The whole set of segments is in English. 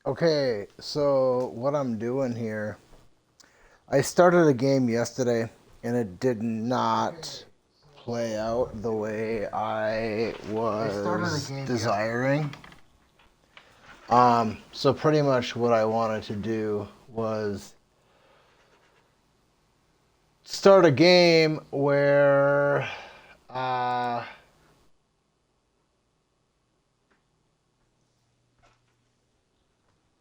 Okay, so what I'm doing here, I started a game yesterday and it did not play out the way I was desiring. So pretty much what I wanted to do was start a game uh,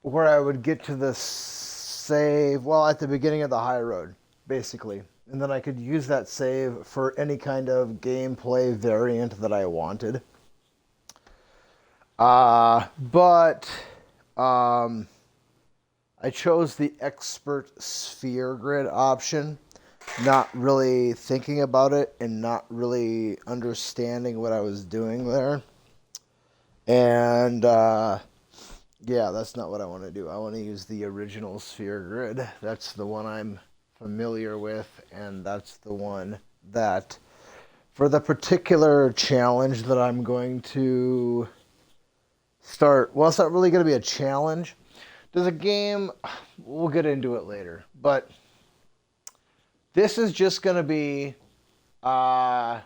where I would get to the save, well, at the beginning of the high road, basically. And then I could use that save for any kind of gameplay variant that I wanted. But I chose the expert sphere grid option, not really thinking about it and not really understanding what I was doing there. And yeah, that's not what I want to do. I want to use the original sphere grid. That's the one I'm familiar with, and that's the one that, for the particular challenge that I'm going to start, well, it's not really going to be a challenge. There's a game, we'll get into it later, but this is just going to be, I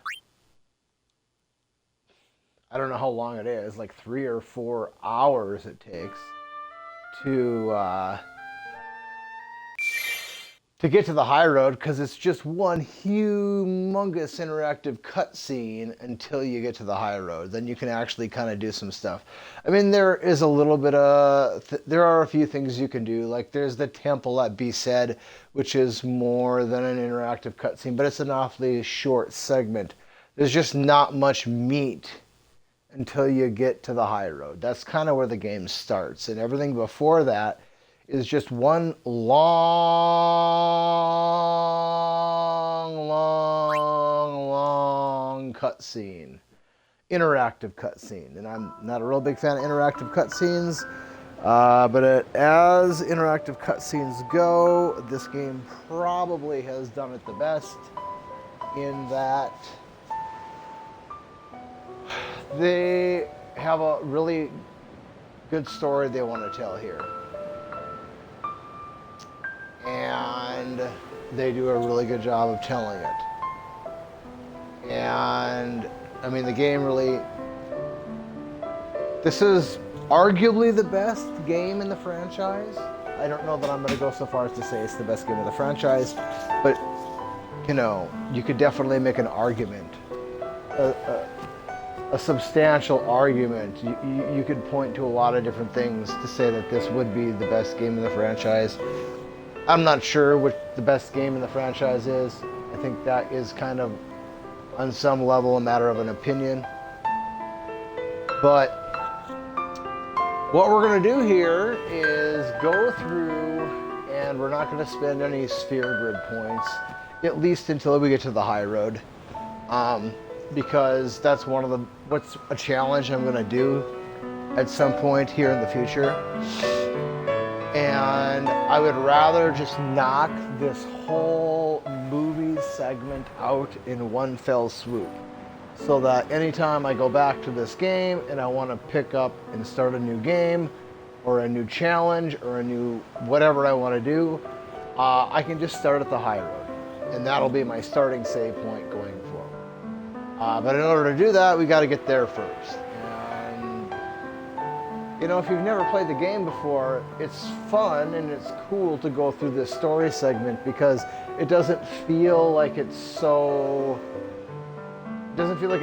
don't know how long it is, like 3 or 4 hours it takes to get to the high road, because it's just one humongous interactive cutscene until you get to the high road. Then you can actually kind of do some stuff. I mean, there is a little bit of, there are a few things you can do. Like there's the temple at Bhed, which is more than an interactive cutscene, but it's an awfully short segment. There's just not much meat until you get to the high road. That's kind of where the game starts, and everything before that is just one long cutscene, interactive cutscene. And I'm not a real big fan of interactive cutscenes, but as interactive cutscenes go, this game probably has done it the best in that they have a really good story they want to tell here. And they do a really good job of telling it. And, I mean, the game really... This is arguably the best game in the franchise. I don't know that I'm going to go so far as to say it's the best game of the franchise, but, you know, you could definitely make an argument. A substantial argument. You could point to a lot of different things to say that this would be the best game in the franchise. I'm not sure what the best game in the franchise is. I think that is kind of, on some level, a matter of an opinion. But what we're going to do here is go through, and we're not going to spend any sphere grid points, at least until we get to the high road. Because that's what's a challenge I'm going to do at some point here in the future. And I would rather just knock this whole movie segment out in one fell swoop, so that anytime I go back to this game and I want to pick up and start a new game or a new challenge or a new whatever I want to do, I can just start at the high road, and that'll be my starting save point going forward. But in order to do that, we got to get there first. And, you know, if you've never played the game before, it's fun and it's cool to go through this story segment, because it doesn't feel like it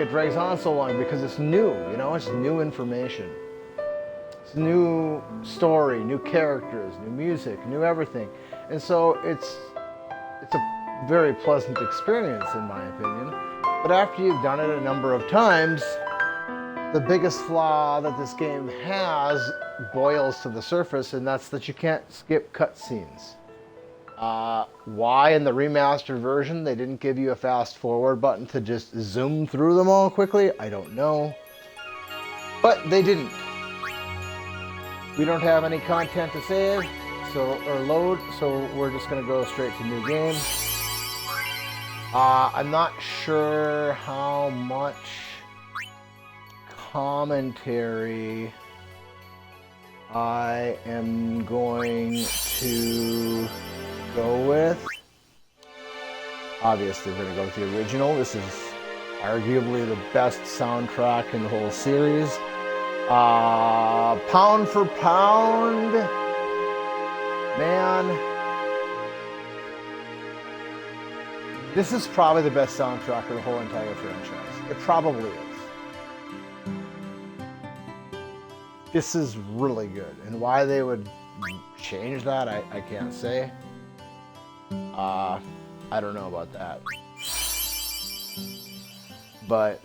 drags on so long, because it's new, you know, it's new information. It's new story, new characters, new music, new everything. And so it's a very pleasant experience, in my opinion. But after you've done it a number of times, the biggest flaw that this game has boils to the surface, and that's that you can't skip cutscenes. Why in the remastered version they didn't give you a fast forward button to just zoom through them all quickly, I don't know. But they didn't. We don't have any content to save or load, so we're just going to go straight to new game. I'm not sure how much commentary I am going to go with, obviously we're going to go with the original. This is arguably the best soundtrack in the whole series. Pound for pound, man, this is probably the best soundtrack of the whole entire franchise. It probably is. This is really good, and why they would change that, I can't say. I don't know about that. But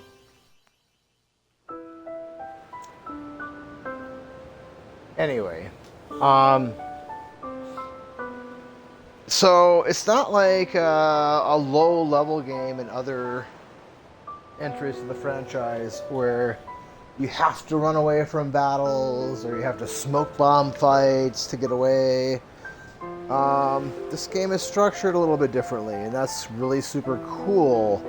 anyway, so it's not like a low-level game in other entries of the franchise where you have to run away from battles or you have to smoke bomb fights to get away. This game is structured a little bit differently, and that's really super cool.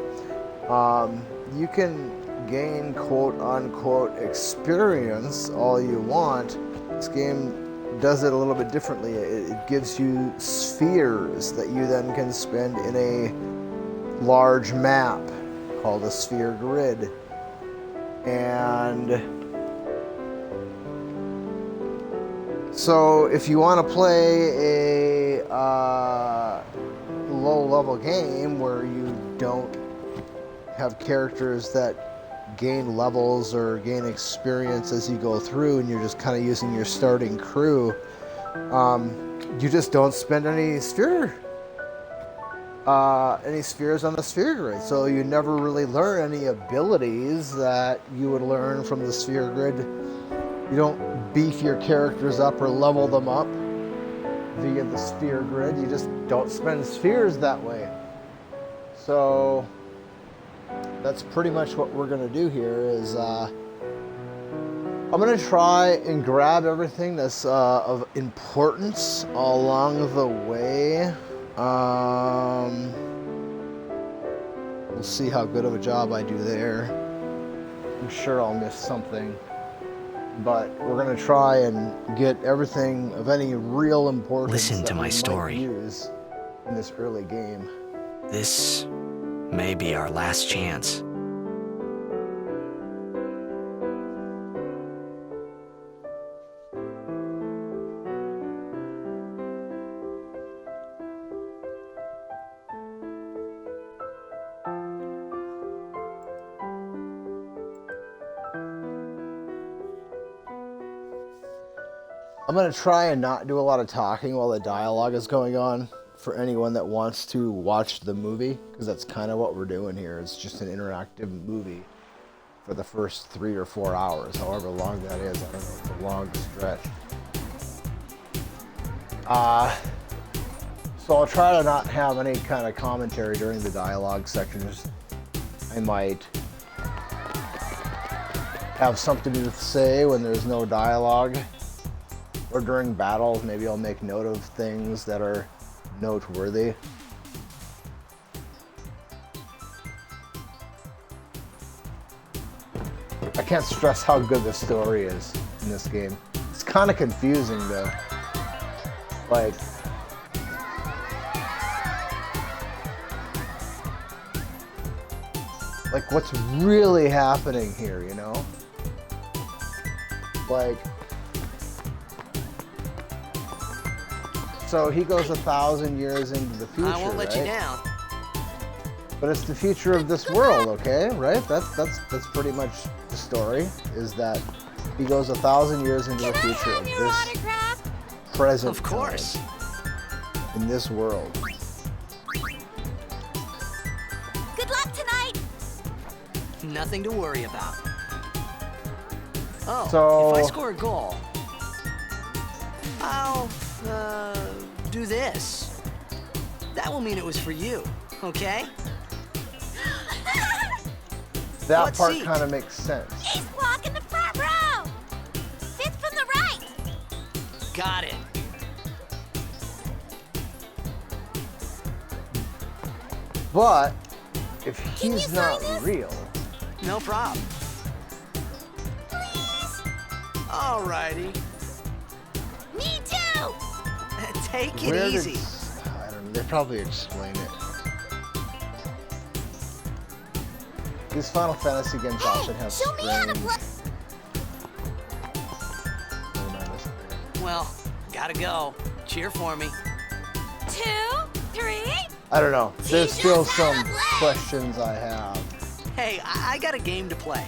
You can gain quote-unquote experience all you want. This game does it a little bit differently. It gives you spheres that you then can spend in a large map called a sphere grid. And so if you want to play a low-level game where you don't have characters that gain levels or gain experience as you go through, and you're just kind of using your starting crew, you just don't spend any spheres on the sphere grid, so you never really learn any abilities that you would learn from the sphere grid. You don't beef your characters up or level them up via the sphere grid. You just don't spend spheres that way. So that's pretty much what we're going to do here is I'm going to try and grab everything that's of importance along the way. We'll see how good of a job I do there. I'm sure I'll miss something, but we're going to try and get everything of any real importance. Listen to my story. Use in this early game. This may be our last chance. I'm going to try and not do a lot of talking while the dialogue is going on for anyone that wants to watch the movie, because that's kind of what we're doing here. It's just an interactive movie for the first 3 or 4 hours, however long that is. I don't know, it's a long stretch. So I'll try to not have any kind of commentary during the dialogue sections. I might have something to say when there's no dialogue. Or during battles, maybe I'll make note of things that are noteworthy. I can't stress how good the story is in this game. It's kind of confusing though. Like, what's really happening here, you know? Like, so he goes 1,000 years into the future, I won't let you down. But it's the future of this world, okay? Right? That's pretty much the story, is that he goes 1,000 years into the future of this present Of course. time in this world. Good luck tonight. Nothing to worry about. Oh, So- if I score a goal, I'll do this. That will mean it was for you, okay? That What part seat? kind of makes sense. Ace block in the front row. Fifth from the right. Got it. But if Can he's you not sign this? real, No problem. Please. Alrighty. Me too! Take it Where did- easy. I don't know. They probably explain it. These Final Fantasy games often have show me how to strange. play. Never mind this. Well, gotta go. Cheer for me. 2, 3. I don't know. There's still Teach us how some to play. questions I have. Hey, I got a game to play.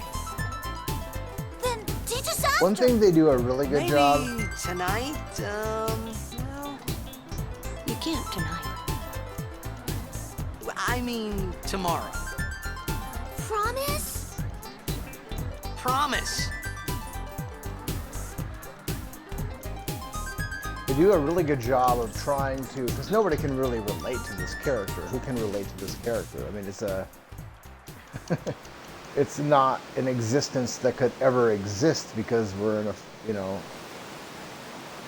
Then teach us after. One thing they do a really good Maybe job. tonight, well, You can't tonight. I mean tomorrow. Promise? Promise. They do a really good job of trying to, because nobody can really relate to this character. Who can relate to this character? I mean, it's a, it's not an existence that could ever exist because we're in a, you know,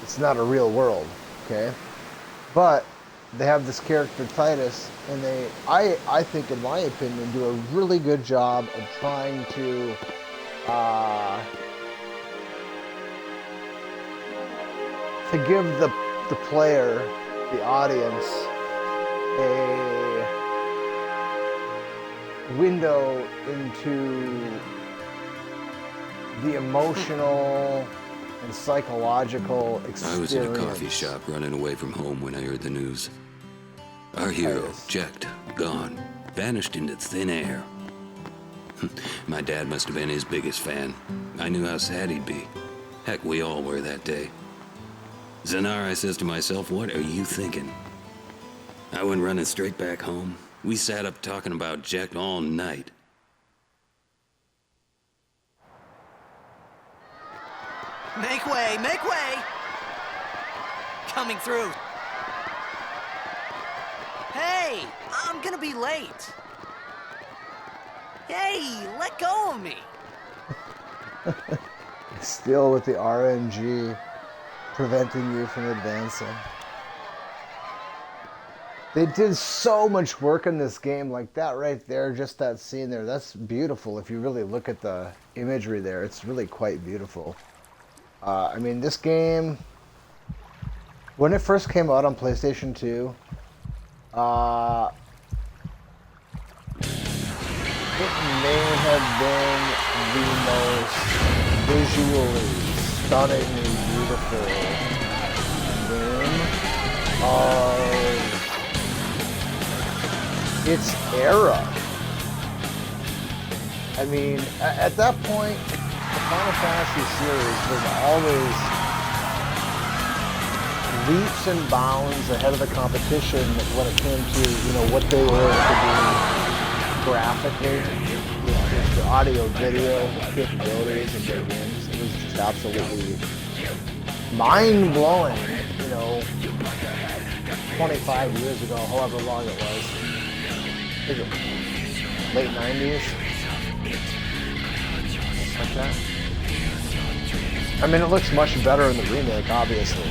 it's not a real world, okay? But they have this character Titus, and they, I think, in my opinion, do a really good job of trying to, to give the player, the audience, a window into the emotional and psychological experience. I was in a coffee shop running away from home when I heard the news. Our hero, Titus. checked, gone, vanished into thin air. My dad must have been his biggest fan. I knew how sad he'd be. Heck, we all were that day. Zanar, I says to myself, what are you thinking? I went running straight back home. We sat up talking about Jack all night. Make way, make way! Coming through. Hey, I'm gonna be late. Hey, let go of me. Still with the RNG preventing you from advancing. They did so much work in this game, like that right there, just that scene there. That's beautiful. If you really look at the imagery there, it's really quite beautiful. I mean, this game, when it first came out on PlayStation 2, it may have been the most visually stunningly beautiful game of its era. I mean, at that point, the Final Fantasy series was always leaps and bounds ahead of the competition when it came to, you know, what they were able to do graphically, with the audio video capabilities of their games. It was just absolutely mind-blowing, you know, 25 years ago, however long it was. Is it late 90s? Like that. I mean, it looks much better in the remake, obviously. I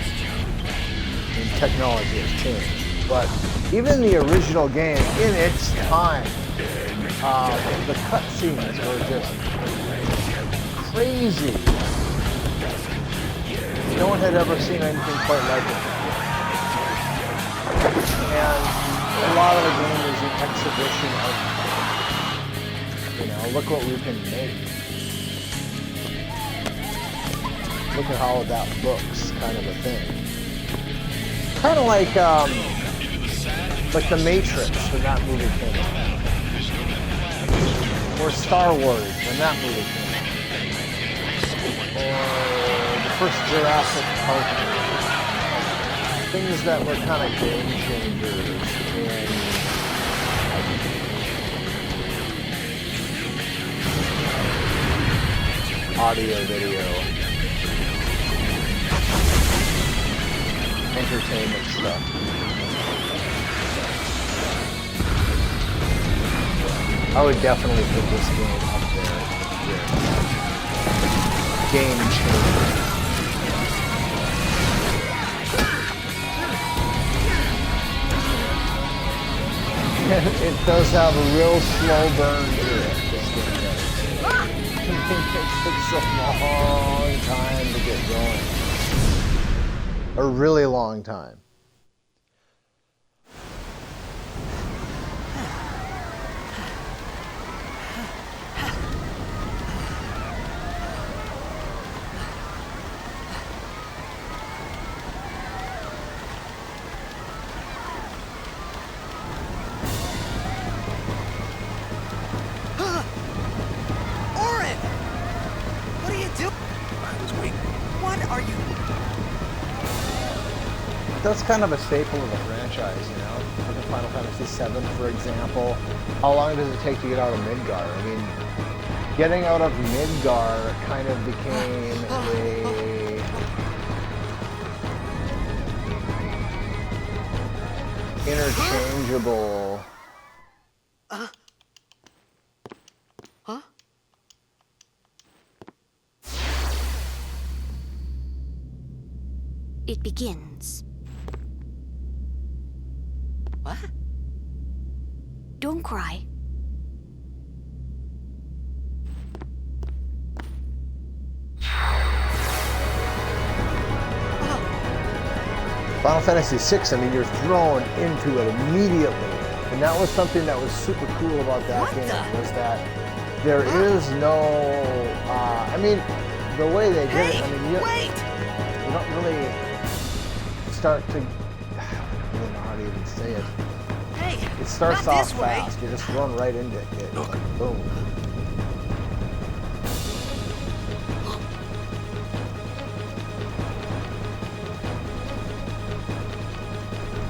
mean, technology has changed. But even the original game, in its time, the cutscenes were just crazy. No one had ever seen anything quite like it. And a lot of the game is an exhibition of, you know, look what we can make. Look at how that looks, kind of a thing. Kind of like The Matrix when that movie came out. Or Star Wars when that movie came out. Or the first Jurassic Park movie. Things that were kind of game changers in audio, video, entertainment stuff. I would definitely put this game up there with game changer. It does have a real slow burn to it, this game does. It takes a long time to get going. a really long time. Orin! What are you doing? I was waiting. What are you... That's kind of a staple of the franchise, you know? Like in Final Fantasy VII, for example. How long does it take to get out of Midgar? I mean, getting out of Midgar kind of became a... interchangeable... Huh? It begins. What? Don't cry. Final Fantasy VI, I mean, you're thrown into it immediately. And that was something that was super cool about that What game, the? was that there is no, I mean, the way they did Hey, it, I mean, you wait! don't really start to, I don't really know how to even say it. Hey, It starts not off this way. fast, you're just thrown right into it, it's like boom. I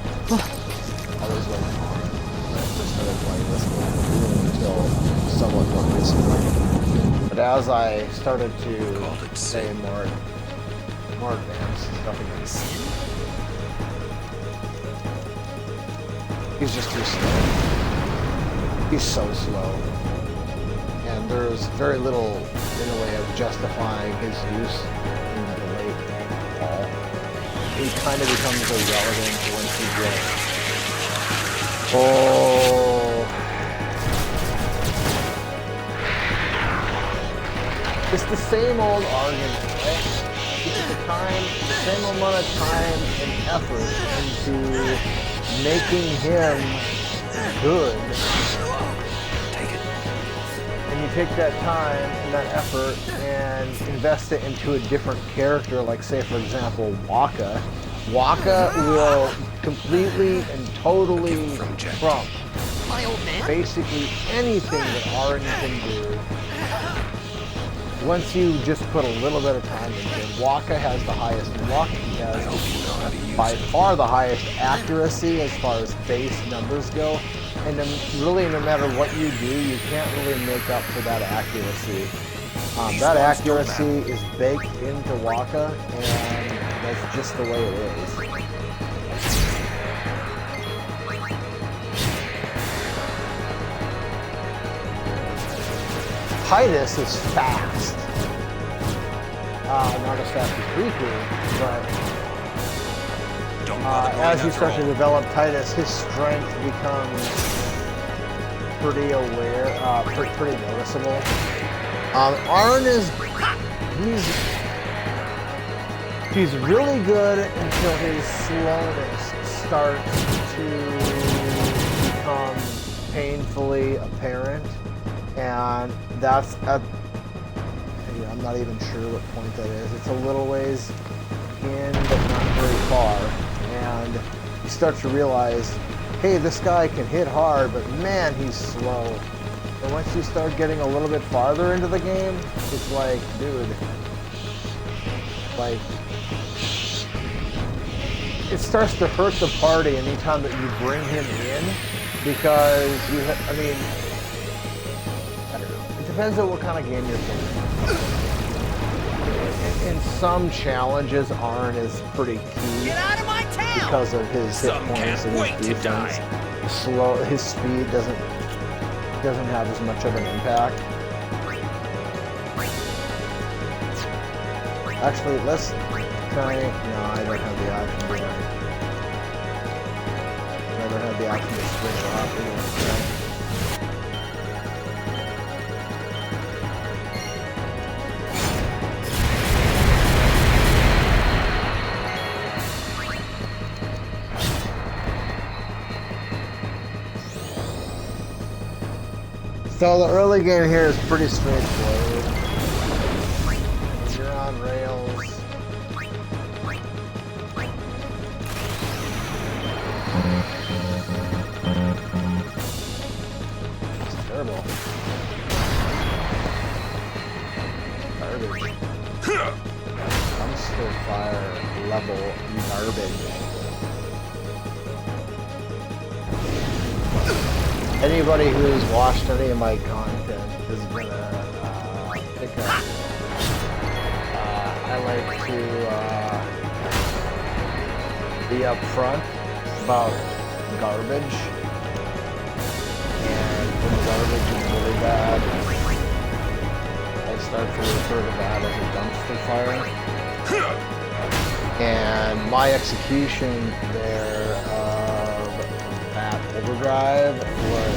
was like, when I first started playing this game, until somewhat more recently. But as I started to Called it say sin. more advanced stuff against he's just too slow. He's so slow. And there's very little in the way of justifying his use in the late game at all. He kind of becomes irrelevant once you get... Oh... It's the same old argument, right? The same amount of time and effort into making him good. Take it. And you take that time and that effort and invest it into a different character, like say for example, Waka. Waka will completely and totally trump My old man? basically anything that Aaron can do. Once you just put a little bit of time into it, Waka has the highest luck. He has by far the highest accuracy as far as base numbers go. And then really, no matter what you do, you can't really make up for that accuracy. That accuracy is baked into Waka, and that's just the way it is. Titus is fast. Not as fast as Riku, but as you start to develop Titus, his strength becomes pretty pretty noticeable. Arn is, he's really good until his slowness starts to become painfully apparent. And that's at, I'm not even sure what point that is. It's a little ways in, but not very far. And you start to realize, hey, this guy can hit hard, but man, he's slow. And once you start getting a little bit farther into the game, it's like, dude, like, it starts to hurt the party anytime that you bring him in, because you, I mean, depends on what kind of game you're playing. In some challenges, Arn is pretty key Get out of my town! because of his hit Some points can't and wait his to defense. die. Slow, his speed doesn't have as much of an impact. Actually, let's try. No, I don't have the option. Do I? Never had the option to switch off. Okay. So the early game here is pretty straightforward. You're on rails. It's terrible. Garbage. Dumpster fire level garbage. Anybody who's watched any of my content is gonna pick up. I like to be upfront about garbage, and when garbage is really bad, I start to refer to that as a dumpster fire. And my execution there of that overdrive was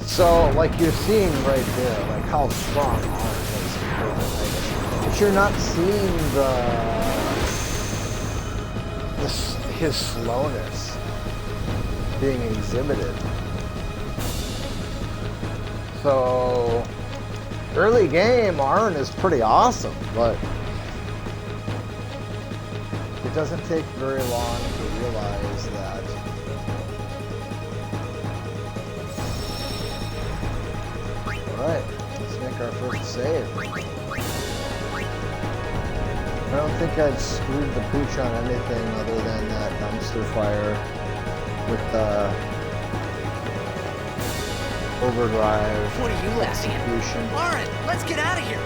so, like you're seeing right there, like how strong Arn is compared to Titus. But you're not seeing his slowness being exhibited. So, early game, Arn is pretty awesome, but it doesn't take very long to realize that alright, let's make our first save. I don't think I've screwed the pooch on anything other than that dumpster fire with the overdrive. What are you laughing at? execution. Lauren, let's get out of here.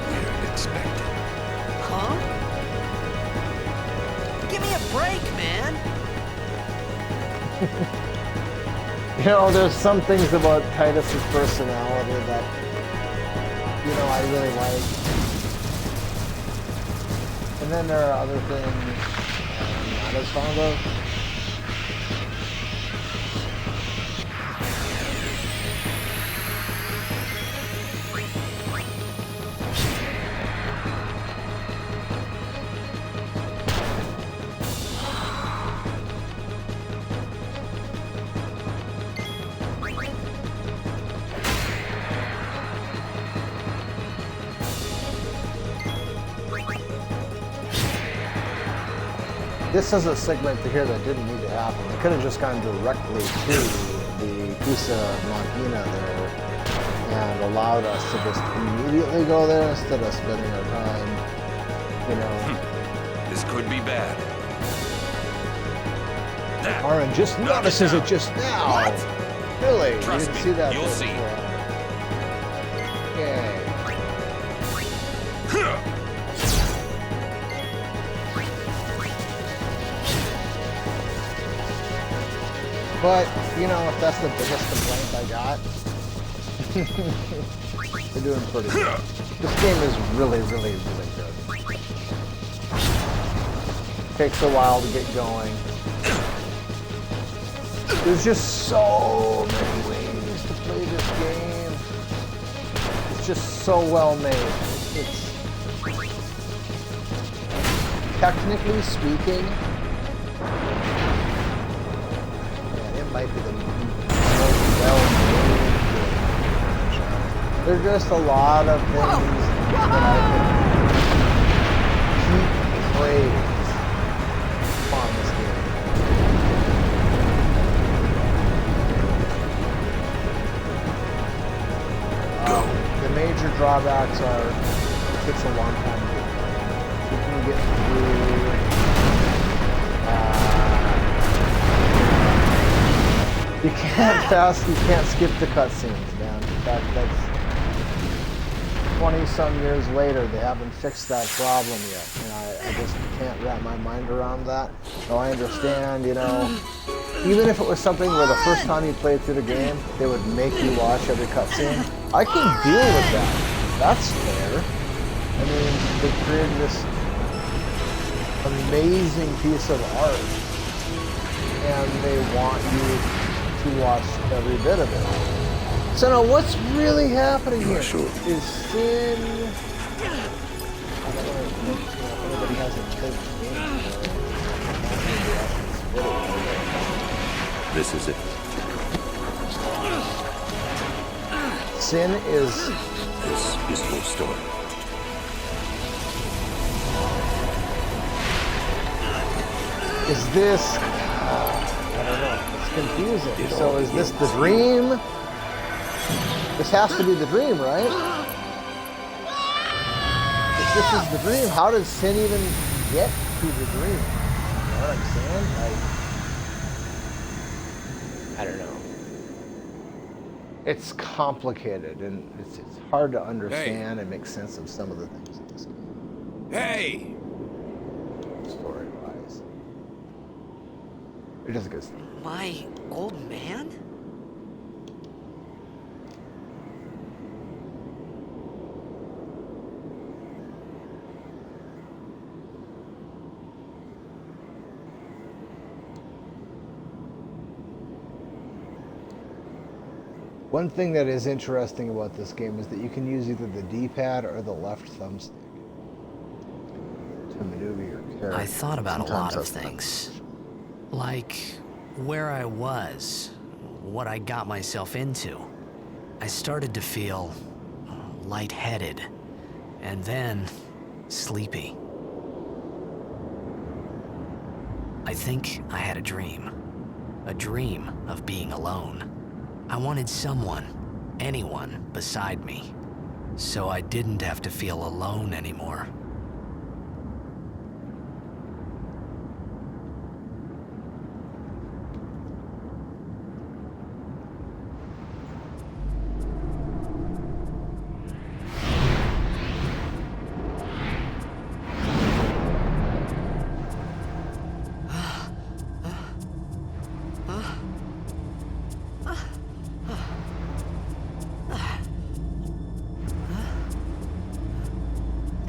We're expected. Huh? Give me a break, man. You know, there's some things about Titus's personality that, you know, I really like. And then there are other things I'm not as fond of. This is a segment here that didn't need to happen. They could have just gone directly to the Kusa Machina there and allowed us to just immediately go there instead of spending our time, you know. This could be bad. Arn just notices it just now. What? Really? Trust you didn't me, see that you'll see. Okay. But, you know, if that's the biggest complaint I got, they're doing pretty good. This game is really, really, really good. Takes a while to get going. There's just so many ways to play this game. It's just so well made. It's technically speaking, might be the most well-made game. There's just a lot of things that I can keep praise on this game. The major drawbacks are it takes a long time to get done. You can get through you can't skip the cutscenes, man. That's 20-some years later, they haven't fixed that problem yet. And I just can't wrap my mind around that. So I understand, you know, even if it was something where the first time you played through the game, they would make you watch every cutscene, I can deal with that. That's fair. I mean, they created this amazing piece of art, and they want you to watch every bit of it. So now what's really happening here Sure. is Sin If anybody hasn't played the game before, This is it. sin is This is your story. this, I don't know, it's confusing. So is this the dream? This has to be the dream, right? If this is the dream, how does sin even get to the dream? You know what I'm saying? Like, I don't know. It's complicated and it's hard to understand and make sense of some of the things in this game. Hey! Story-wise. It doesn't get My old man? One thing that is interesting about this game is that you can use either the D-pad or the left thumbstick to maneuver your character. I thought about a lot of Sometimes that's things. Like where I was, what I got myself into. I started to feel lightheaded, and then sleepy. I think I had a dream of being alone. I wanted someone, anyone beside me, so I didn't have to feel alone anymore.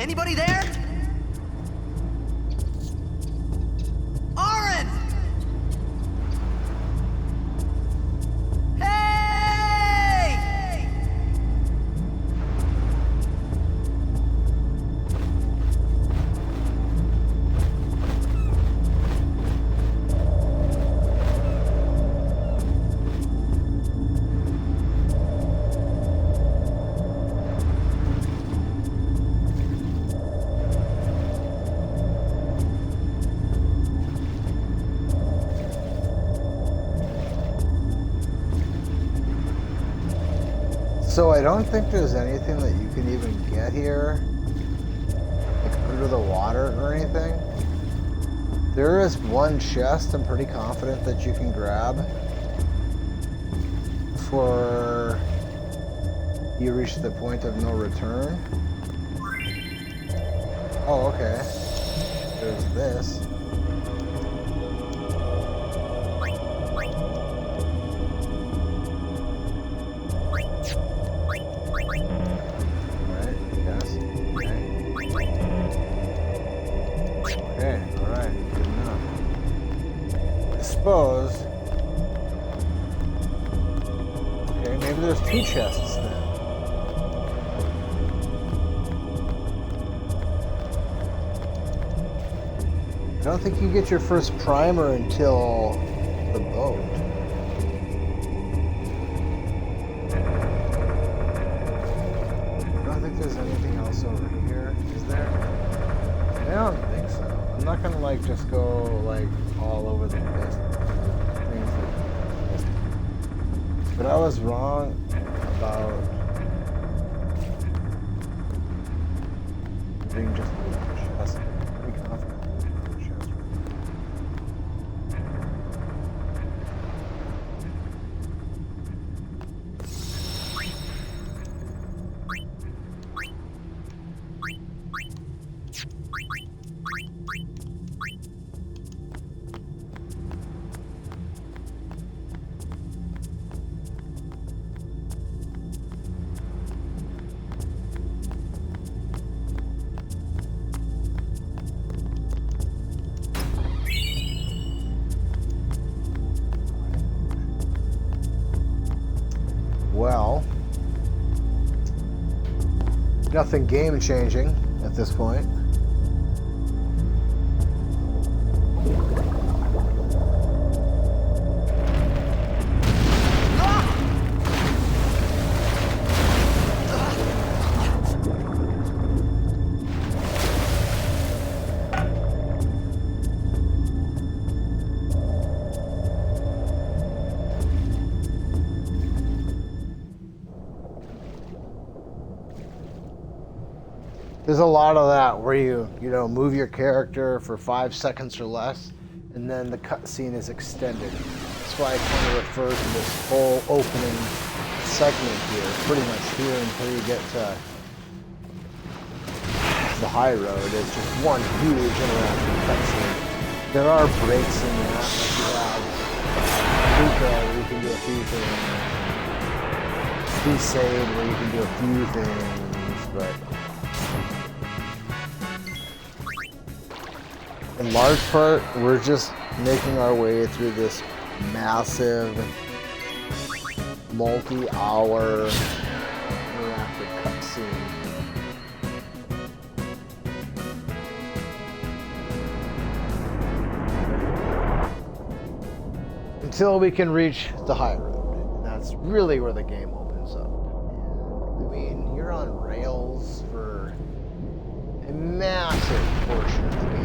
Anybody there? Aaron! Hey! So I don't think there's anything that you can even get here, like under the water or anything. There is one chest I'm pretty confident that you can grab before you reach the point of no return. Oh, okay. There's this. Suppose. Okay, maybe there's two chests then. I don't think you get your first primer until the boat. I don't think there's anything else over here, is there? I don't think so. I'm not gonna like just go like all over the place. But I was wrong about being just a chest. I'm pretty confident there's a chest Well, nothing game changing at this point. There's a lot of that where you know, move your character for 5 seconds or less, and then the cutscene is extended. That's why I kind of refer to this whole opening segment here, pretty much here until you get to the high road. It's just one huge interactive cutscene. There are breaks in that, like you have Luca where you can do a few things, Crusade where you can do a few things, but in large part, we're just making our way through this massive, multi-hour interactive cutscene. Until we can reach the high road. And that's really where the game opens up. I mean, you're on rails for a massive portion of the game.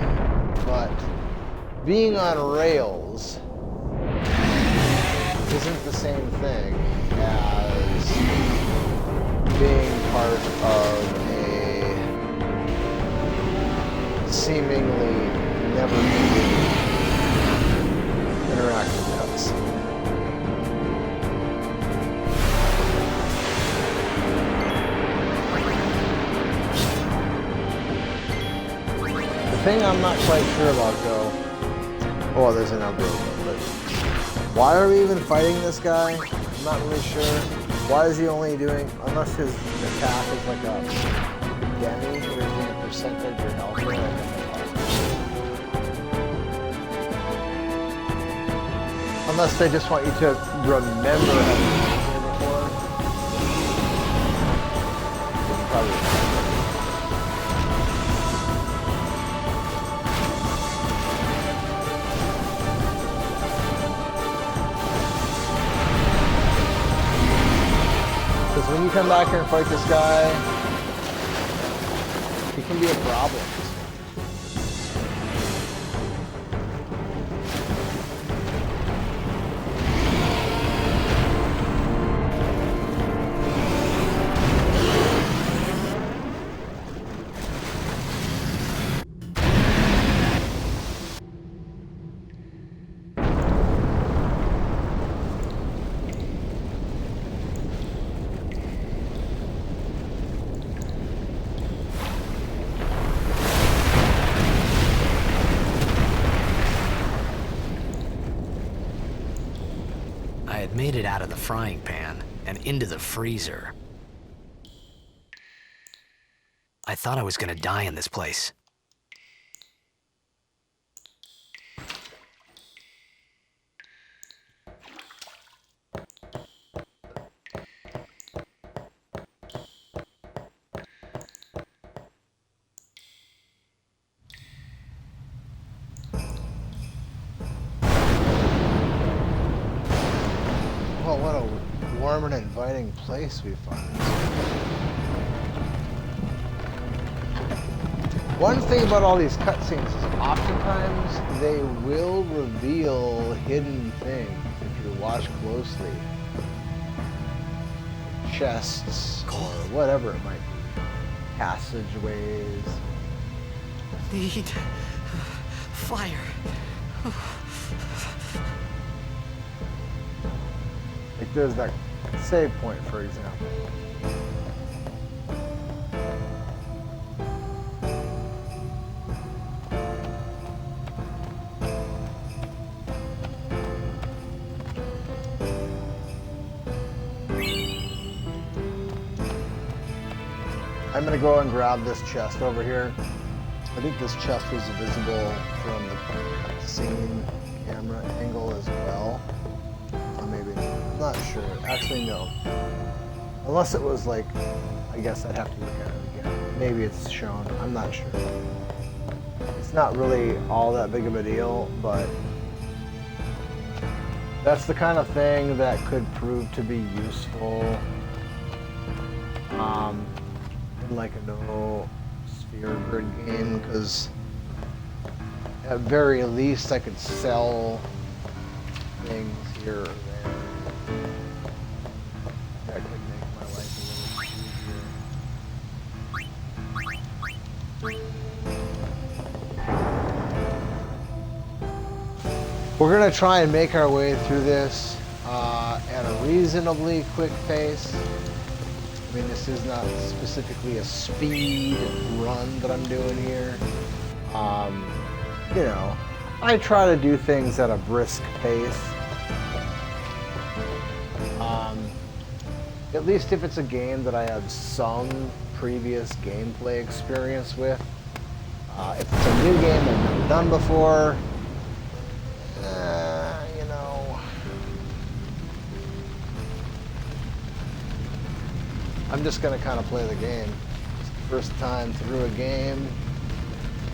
But being on rails isn't the same thing as being part of a seemingly never-ending interactive cutscene. The thing I'm not quite sure about, though, oh, there's an outbreak, but why are we even fighting this guy? I'm not really sure. Why is he only doing, unless his attack is like a demi, or is he a percentage or health rate? Unless they just want you to remember having been here before. You can probably remember. Because when you come back here and fight this guy, he can be a problem. Made it out of the frying pan and into the freezer. I thought I was gonna die in this place. Well, what a warm and inviting place we find. One thing about all these cutscenes is oftentimes they will reveal hidden things if you watch closely. Chests or whatever it might be. Passageways. Need fire. Like there's that save point, for example. I'm gonna go and grab this chest over here. I think this chest was visible from the scene camera angle as well. Or maybe not. I'm not sure. Actually, no. Unless it was like, I guess I'd have to look at it again. Maybe it's shown. I'm not sure. It's not really all that big of a deal, but that's the kind of thing that could prove to be useful in like a no sphere grid game, because at very least I could sell things here or there that could make my life a little easier. We're gonna try and make our way through this at a reasonably quick pace. I mean, this is not specifically a speed run that I'm doing here. You know, I try to do things at a brisk pace. At least if it's a game that I have some previous gameplay experience with. If it's a new game I've never done before, you know, I'm just gonna kind of play the game. It's the first time through a game.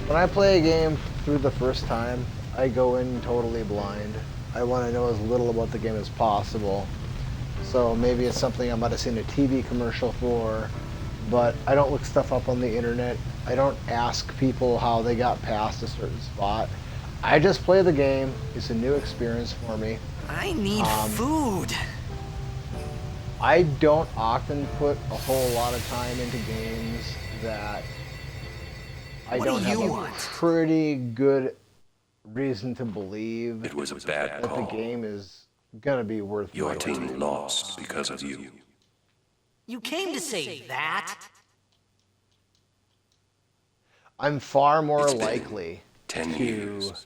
When I play a game through the first time, I go in totally blind. I want to know as little about the game as possible. So maybe it's something I might have seen a TV commercial for, but I don't look stuff up on the internet. I don't ask people how they got past a certain spot. I just play the game. It's a new experience for me. I need food. I don't often put a whole lot of time into games that I What don't do have you a want? pretty good reason to believe It was a bad that the call. game is gonna be worth Your my team time. lost because of you. You came to say that? I'm far more It's been likely 10 to years.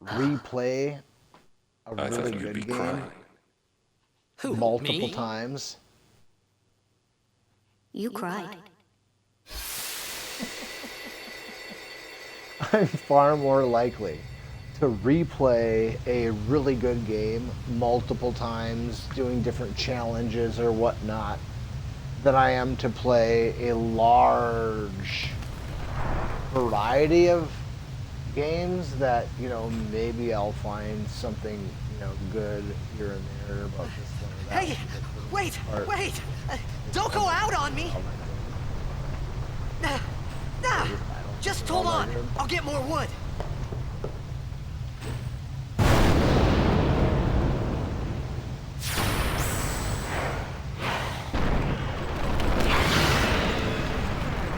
replay a I really thought you'd be good game crying. Who, multiple me? times. You cried. I'm far more likely to replay a really good game multiple times, doing different challenges or whatnot, than I am to play a large variety of games that, you know, maybe I'll find something, you know, good here and there about this one or that. Hey, wait, Or- wait! Don't go out on me! Nah, just hold on. I'll get more wood.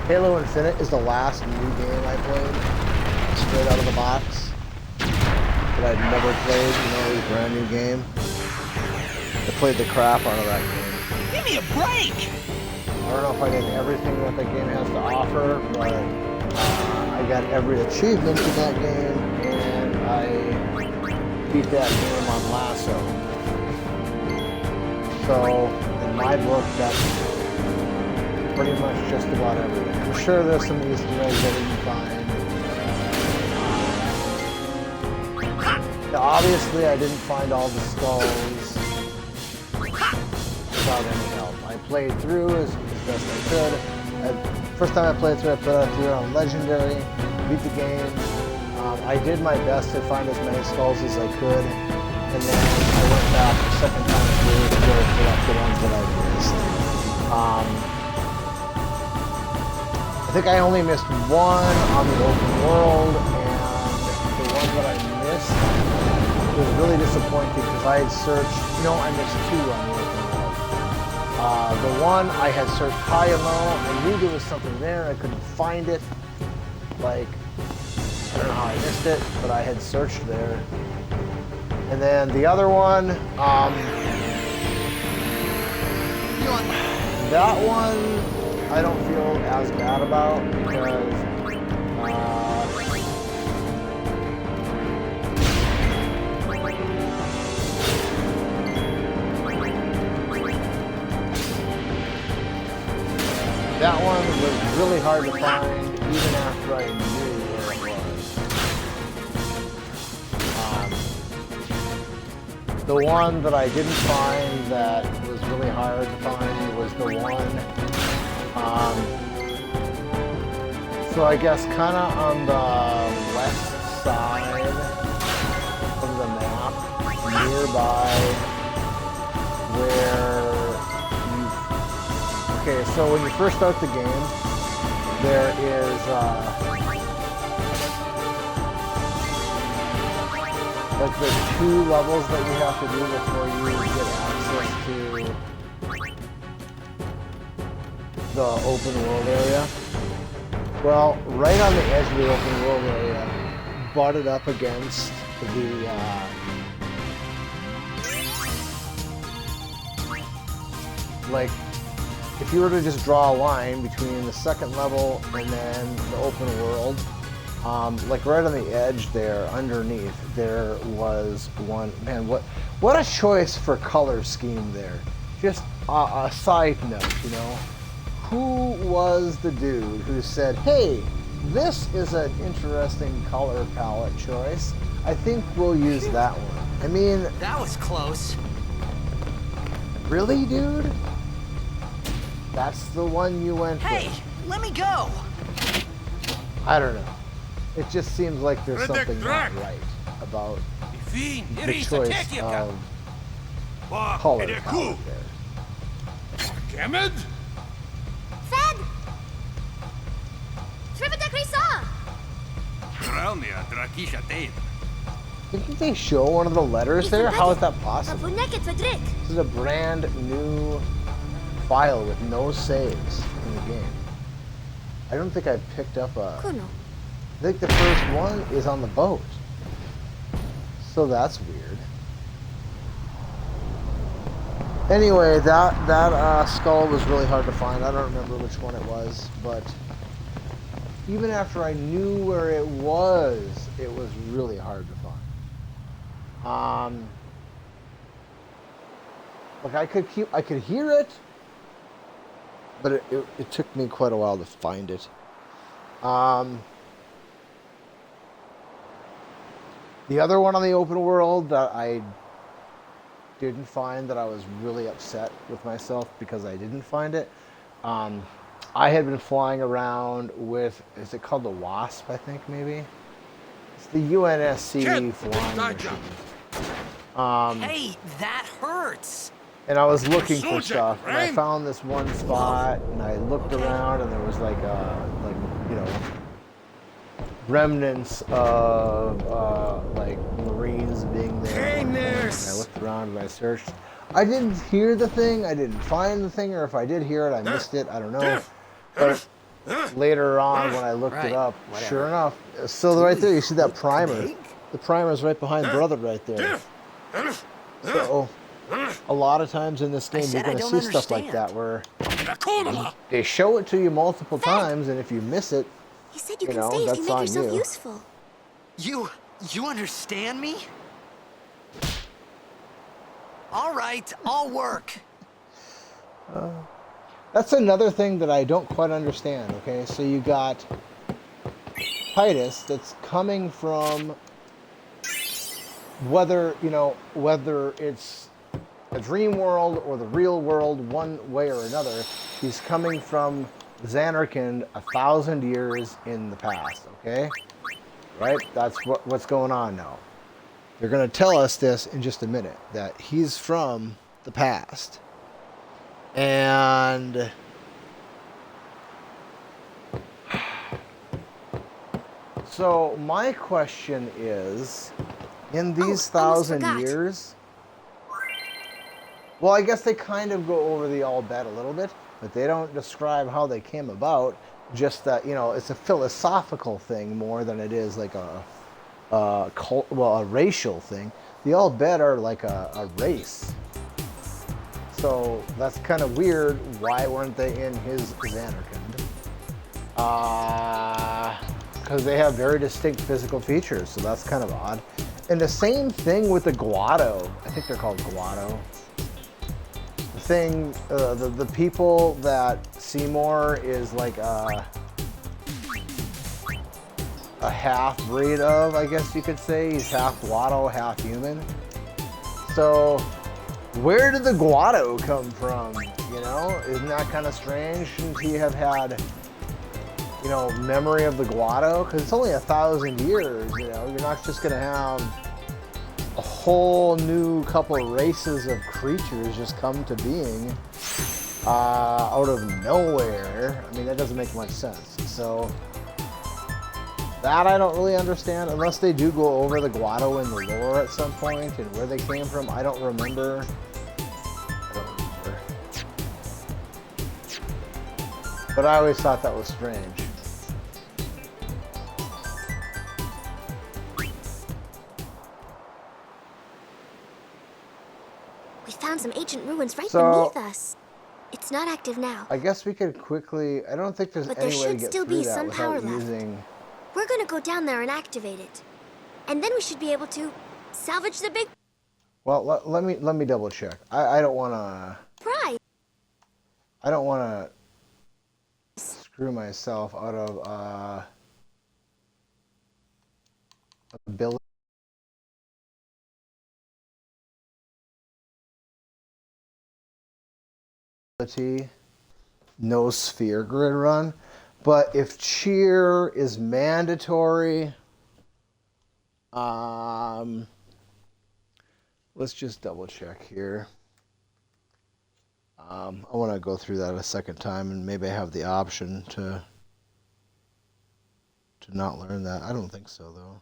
Halo Infinite is the last new game I played, straight out of the box, that I'd never played, you know, a brand new game. I played the crap out of that game. Give me a break! I don't know if I did everything that the game has to offer, but I got every achievement in that game, and I beat that game on Lasso. So, in my book, that's pretty much just about everything. I'm sure there's some Easter eggs I didn't find. Obviously, I didn't find all the skulls without any help. I played through as best I could. First time I played through, I put it through on Legendary, beat the game. I did my best to find as many skulls as I could, and then I went back the second time through to go collect the ones that I missed. I think I only missed one on the open world, and the one that I missed was really disappointing because I had searched, no, I missed two on the open world. The one I had searched high and low, I knew there was something there, I couldn't find it. Like, I don't know how I missed it, but I had searched there. And then the other one, that one, I don't feel as bad about because that one was really hard to find even after I knew where it was. The one that I didn't find that was really hard to find was the one so I guess kind of on the west side of the map, nearby where you... Okay, so when you first start the game, there is like the 2 levels that you have to do before you get access to the open world area. Well, right on the edge of the open world area, butted up against the like, if you were to just draw a line between the second level and then the open world, like right on the edge there, underneath, there was one, man, what a choice for color scheme there. Just a side note, you know, who was the dude who said, hey, this is an interesting color palette choice. I think we'll use that one. I mean, That was close. really, dude? That's the one you went Hey, with? let me go. I don't know. It just seems like there's something not right about the choice of color palette there. Kemed? Fed! Trivida Grisa! Raunia Drakisha Tate. Didn't they show one of the letters there? How is that possible? Abuneket Vedrik! This is a brand new file with no saves in the game. I don't think I picked up a... Kuno. I think the first one is on the boat. So that's weird. Anyway, that skull was really hard to find. I don't remember which one it was, but even after I knew where it was really hard to find. Like I could hear it, but it took me quite a while to find it. The other one on the open world that I didn't find, that I was really upset with myself because I didn't find it. I had been flying around with, is it called the Wasp, I think, maybe? It's the UNSC flying machine. Hey, that hurts. And I was looking for Soldier, stuff, and I right? found this one spot, and I looked around, and there was like you know, remnants of like Marines being there. Hey, And nurse! I looked around and I searched. I didn't hear the thing. I didn't find the thing, or if I did hear it, I missed it. I don't know. But later on, when I looked Right, it up, whatever. sure enough, so right there, you see that primer. The primer's right behind Brother right there. So a lot of times in this game, you're said I going to see don't stuff like understand. that where Rakona! they show it to you multiple times, and if you miss it, You said you You can know, stay if that's you make on yourself you. useful. You understand me? All right, I'll work. that's another thing that I don't quite understand. Okay, so you got Titus that's coming from, whether it's a dream world or the real world, one way or another, he's coming from Zanarkand 1,000 years in the past. Okay, right? That's what's going on now. They're going to tell us this in just a minute, that he's from the past. And so my question is, in these Oh, almost 1,000 forgot. years, well, I guess they kind of go over the all bet a little bit, but they don't describe how they came about. Just that, it's a philosophical thing more than it is like a racial thing. The all bet are like a race. So that's kind of weird. Why weren't they in his Zanarkand? Because they have very distinct physical features, so that's kind of odd. And the same thing with the Guado. I think they're called Guado. The thing, the people that Seymour is like a half breed of, I guess you could say. He's half Guado, half human. So where did the Guado come from? Isn't that kind of strange? Shouldn't he have had, memory of the Guado? Because it's only 1,000 years. You're not just gonna have a whole new couple races of creatures just come to being out of nowhere. I mean, that doesn't make much sense. So that I don't really understand, unless they do go over the Guado in the lore at some point and where they came from. I don't remember. But I always thought that was strange. We found some ancient ruins right So- beneath us. It's not active now. I guess we could quickly... I don't think there's But any there way to should get still through be that some without power left. using... We're gonna go down there and activate it. And then we should be able to salvage the big Well, let me double check. I don't want to... prize. I don't want to screw myself out of ability. No sphere grid run, but if cheer is mandatory, let's just double check here. I want to go through that a second time, and maybe I have the option to not learn that. I don't think so, though.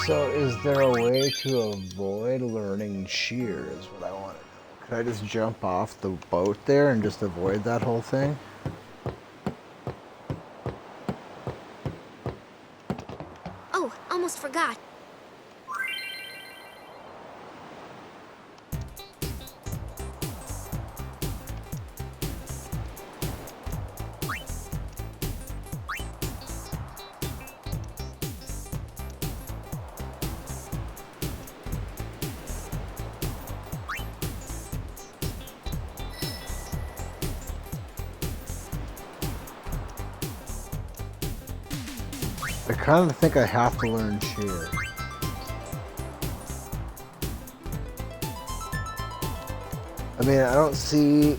So is there a way to avoid learning cheer is what I want to know. Could I just jump off the boat there and just avoid that whole thing? Oh, almost forgot. I kind of think I have to learn cheer. I mean, I don't see...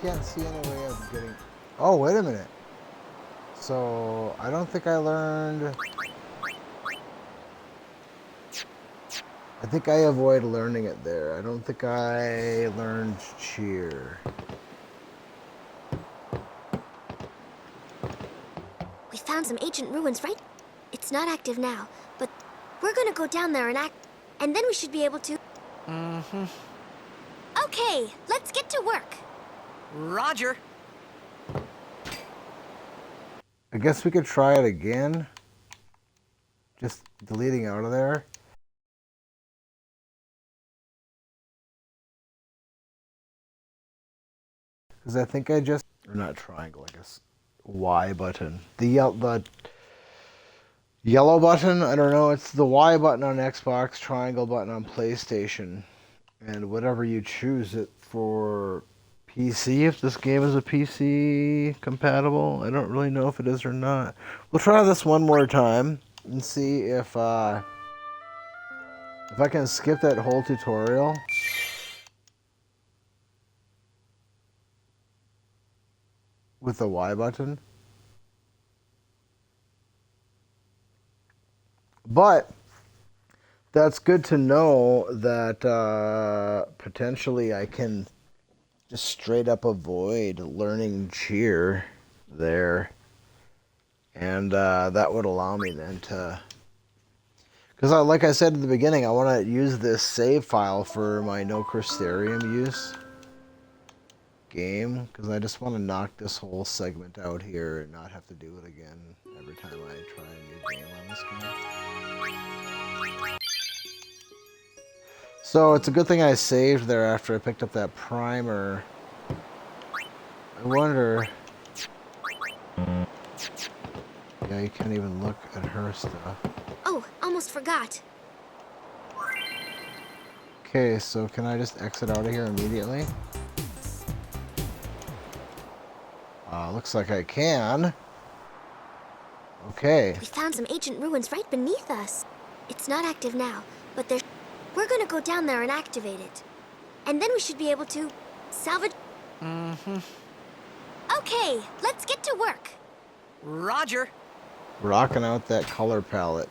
can't see any way of getting... Oh, wait a minute. So, I don't think I learned... I think I avoid learning it there. I don't think I learned cheer. We found some ancient ruins, right? It's not active now, but we're gonna go down there and and then we should be able to... Mm-hmm. Okay, let's get to work. Roger. I guess we could try it again. Just deleting out of there. Because I think I just... Or not triangle, I guess. Y button. The yellow button, I don't know. It's the Y button on Xbox, triangle button on PlayStation. And whatever you choose it for PC, if this game is a PC compatible. I don't really know if it is or not. We'll try this one more time and see if I can skip that whole tutorial. With the Y button. But that's good to know that potentially I can just straight up avoid learning cheer there. And that would allow me then to... Because like I said in the beginning, I want to use this save file for my No Crystarium use game, because I just want to knock this whole segment out here and not have to do it again every time I try a new game on this game. So it's a good thing I saved there after I picked up that primer. I wonder... Yeah, you can't even look at her stuff. Oh, almost forgot. Okay, so can I just exit out of here immediately? Looks like I can. Okay. We found some ancient ruins right beneath us. It's not active now, but we're gonna go down there and activate it. And then we should be able to salvage... Mm-hmm. Okay, let's get to work. Roger. Rocking out that color palette.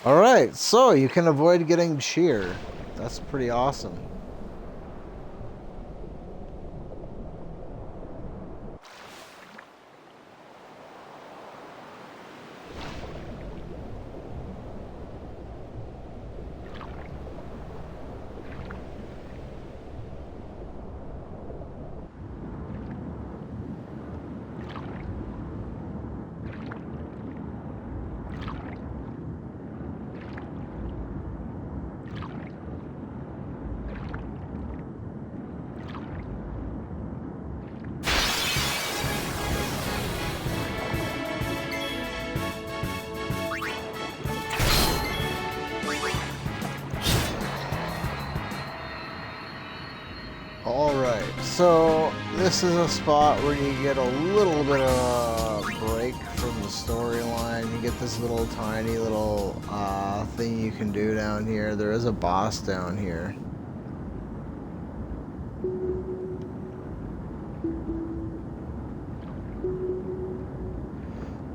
Alright, so you can avoid getting cheer. That's pretty awesome. Alright, so this is a spot where you get a little bit of a break from the storyline. You get this little tiny little thing you can do down here. There is a boss down here.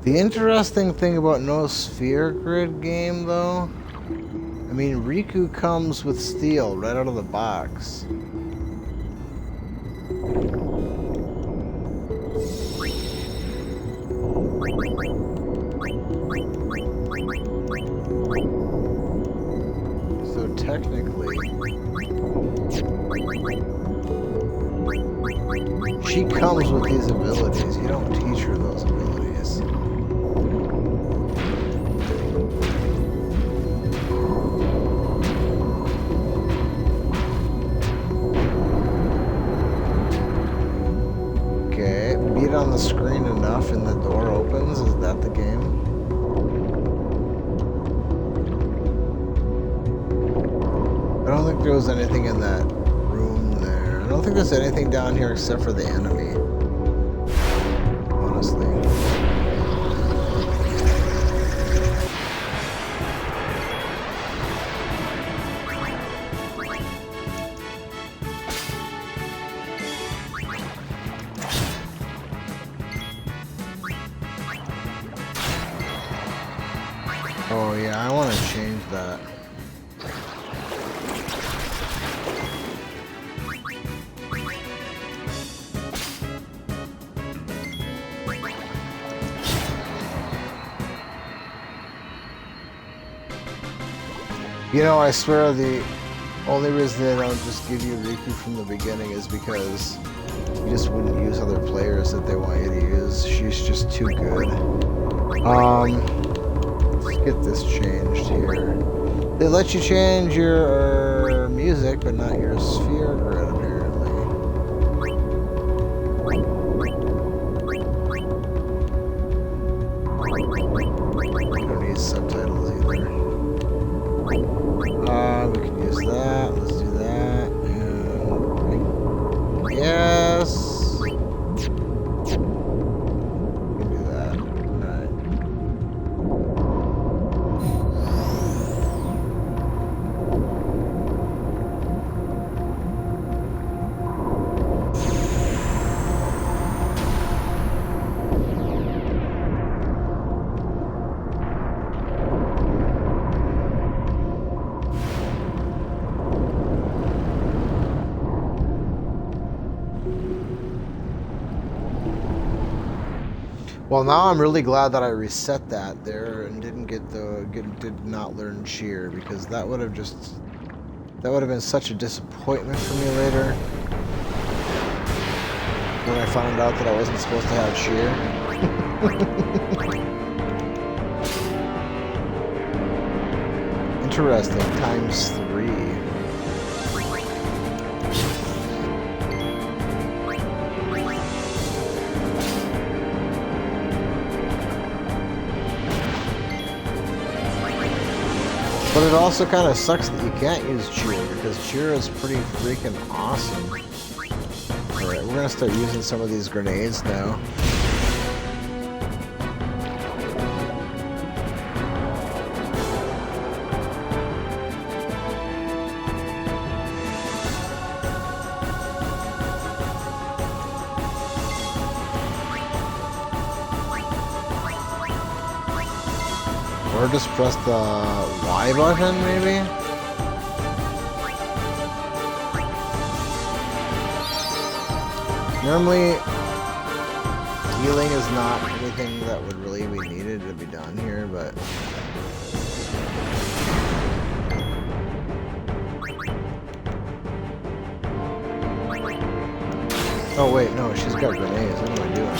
The interesting thing about no sphere grid game though, I mean Riku comes with steel right out of the box. So technically, she comes with these abilities. You don't teach her those abilities. Okay, beat on the screen enough and the door opens. Is that the game? I don't think there was anything in that room there. I don't think there's anything down here except for the enemy. Honestly. Oh yeah, I want to change that. You know, I swear the only reason they don't just give you Riku from the beginning is because you just wouldn't use other players that they want you to use. She's just too good. Let's get this changed here. They let you change your music, but not your sphere grid, apparently. You don't need subtitles either. We can use that. Let's do that. And yes. We can do that. Alright. Well, now I'm really glad that I reset that there and did not learn cheer, because that would have been such a disappointment for me later when I found out that I wasn't supposed to have cheer. Interesting, ×3. But it also kind of sucks that you can't use cheer, because cheer is pretty freaking awesome. Alright, we're gonna start using some of these grenades now. Or just press the Y button, maybe? Normally, healing is not anything that would really be needed to be done here, but... Oh wait, no, she's got grenades. What am I doing?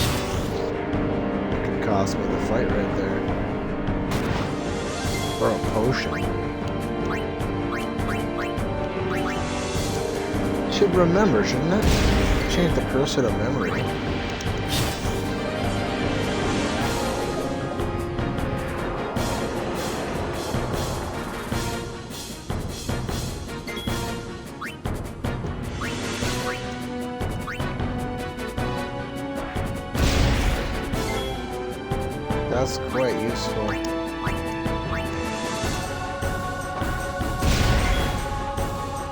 It could cost me the fight right there. Or a potion. Should remember, shouldn't it? Change the cursor to memory. That's quite useful.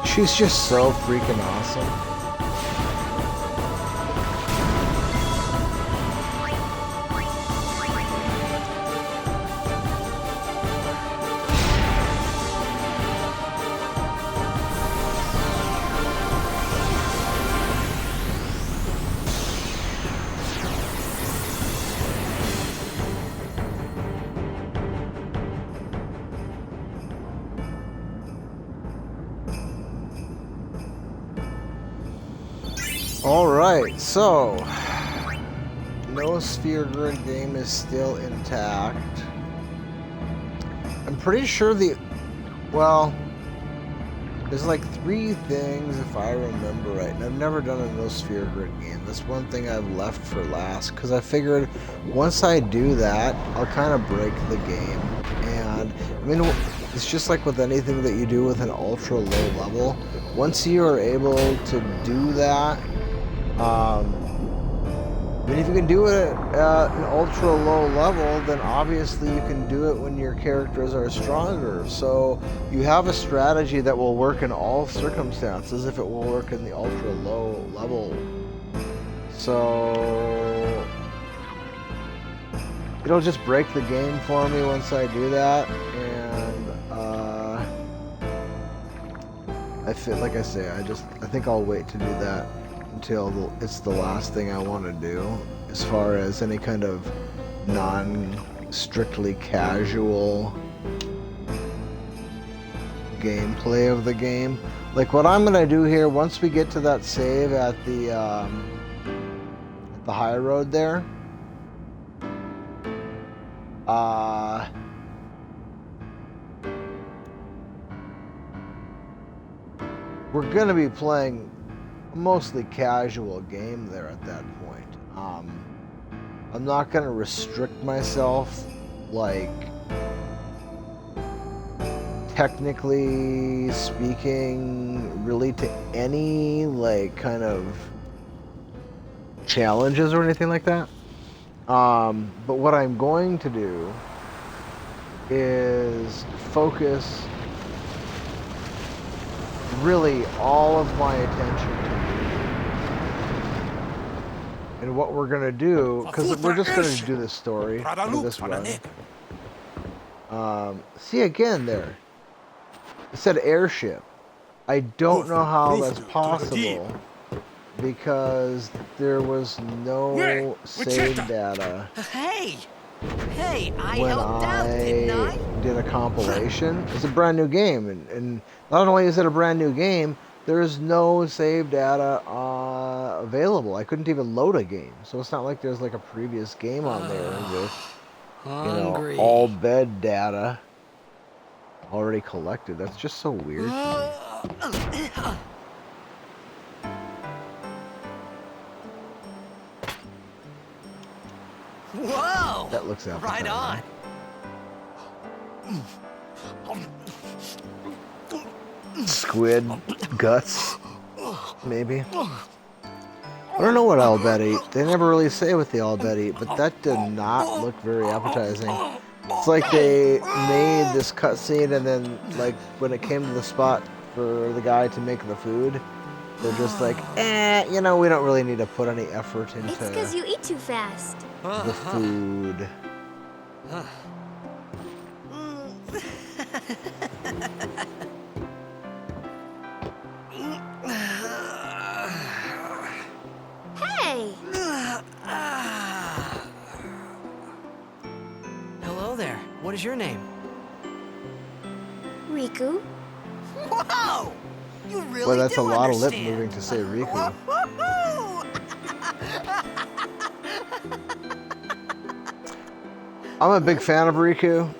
She's just so freaking awesome. Alright, so no sphere grid game is still intact. I'm pretty sure well, there's like 3 things if I remember right, and I've never done a no sphere grid game. That's one thing I've left for last, because I figured once I do that, I'll kind of break the game. And I mean, it's just like with anything that you do with an ultra low level. Once you are able to do that, I mean, if you can do it at an ultra low level, then obviously you can do it when your characters are stronger. So you have a strategy that will work in all circumstances if it will work in the ultra low level. So it'll just break the game for me once I do that. And I feel like I say, I think I'll wait to do that until it's the last thing I want to do, as far as any kind of non-strictly casual gameplay of the game. Like what I'm gonna do here, once we get to that save at the high road there, we're gonna be playing a mostly casual game there at that point. I'm not gonna restrict myself, like, technically speaking, really to any, like, kind of challenges or anything like that. But what I'm going to do is focus really all of my attention to. And what we're gonna do, because we're just gonna do this story, do this run. See again there. It said airship. I don't know how that's possible because there was no save data Hey, I when helped out, didn't I? did a compilation. It's a brand new game, and not only is it a brand new game, there's no save data available. I couldn't even load a game, so it's not like there's like a previous game on there with, you know, all bed data already collected. That's just so weird to me. Whoa! That looks appetizing. Right on. Squid guts, maybe. I don't know what I'll bet eat. They never really say what they all bet eat, but that did not look very appetizing. It's like they made this cutscene, and then, like, when it came to the spot for the guy to make the food, they're just like, you know, we don't really need to put any effort into It's because you eat too fast. the food. Hey! Hello there. What is your name? Riku? Whoa! You really Well, that's do a lot of lip understand. moving to say Riku. I'm a big fan of Riku.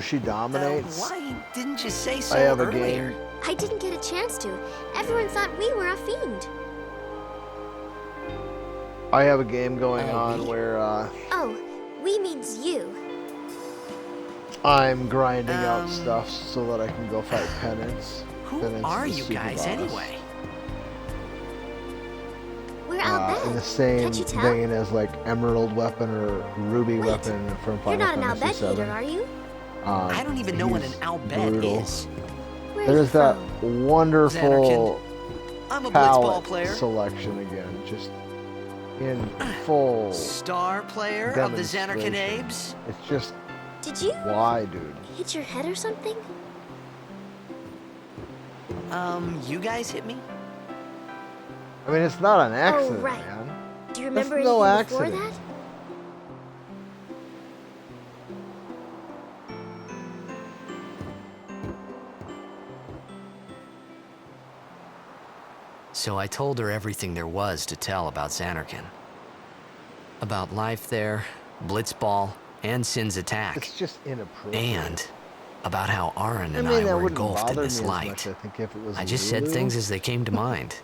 She dominates. Why didn't you say so I have a earlier? game. I didn't get a chance to. Everyone thought we were a fiend. I have a game going on where Oh, we means you. I'm grinding out stuff so that I can go fight penance. Who Penance are is you super guys boss. anyway? We're Al In the Bhed. same Can't you tell? vein as like Emerald Weapon or Ruby Wait, Weapon from You're Final not an Al Fantasy Bhed eater, VII. are you? I don't even know what an he's Al Bhed brutal. is. Where are you There's that from? wonderful I'm a blitzball palette player. selection again, just in full Star player of the demonstration. Zanarkand Abes. It's just, Did you why, dude? hit your head or something? You guys hit me? I mean, it's not an accident, right. man. Do you remember no anything before accident. that? So I told her everything there was to tell about Zanarkand. About life there, Blitzball, and Sin's attack. It's just inappropriate. And about how Aaron and I mean, that were wouldn't engulfed in bother this me as light. much, I think, if it was I just said Lulu. things as they came to mind.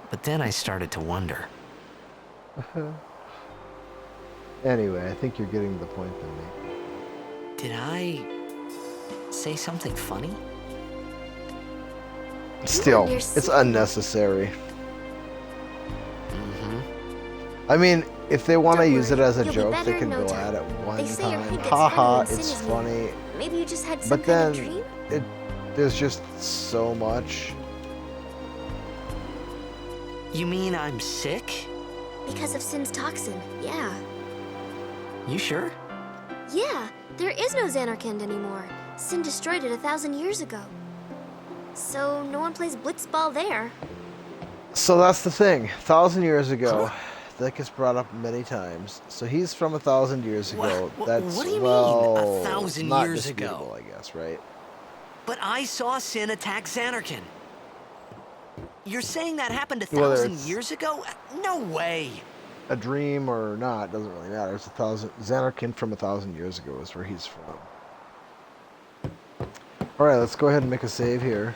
But then I started to wonder. Anyway, I think you're getting the point to me. Did I say something funny? Still, you're it's sick. unnecessary. I mean, if they want to Don't use it worry, as a you'll be joke, better they can in no go time. at it one They say your time. head gets Haha, funny when it's sin is funny. moved. Maybe you just had some But kind then, of dream? there's just so much. You mean I'm sick? Because of Sin's toxin, yeah. You sure? Yeah, there is no Zanarkand anymore. Sin destroyed it 1,000 years ago. So no one plays blitzball there. So that's the thing. 1,000 years ago, that gets brought up many times. So he's from 1,000 years ago. That's what do you well, mean, 1,000 not years disputable, ago? I guess, right? But I saw Sin attack Zanarkand. You're saying that happened Whether 1,000 it's- years ago? No way. A dream or not doesn't really matter. It's 1,000. Zanarkand from 1,000 years ago is where he's from. All right, let's go ahead and make a save here.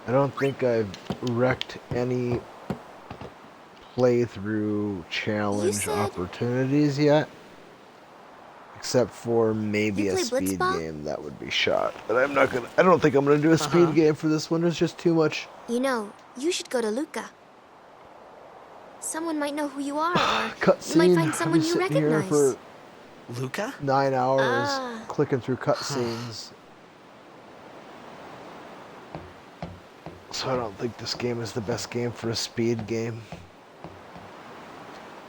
I don't think I've wrecked any playthrough challenge said- opportunities yet. Except for maybe You a play speed blitzball? game that would be shot. But I don't think I'm gonna do a speed game for this one. There's just too much. You know, you should go to Luca. Someone might know who you are, or Cutscene. you might find I've someone been you sitting here recognize. for Luca? 9 hours Ah. clicking through cutscenes. So I don't think this game is the best game for a speed game.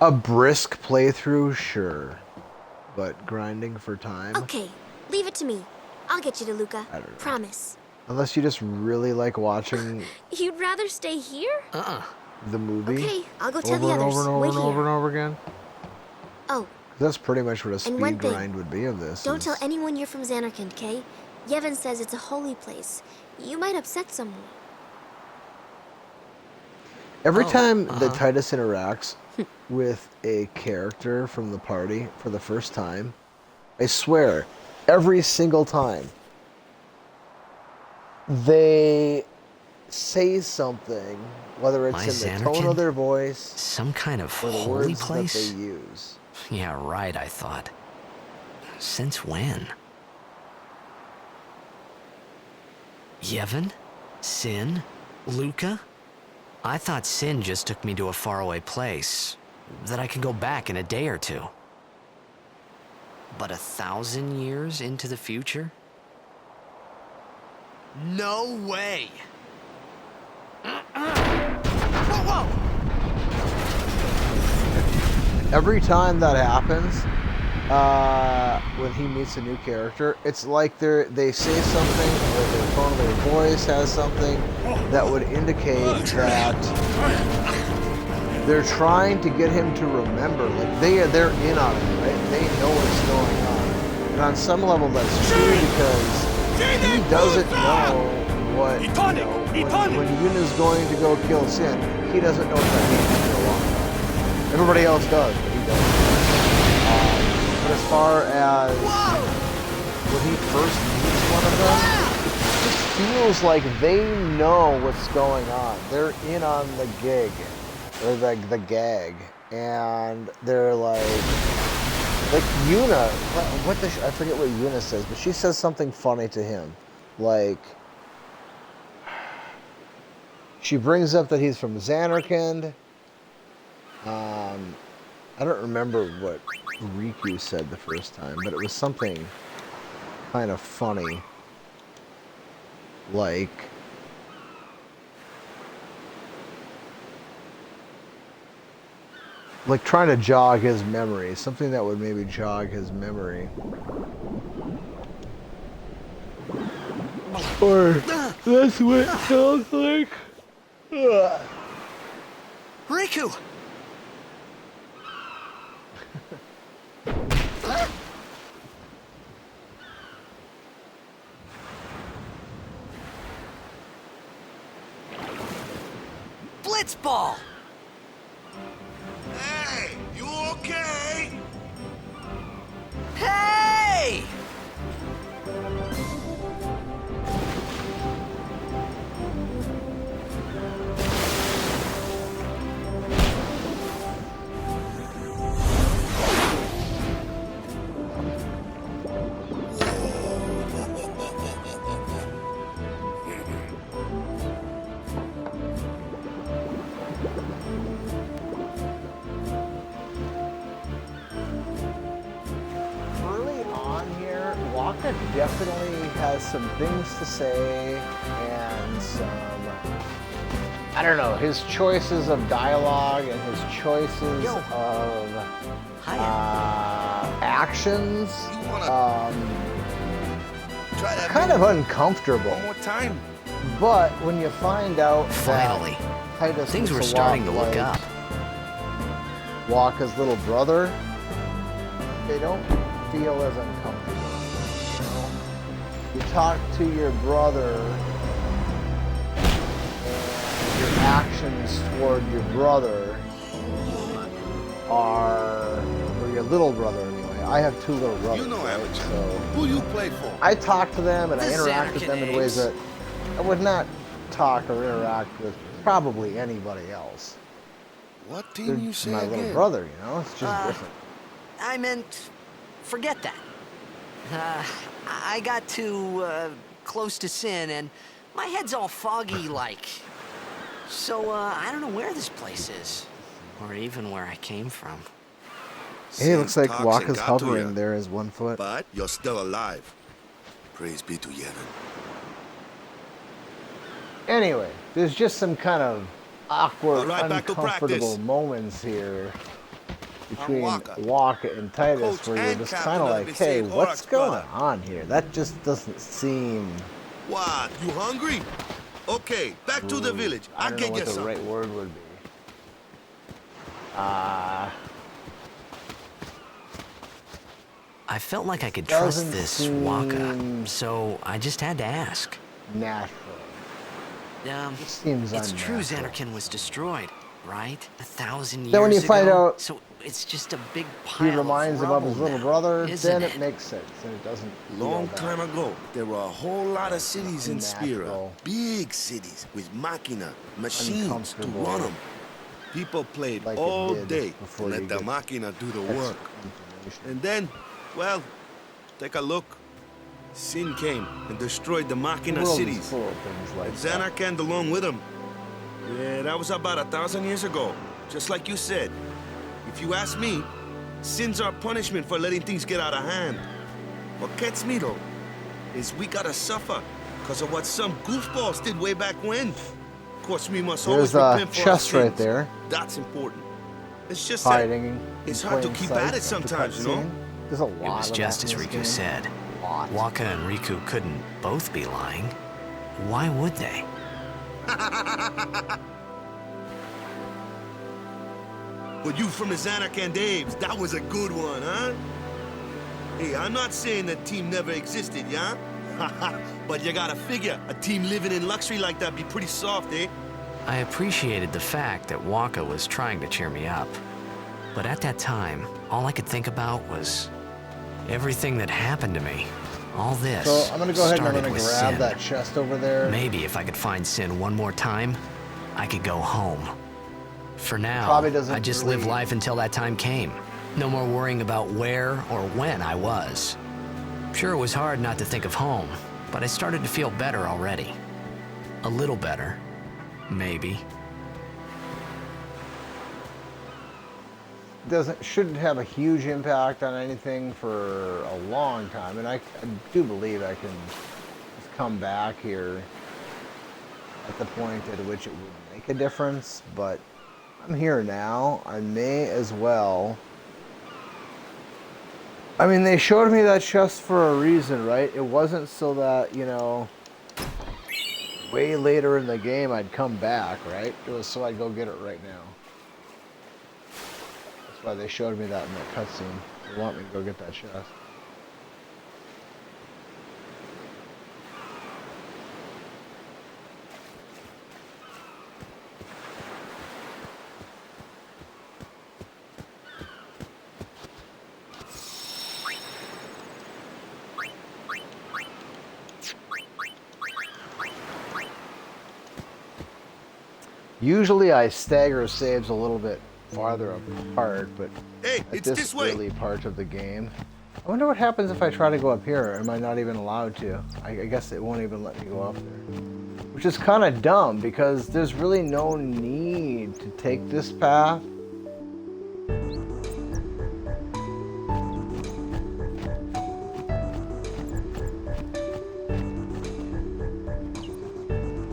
A brisk playthrough, sure. But grinding for time? Okay, leave it to me. I'll get you to Luca. I don't know. Promise. Unless you just really like watching You'd rather stay here? the movie Okay, I'll go tell over the and others. over and over Wait and over here. and over again. Oh, That's pretty much what a And one speed thing, grind would be of this. don't is- tell anyone you're from Zanarkand, Kay? Yevon says it's a holy place. You might upset someone. Every time that Titus interacts with a character from the party for the first time, I swear, every single time, they say something, whether it's My in the tone Zanarkand? of their voice Some kind of or the holy words place? that they use. Yeah, right, I thought. Since when? Yevon? Sin? Luca? I thought Sin just took me to a faraway place, that I could go back in a day or two. But 1,000 years into the future? No way! Whoa, whoa! Every time that happens, when he meets a new character, it's like they say something, or their tone of their voice has something that would indicate that they're trying to get him to remember. Like they're in on it, right? They know what's going on, and on some level that's true because he doesn't know what. You know, when Yuna's going to go kill Sin, he doesn't know what that means for a long time. Everybody else does, but he doesn't. But as far as when he first meets one of them, it just feels like they know what's going on. They're in on the gig, or the gag, and they're like Yuna. I forget what Yuna says, but she says something funny to him, like. She brings up that he's from Zanarkand. I don't remember what Riku said the first time, but it was something kind of funny. Like... trying to jog his memory. Something that would maybe jog his memory. Or that's what it sounds like. Riku! Blitzball! Hey, you okay? Hey! Definitely has some things to say and some, I don't know, his choices of dialogue and his choices of actions, Try that kind of uncomfortable. one more time. But when you find out Finally, that Titus things looks were a starting to lot look like up. Waka's little brother, they don't feel as uncomfortable. You know? You talk to your brother, and your actions toward your brother are, or your little brother anyway. I have two little brothers, You know right? amateur. So Who you play for? I talk to them and I The interact with them in ways Zanarkand that I would not talk or interact with probably anybody else. What They're team you say my again? little brother, you know? It's just different. I meant, forget that. I got too close to Sin, and my head's all foggy like. So I don't know where this place is, or even where I came from. Hey, it looks like Talks and Waka's got to hovering ya. there as 1 foot. But you're still alive. Praise be to Yevon. Anyway, there's just some kind of awkward, All right, back to uncomfortable practice. moments here between Waka. Waka and Titus Coach where you're and just captain kind of of like, the hey, same what's Aurochs going brother." on here? That just doesn't seem... What? You hungry? Okay, back to the village. I I'll don't know get what you the some. right word would be. I felt like I could trust Doesn't this Waka, seem so I just had to ask. natural. It seems It's true unnatural. Zanarkand was destroyed, right? 1,000 years Then when you find ago? out So it's just a big He pile reminds of him of his rubble little now, brother, isn't then it makes sense, and it doesn't feel Long that time ago, there were a whole lot of cities in Spira. Unnatural. Big cities with machina, machines to Uncomfortable. run them. People played like it all did day before and you let the get machina do the extra work. information. And then, well, take a look. Sin came and destroyed the The machina world is cities. full of things like And that. Zanarkand along with him. Yeah, that was about 1,000 years ago. Just like you said. If you ask me, sin's our punishment for letting things get out of hand. What gets me though, is we gotta suffer because of what some goofballs did way back when. Of course, we must There's always a repent for our chest right sins. there, That's important. It's just hiding. in it's hard to plain keep sight at it of the sometimes, you know? cutscene. There's a lot It was of just that as in this Riku game. said. Lot. Waka and Riku couldn't both be lying. Why would they? But you from the Zanarkand Daves, that was a good one, huh? Hey, I'm not saying that team never existed, yeah? But you gotta figure, a team living in luxury like that be pretty soft, eh? I appreciated the fact that Waka was trying to cheer me up. But at that time, all I could think about was everything that happened to me. All this So I'm gonna go ahead and I'm started gonna with grab Sin. that chest over there. Maybe if I could find Sin one more time, I could go home. For now, Probably doesn't I just live really- life until that time came. No more worrying about where or when I was. Sure, it was hard not to think of home, but I started to feel better already. A little better, maybe. Shouldn't have a huge impact on anything for a long time, and I do believe I can just come back here at the point at which it would make a difference, but I'm here now. I may as well. I mean, they showed me that chest for a reason, right? It wasn't so that, you know, way later in the game I'd come back, right? It was so I'd go get it right now. That's why they showed me that in that cutscene. They want me to go get that chest. Usually I stagger saves a little bit farther apart, but Hey, at it's this this way. early part of the game. I wonder what happens if I try to go up here. Am I not even allowed to? I guess it won't even let me go up there. Which is kind of dumb because there's really no need to take this path.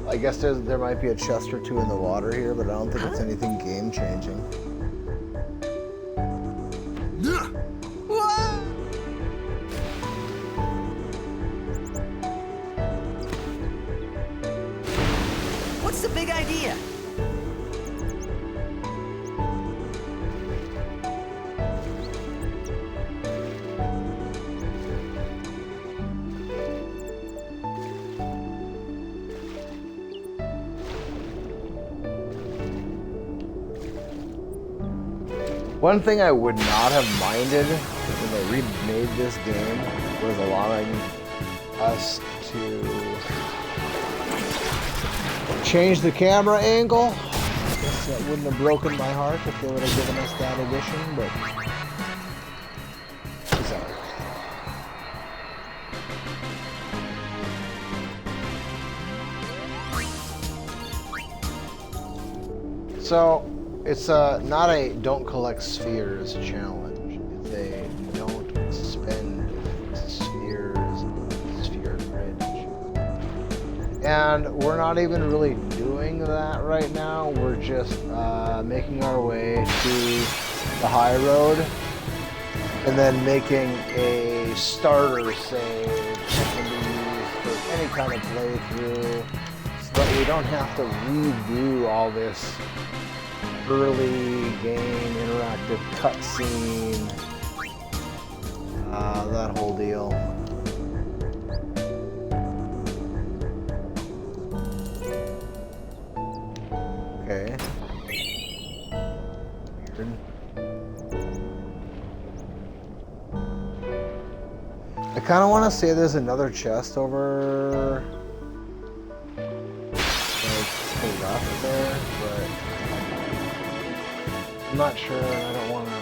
I guess there might be a chest or two in the water here, but I don't think it's anything game changing. Nah. What's the big idea? One thing I would not have minded when they remade this game was allowing us to change the camera angle. I guess that wouldn't have broken my heart if they would have given us that addition, but it's alright. So, it's not a don't collect spheres challenge. It's a don't spend spheres on sphere bridge. And we're not even really doing that right now. We're just making our way to the high road and then making a starter save that can be used for any kind of playthrough so that we don't have to redo all this early game interactive cutscene, that whole deal. Okay. Weird. I kind of want to say there's another chest over like to the left there, but I'm not sure. I don't want to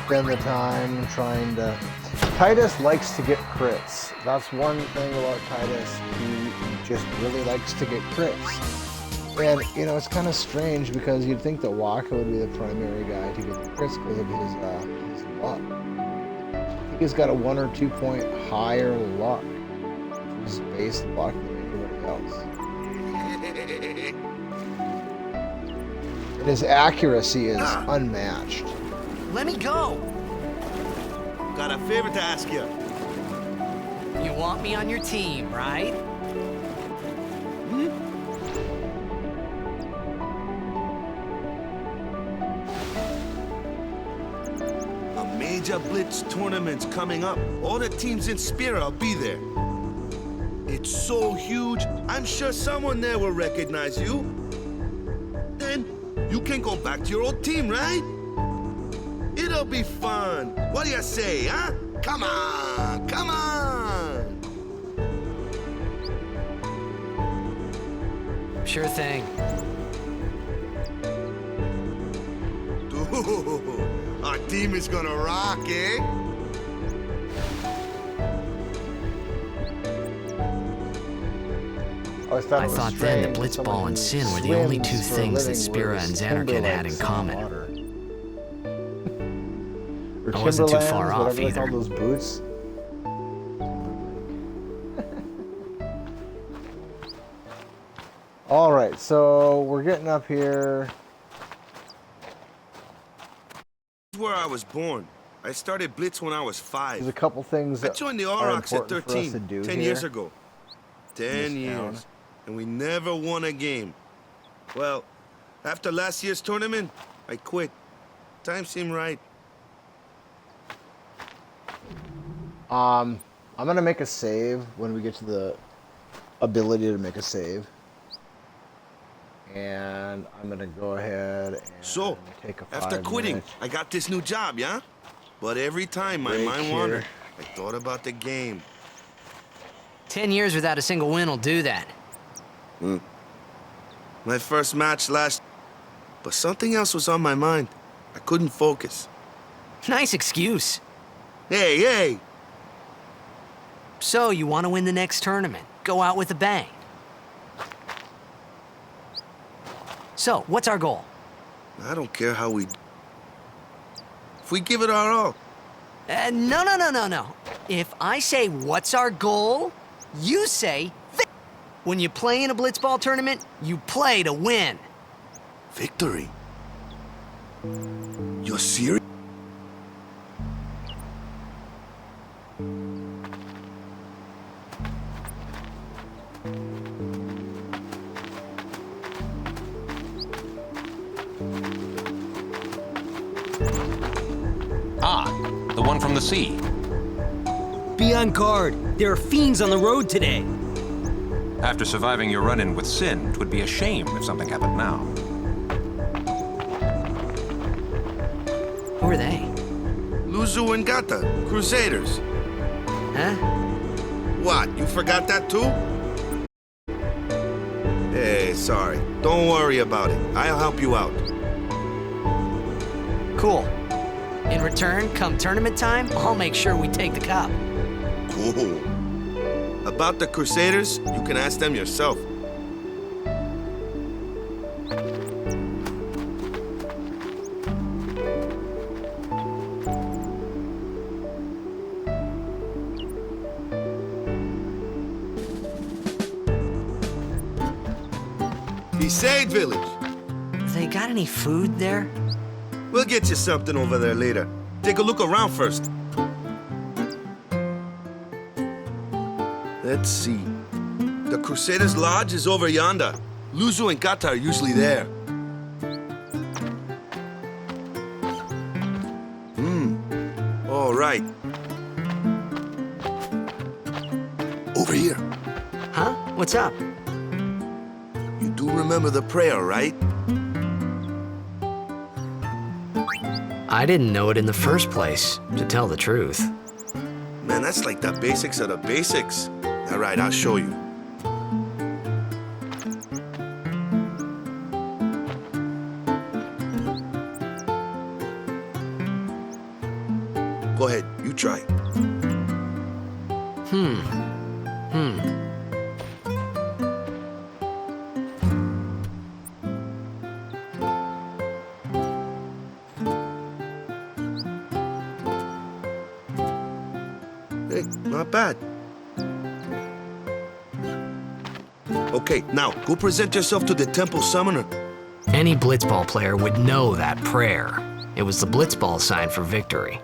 spend the time trying to... Titus likes to get crits. That's one thing about Titus. He just really likes to get crits. And, you know, it's kind of strange because you'd think that Waka would be the primary guy to get the crits because of his luck. I think he's got a 1 or 2 point higher luck. His base luck than anybody else. And his accuracy is unmatched. Let me go! Got a favor to ask you. You want me on your team, right? A major Blitz tournament's coming up. All the teams in Spira will be there. It's so huge, I'm sure someone there will recognize you. Then you can go back to your old team, right? It'll be fun. What do you say, huh? Come on, come on! Sure thing. Dude, our team is gonna rock, eh? I thought then that Blitzball and Sin were the only two things that Spira and Zanarkand had in common. I wasn't too far off either. Those boots. All right, so we're getting up here. This is where I was born. I started Blitz when I was 5. There's a couple things I that joined the are Aurochs at important for us 13, to do 10 here. years ago. 10 years. And we never won a game. Well, after last year's tournament, I quit. Time seemed right. I'm gonna make a save when we get to the ability to make a save. And I'm gonna go ahead and So, take a after 5 quitting, minute I got this new job, yeah? But every time my break mind here. wandered, I thought about the game. 10 years without a single win will do that. My first match last... But something else was on my mind. I couldn't focus. Nice excuse. Hey, hey! So, you want to win the next tournament? Go out with a bang. So, what's our goal? I don't care how we... If we give it our all. No. If I say, what's our goal? You say, when you play in a blitzball tournament, you play to win. Victory? You're serious? down from the sea. Be on guard. There are fiends on the road today. After surviving your run-in with Sin, it would be a shame if something happened now. Who are they? Luzu and Gata, Crusaders. Huh? What, you forgot that too? Hey, sorry. Don't worry about it. I'll help you out. Cool. In return, come tournament time, I'll make sure we take the cup. Cool. About the Crusaders, you can ask them yourself. Besaid Village. They got any food there? We'll get you something over there later. Take a look around first. Let's see. The Crusaders' Lodge is over yonder. Luzu and Gata are usually there. All right. Over here. Huh? What's up? You do remember the prayer, right? I didn't know it in the first place, to tell the truth. Man, that's like the basics of the basics. All right, I'll show you. Go ahead, you try. Hey, not bad. Okay, now go present yourself to the temple summoner. Any blitzball player would know that prayer. It was the blitzball sign for victory.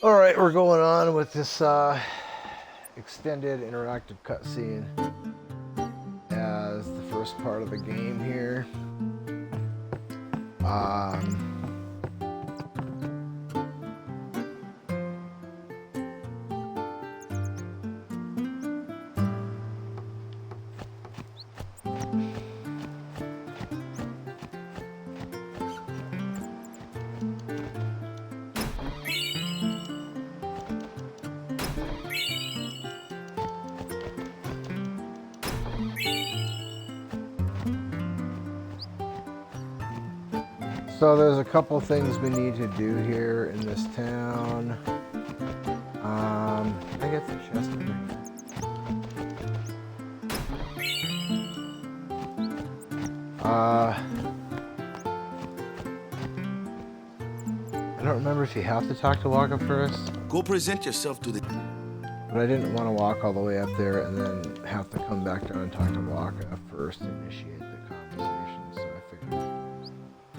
All right, we're going on with this extended interactive cutscene as the first part of the game here. So there's a couple things we need to do here in this town. I get the chest over here. I don't remember if you have to talk to Waka first, Go present yourself to the... but I didn't want to walk all the way up there and then have to come back down and talk to Waka first to initiate the conversation. So I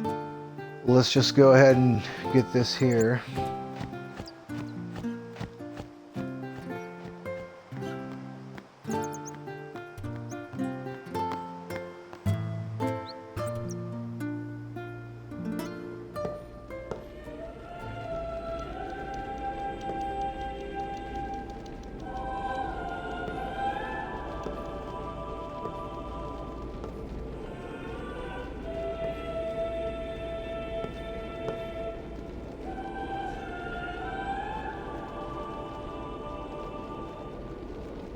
figured, let's just go ahead and get this here.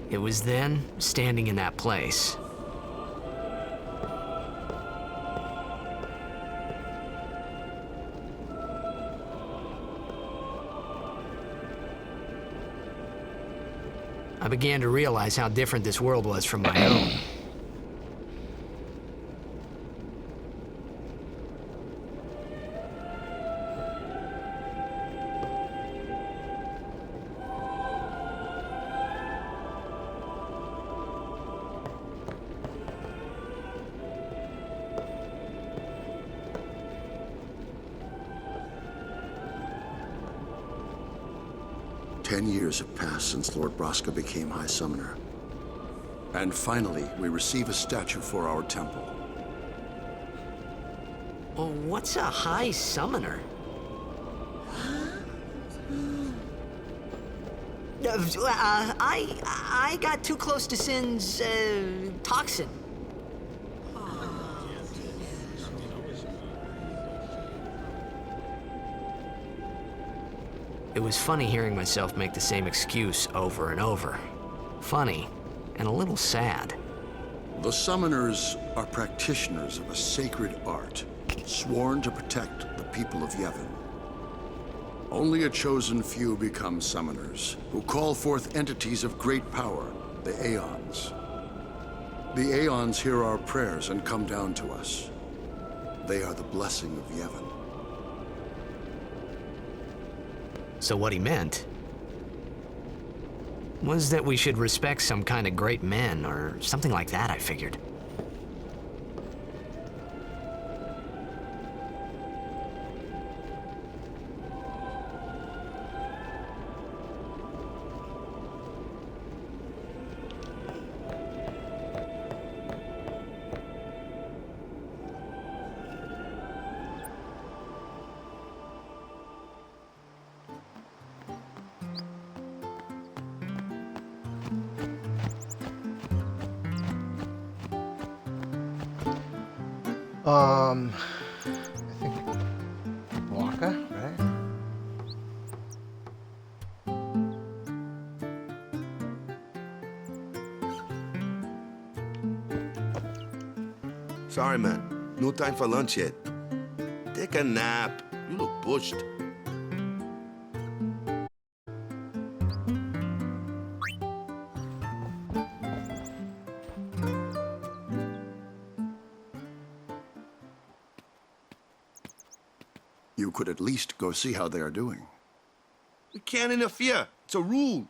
It was then, standing in that place, I began to realize how different this world was from my own. Years have passed since Lord Braska became High Summoner. And finally, we receive a statue for our temple. Well, what's a High Summoner? I got too close to Sin's toxin. It was funny hearing myself make the same excuse over and over. Funny, and a little sad. The summoners are practitioners of a sacred art, sworn to protect the people of Yevon. Only a chosen few become summoners, who call forth entities of great power, the Aeons. The Aeons hear our prayers and come down to us. They are the blessing of Yevon. So what he meant was that we should respect some kind of great men, or something like that, I figured. I think Waka, right? Sorry, man. No time for lunch yet. Take a nap. You look pushed. You could at least go see how they are doing. We can't interfere. It's a rule.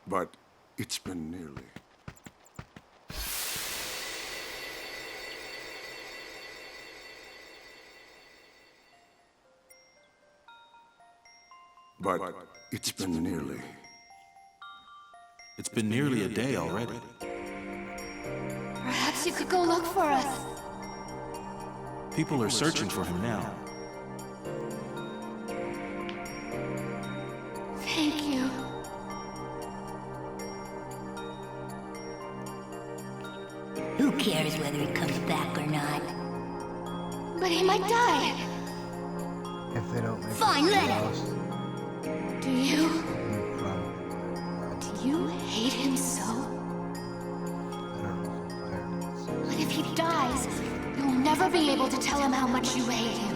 But it's been nearly. But it's been nearly. It's been nearly a day already. Perhaps you could go look for us. People are searching for him now. Thank you. Who cares whether he comes back or not? But he might die. If they don't make Fine, it let him. else, Do you? he probably Do you hate him so? I don't know if I'm fired. But if he dies, you'll never be able to tell him how much you hate him.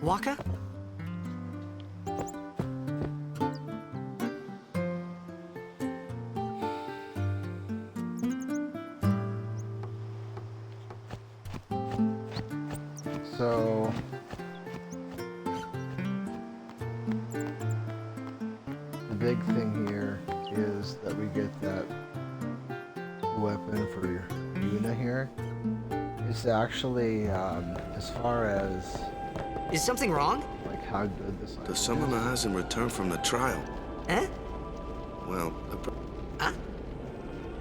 Waka? So the big thing here is that we get that weapon for Yuna here. It's actually, as far as Is something wrong? like how good this The item summoner is. hasn't returned from the trial. Eh? Well, Huh?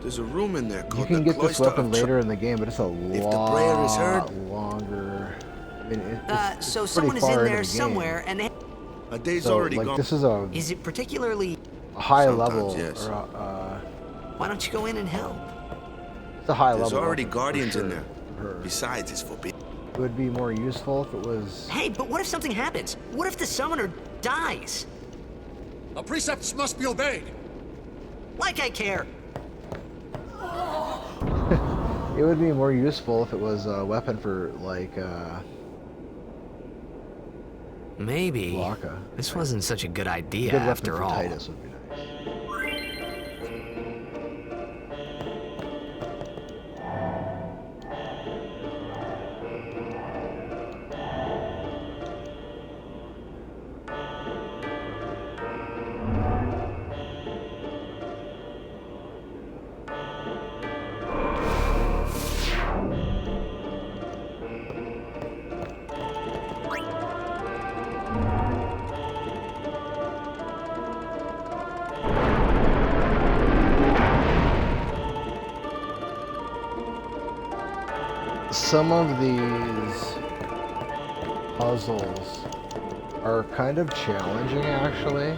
there's a room in there You called can the get this Cloister weapon of later in the game, but it's a the prayer is heard- lot longer. I mean, it's So pretty someone is far in into there the game. somewhere, and they... A day's So, already like, gone. this is a Is it particularly... high Sometimes, level. yes. Or, Why don't you go in and help? it's a high There's level. already weapon for guardians in sure, there. for her. Besides, it's forbidden. It would be more useful if it was. Hey, but what if something happens? What if the summoner dies? The precepts must be obeyed. Like I care. It would be more useful if it was a weapon for like Maybe. Waka. This wasn't such a good idea Good weapon after for all. Titus would be nice. Some of these puzzles are kind of challenging, actually.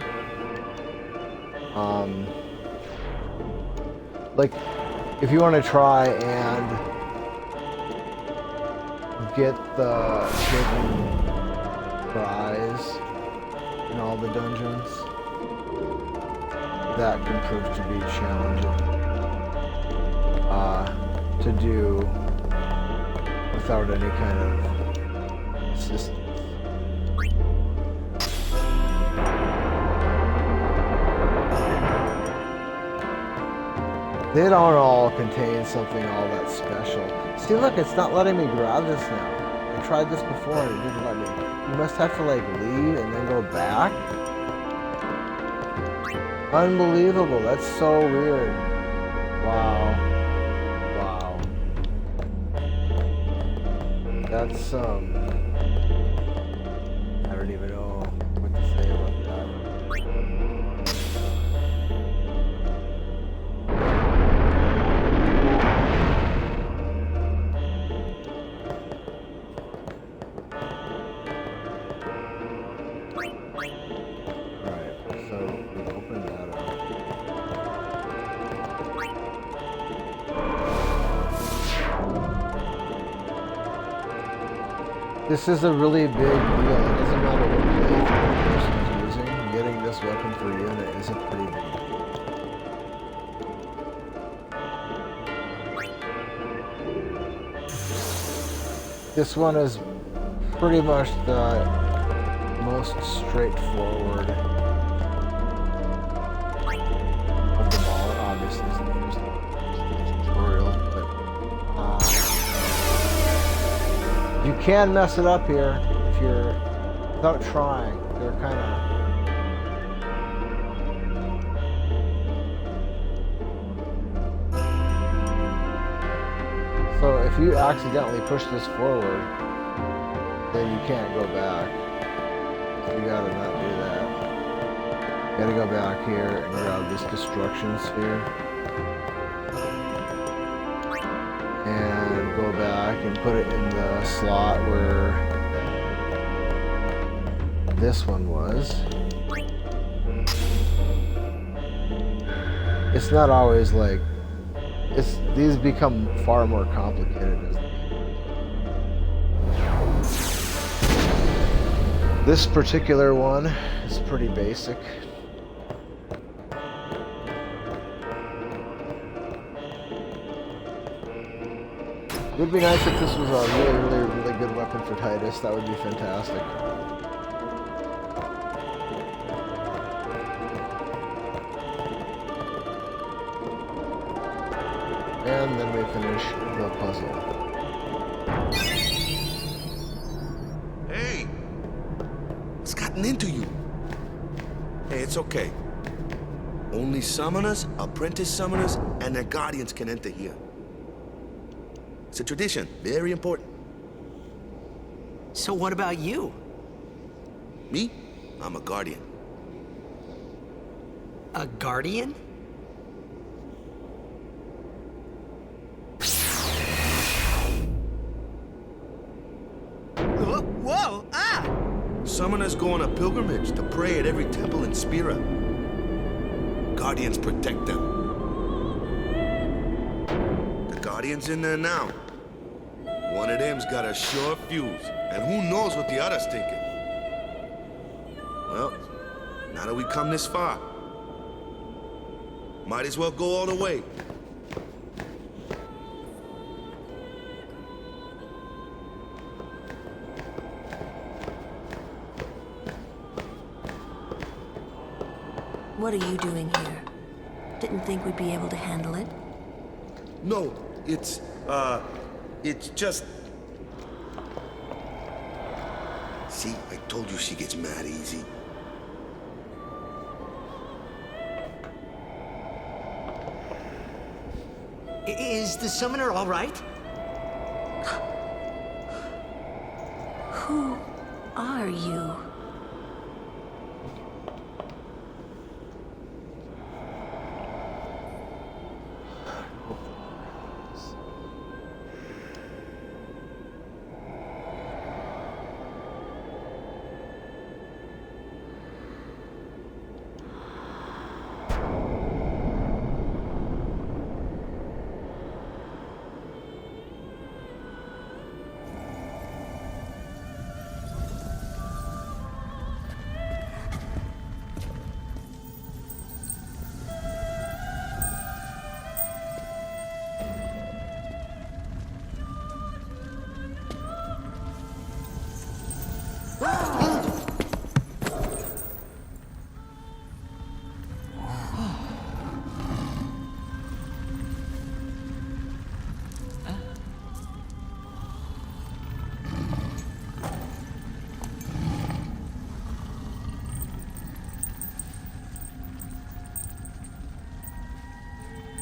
Like, if you want to try and get the hidden prize in all the dungeons, that can prove to be challenging to do without any kind of assistance. They don't all contain something all that special. See, look, it's not letting me grab this now. I tried this before and it didn't let me. You must have to like leave and then go back. Unbelievable, that's so weird. Wow. Wow. That's, I don't even know what to say about that. This is a really big deal. It doesn't matter what blade the person's using. Getting this weapon per unit is a pretty big deal. This one is pretty much the most straightforward of them all. Obviously, it's the first tutorial, but you can mess it up here if you're without trying. They're kind of so if you accidentally push this forward, then you can't go back. So you gotta not do that. You gotta go back here and grab this destruction sphere. And go back and put it in the slot where this one was. It's not always like these become far more complicated as this particular one is pretty basic. It would be nice if this was a really good weapon for Titus. That would be fantastic. And then we finish the puzzle. Hey! What's gotten into you? Hey, it's okay. Only summoners, apprentice summoners, and their guardians can enter here. It's a tradition, very important. So what about you? Me? I'm a guardian. A guardian? Whoa! Ah! Summoners go on a pilgrimage to pray at every temple in Spira. Guardians protect them. The Guardian's in there now. One of them's got a sure fuse, and who knows what the other's thinking. Well, now that we come this far, might as well go all the way. What are you doing here? Didn't think we'd be able to handle it. No, it's just... See, I told you she gets mad easy. Is the summoner all right? Who are you?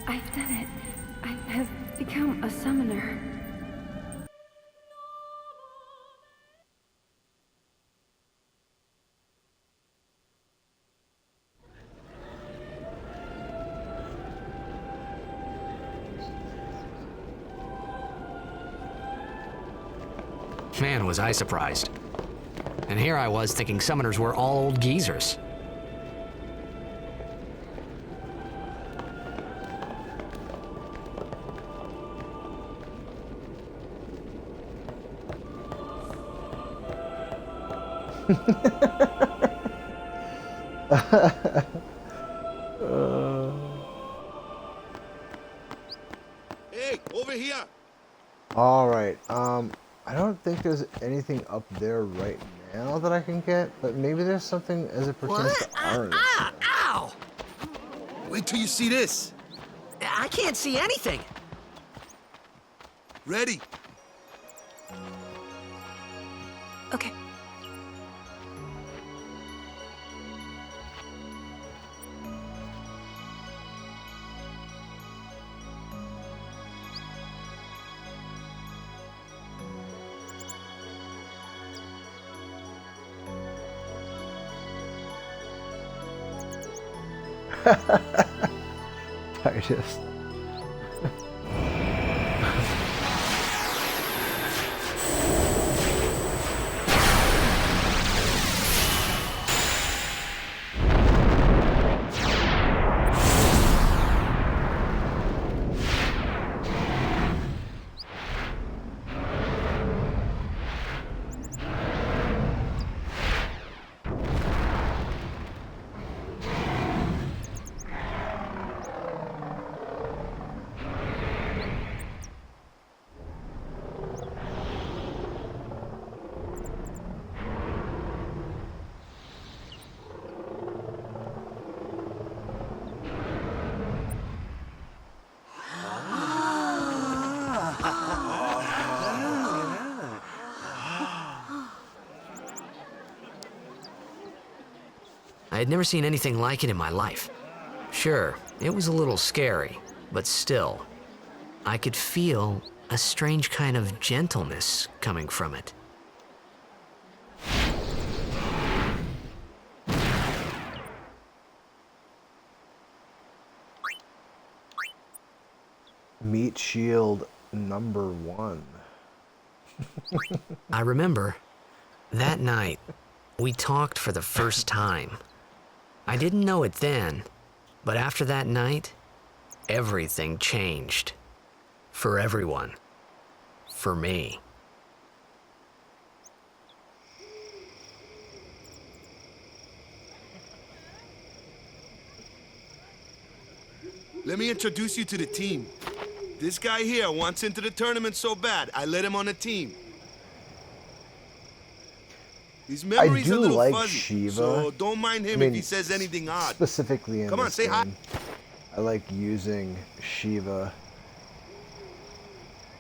I've done it. I have become a summoner. Man, was I surprised. And here I was thinking summoners were all old geezers. Hey, over here! All right. I don't think there's anything up there right now that I can get, but maybe there's something as it pertains to iron. Ow! Wait till you see this. I can't see anything. Ready? Okay. Titus. I had never seen anything like it in my life. Sure, it was a little scary, but still, I could feel a strange kind of gentleness coming from it. Meat shield number 1. I remember that night we talked for the first time. I didn't know it then, but after that night, everything changed. For everyone. For me. Let me introduce you to the team. This guy here wants into the tournament so bad, I let him on the team. His memory's a little like fuzzy, Shiva. so don't mind him if he says anything odd. Specifically in Come on, this say hi. game, I like using Shiva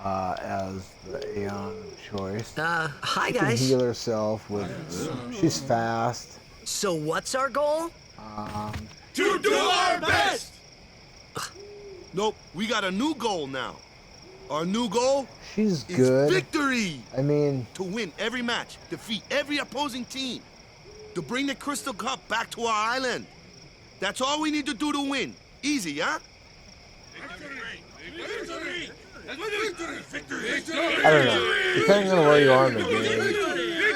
as the Aeon of choice. Hi She guys. can heal herself with. She's fast. So what's our goal? To do our best! Nope, we got a new goal now. Our new goal She's is good. victory! I mean, To win every match, defeat every opposing team, to bring the Crystal Cup back to our island. That's all we need to do to win. Easy, huh? I don't know. Depending on where you are in the game,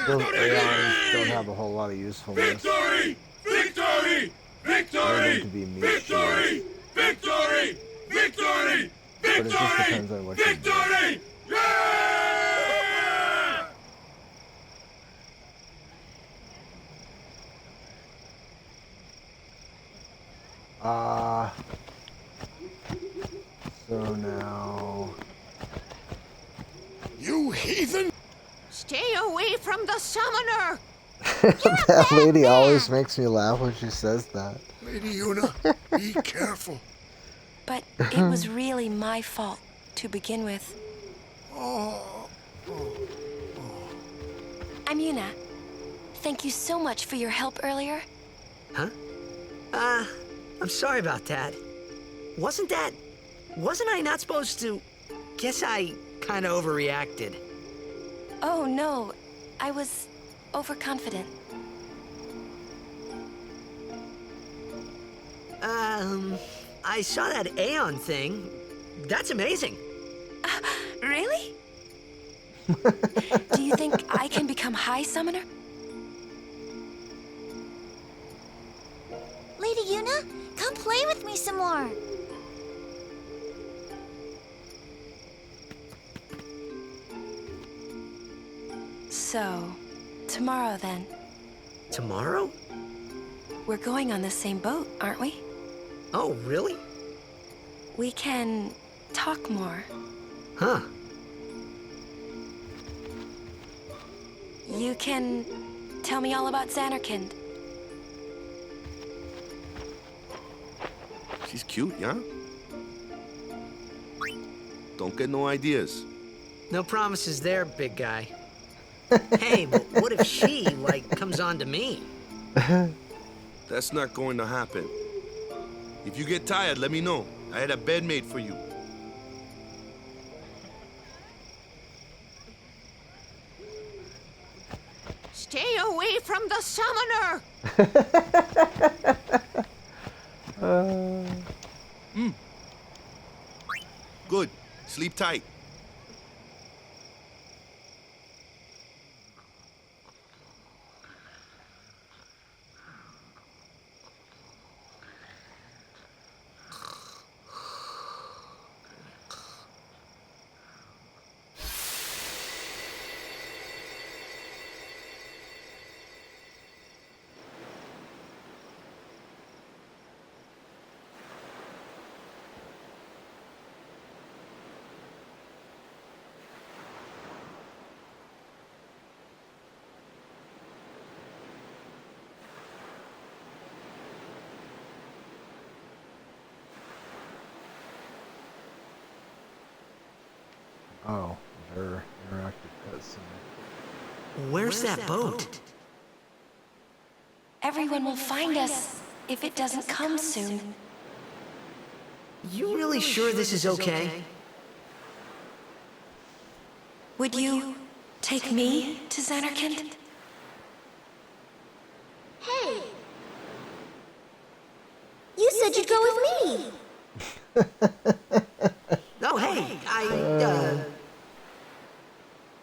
those Aeons don't have a whole lot of usefulness. Victory! Victory! They're going to be meat shields. Victory! Victory! But it just depends on what you do. Yeah! So now... You heathen! Stay away from the summoner! That lady always makes me laugh when she says that. Lady Una, be careful. But it was really my fault to begin with. I'm Yuna. Thank you so much for your help earlier. Huh? I'm sorry about that. Wasn't that Wasn't I not supposed to... Guess I kind of overreacted. Oh, no. I was overconfident. I saw that Aeon thing. That's amazing. Really? Do you think I can become High Summoner? Lady Yuna, come play with me some more. So, tomorrow then. Tomorrow? We're going on the same boat, aren't we? Oh, really? We can talk more. Huh. You can tell me all about Zanarkand. She's cute, yeah? Don't get no ideas. No promises there, big guy. Hey, but what if she, comes on to me? That's not going to happen. If you get tired, let me know. I had a bed made for you. Stay away from the summoner! Good. Sleep tight. Oh, their interactive cutscene. Where's that boat? Everyone will find us if it doesn't come soon. You really sure this is okay? Would you take me to Zanarkand? Hey! You said you'd go with me! Oh, hey,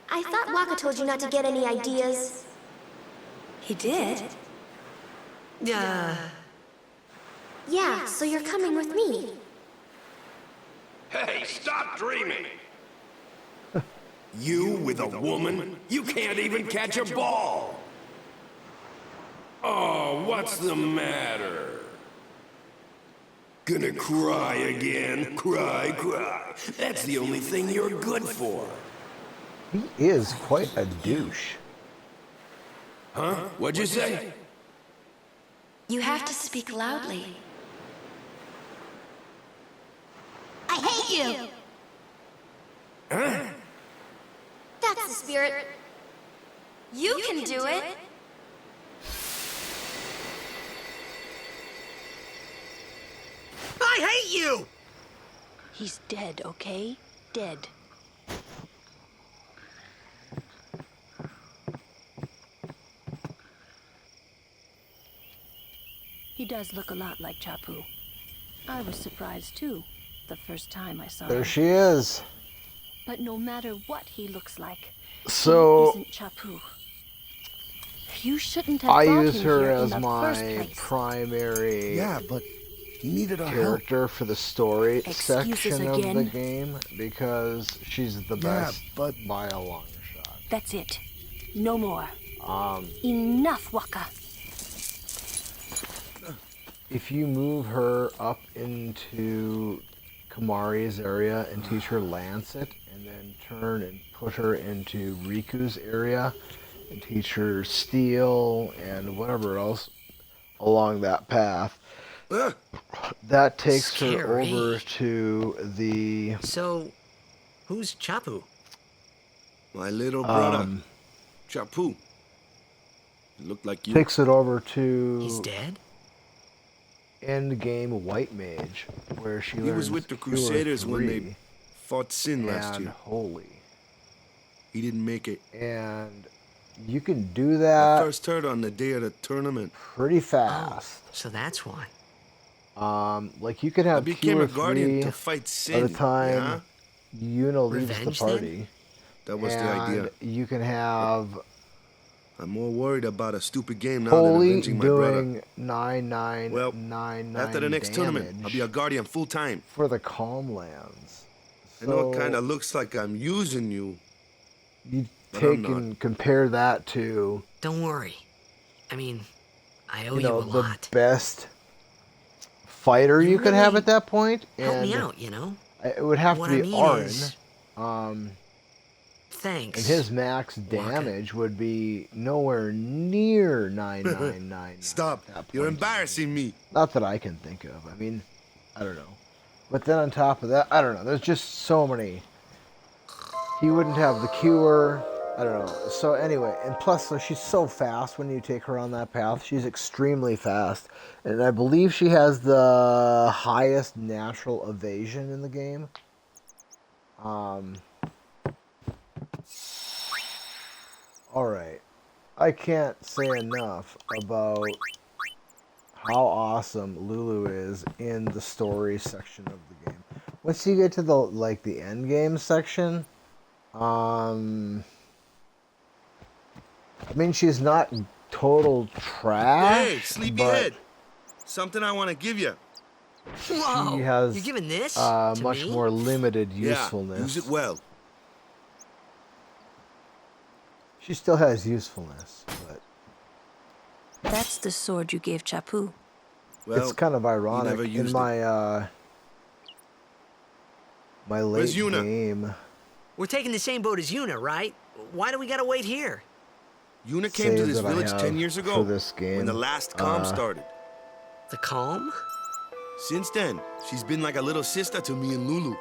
I thought Waka told you not to get any ideas. He did? Yeah, so you're coming with me. Hey, stop dreaming! You with a woman? You can't even catch a ball! Oh, what's the matter? Gonna cry again? Cry, cry. That's the only thing you're good for. He is quite a douche. Huh? What'd you say? You have to speak loudly. I hate you! Huh? That's the spirit. You can do it! I hate you! He's dead, okay? Dead. He does look a lot like Chapu. I was surprised too, the first time I saw him. There she is. But no matter what he looks like, So he isn't Chapu. You shouldn't have I brought use him her here in as the my first place. primary Yeah, but he needed our character for the story Excuses section of again? the game because she's the best but by a long shot. That's it. No more. Um, Enough, Waka. if you move her up into Kamari's area and teach her Lancet, and then turn and put her into Riku's area and teach her Steel and whatever else along that path, that takes her Scary. over to the... So, who's Chapu? My little brother, Chapu. It looked like you. Takes it over to... He's dead? end game white mage, where she learns He was with the Cure Crusaders when 3, they fought Sin last and year. Holy. He didn't make it. And you can do I that first heard on the day of the tournament. pretty fast. Oh, so that's why. Like you could have I became Cure a guardian 3 to fight by Sin. the time yeah? Yuna leaves Revenge, the then? party. That was the And idea. you can have I'm more worried about a stupid game now than Holy avenging my brother. doing 9999 After the next tournament, I'll be a guardian full time. for the Calm Lands. I know it So kind of looks like I'm using you. you but take I'm not. and compare that to Don't worry. I mean, I owe you you, know a the lot. best fighter you could have really at that point, Help me and out, you know? it would have What to I be mean Arin. is- Thanks. And his max damage would be nowhere near 999. Stop. You're embarrassing me. Not that I can think of. I mean, I don't know. But then on top of that, I don't know. There's just so many. He wouldn't have the cure. I don't know. So anyway, and plus, so she's so fast when you take her on that path. She's extremely fast. And I believe she has the highest natural evasion in the game. Alright. I can't say enough about how awesome Lulu is in the story section of the game. Once you get to the end game section, I mean, she's not total trash. Hey, sleepyhead. Something I want to give you. Whoa! She has You're giving this to much me? more limited usefulness. Yeah, use it well. She still has usefulness, but That's the sword you gave Chapu. Well, it's kind of ironic. never In used my my late Where's Yuna? game, We're taking the same boat as Yuna, right? Why do we gotta wait here? Yuna came to save this that I village have 10 years for ago this game, when the last calm started. The calm? Since then, she's been like a little sister to me and Lulu.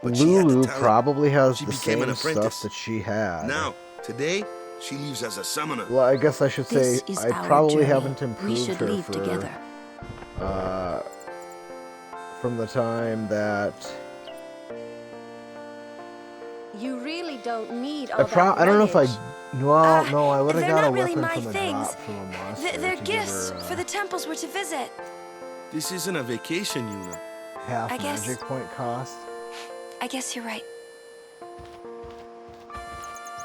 But she had the Lulu talent. probably has She the became same an apprentice. stuff that she had. Now, today, she leaves as a summoner. Well, I guess I should say This is I our probably journey. haven't We improved should her leave for together. from the time that You really don't need all I don't know if I. Well, no, I would have They're got a not really weapon my from a things. drop from a monster. They're to give gifts her, for the temples we're to visit. This isn't a vacation, Yuna. half I guess- magic point cost. I guess you're right.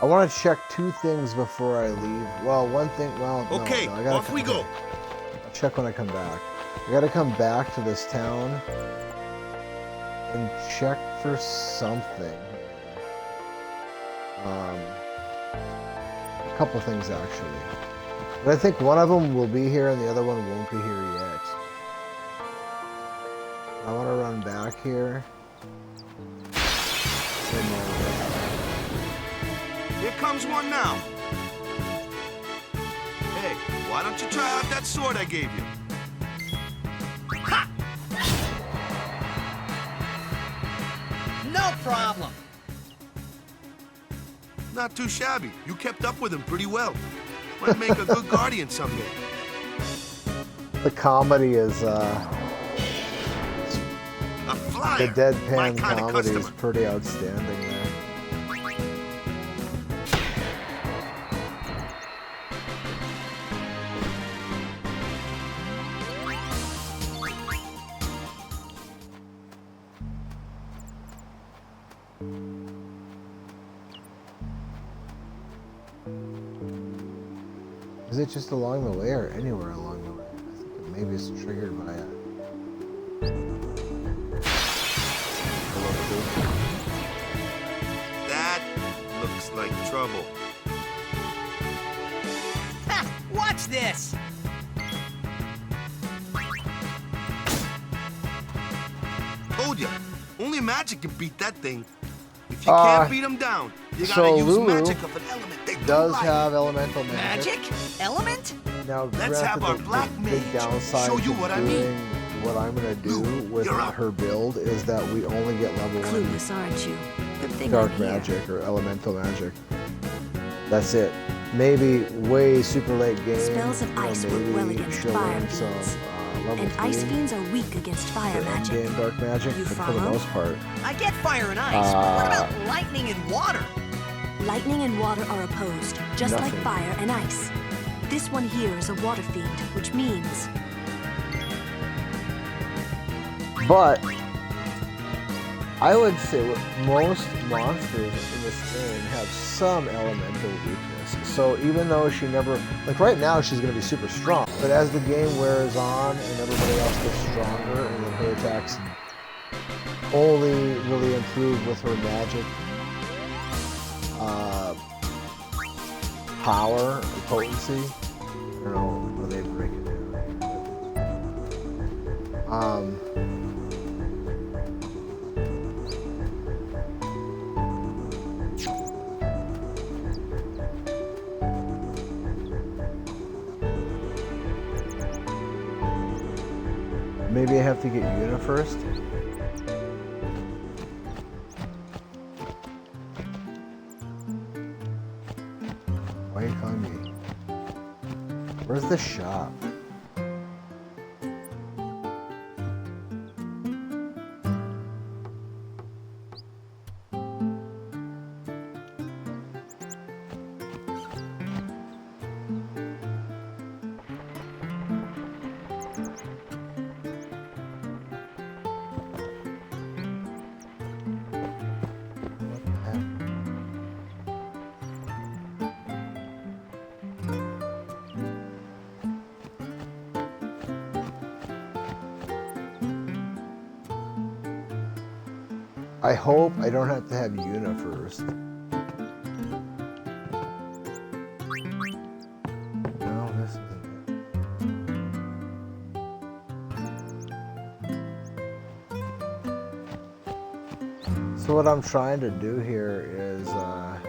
I want to check 2 things before I leave. Well, one thing. Well, no, Okay, no, I gotta off we go. I'll check when I come back. I gotta come back to this town and check for something. A couple things actually, but I think one of them will be here and the other one won't be here yet. I want to run back here. Here comes one now. Hey, why don't you try out that sword I gave you? No problem. Not too shabby. You kept up with him pretty well. Might make a good guardian someday. The comedy is A the flyer. My deadpan kind of comedy is customer. pretty outstanding there. Is it just along the way or anywhere along the way? I think it maybe it's triggered by it. That looks like trouble. Ha! Watch this! Told ya. Only magic can beat that thing. If you can't beat him down, you gotta so use Lulu magic of an element they does like. have elemental magic. Magic? Element? Now, Let's have granted, our the black big mage downside show you to what I doing mean. what I'm gonna do with you're up. her build is that we only get level 1 Clueless, aren't you? Good thing dark I'm here. magic or elemental magic. That's it. Maybe way super late game. Spells of ice work maybe well against she'll fire learn some beams. Level And ice 3. fiends are weak against fire magic. Game dark magic, You but for the follow? most part. I get fire and ice, but what about lightning and water? Lightning and water are opposed, just like Nothing. fire and ice. This one here is a water fiend, which means... But I would say most monsters in this game have some elemental weakness. So even though she never, like right now she's going to be super strong, but as the game wears on and everybody else gets stronger and then her attacks only really improve with her magic power and potency. I don't know where they break it down. Maybe I have to get Una first. Why are you calling me? Where's the shop? I hope I don't have to have Una first. No, this isn't it. So what I'm trying to do here is I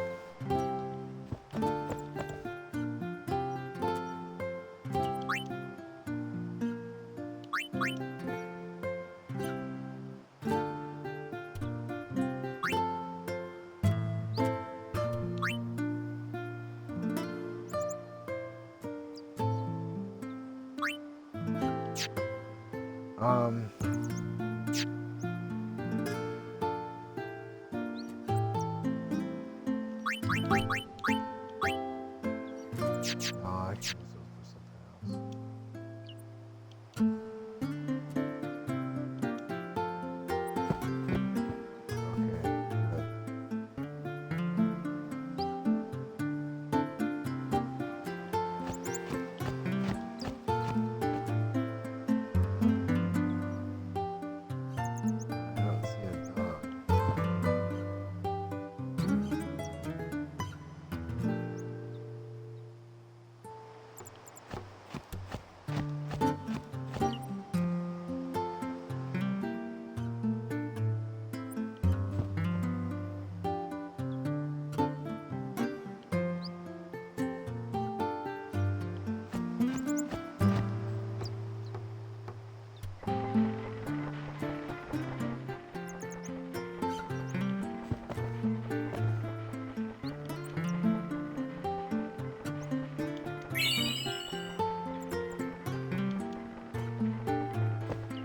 can use those for something else.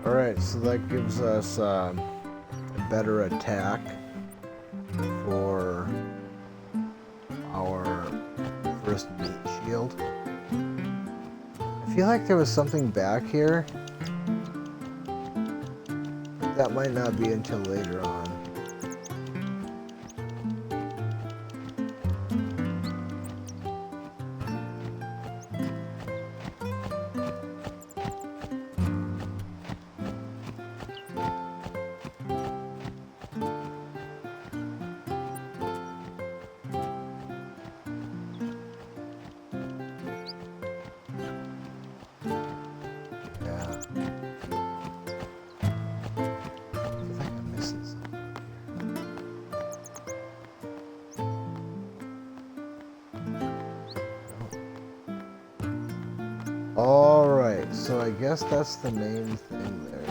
Alright, so that gives us a better attack for our first meat shield. I feel like there was something back here, but that might not be until later on. Alright, so I guess that's the main thing there.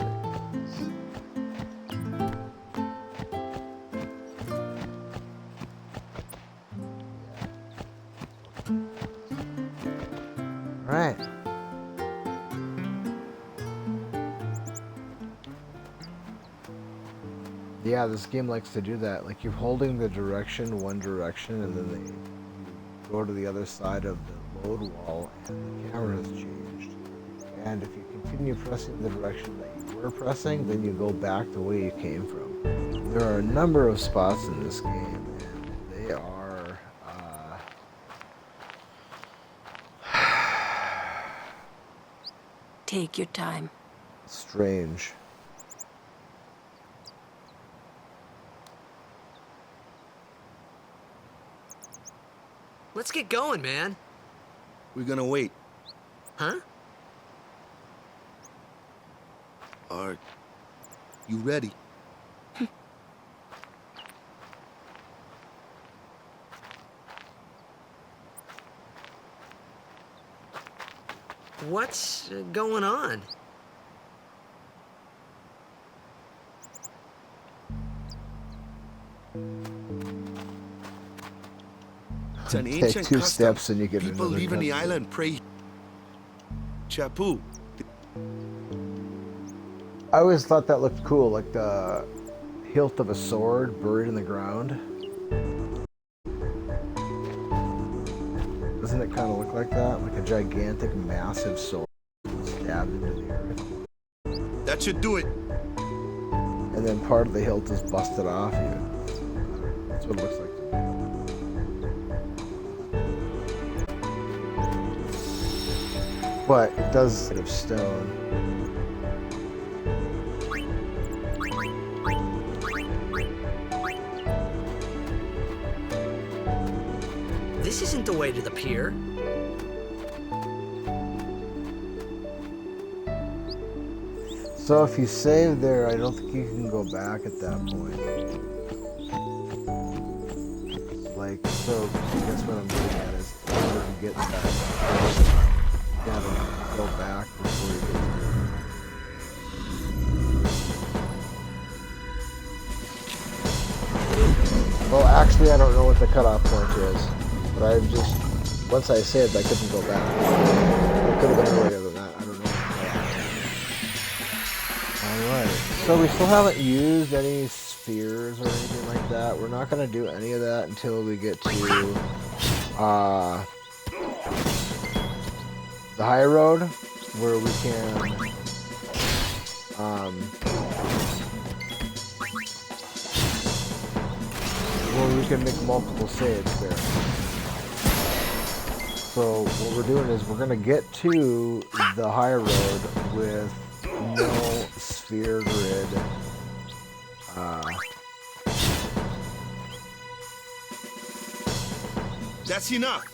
Right. yeah, this game likes to do that. Like, you're holding the direction one direction, and then you go to the other side of the load wall, and the camera has changed. And if you continue pressing the direction that you were pressing, then you go back the way you came from. There are a number of spots in this game, and they are Take your time. strange. Let's get going, man. We're gonna wait. Huh? Are you ready? What's going on? It's an Take ancient 2 custom. steps and you get People another leaving the cutscene. island pray. Chapu. I always thought that looked cool, like the hilt of a sword buried in the ground. Doesn't it kind of look like that? Like a gigantic, massive sword stabbed into the earth. That should do it. And then part of the hilt is busted off you. That's what it looks like to me. But it does kind of stone. This isn't the way to the pier. So if you save there, I don't think you can go back at that point. Like, so I guess what I'm getting at is, in order to get that, you gotta go back before you get there. Well, actually, I don't know what the cutoff point is, but I've just, once I saved, I couldn't go back. It could have been earlier than that, I don't know. Alright, so we still haven't used any spheres or anything like that. We're not going to do any of that until we get to the high road, where we can make multiple saves there. So what we're doing is we're going to get to the high road with no sphere grid That's enough.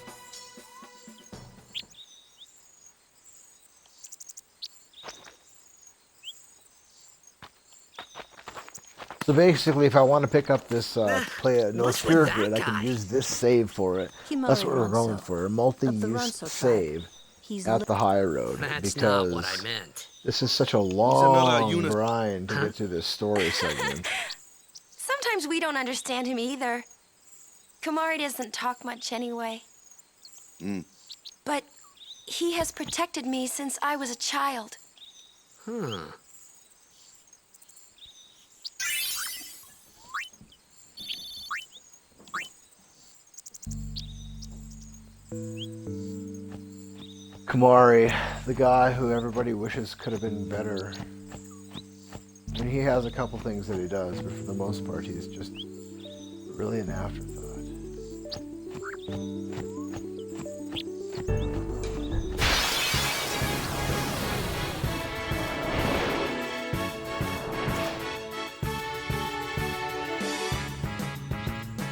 So basically, if I want to pick up this play a no sphere grid, I can use this save for it. That's what we're going for, a multi-use save at the high road. That's because not what I meant. this is such a long grind to get through this story segment. Sometimes we don't understand him either. Kumari doesn't talk much anyway. But he has protected me since I was a child. Kumari, the guy who everybody wishes could have been better. I mean, he has a couple things that he does, but for the most part, he's just really an afterthought.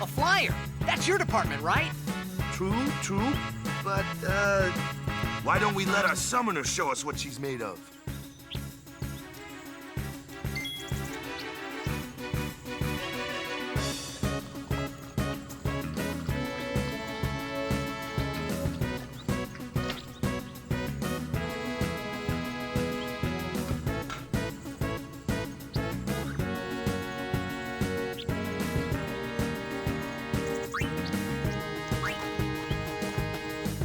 A flyer! That's your department, right? True, but, why don't we let our summoner show us what she's made of?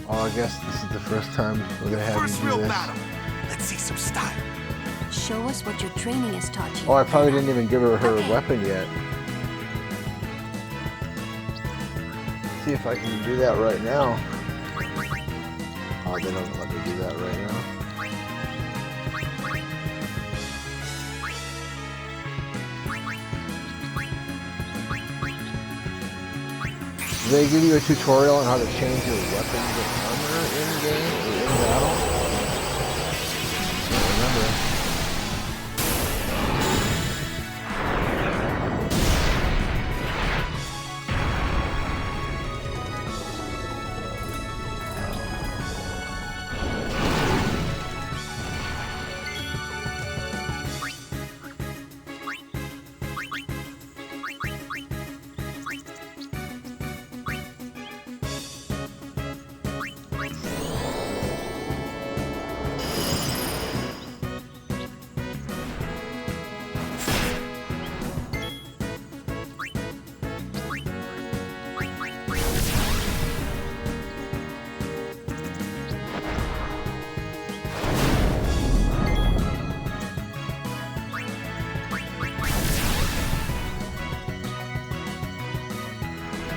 Oh, I guess this is the first time we're gonna have you do this. Let's see some style. show us what your training has taught you. Oh, I probably didn't even give her her weapon yet. See if I can do that right now. Oh, they don't let me do that right now. Do they give you a tutorial on how to change your weapons and armor in-game or in battle? I don't remember.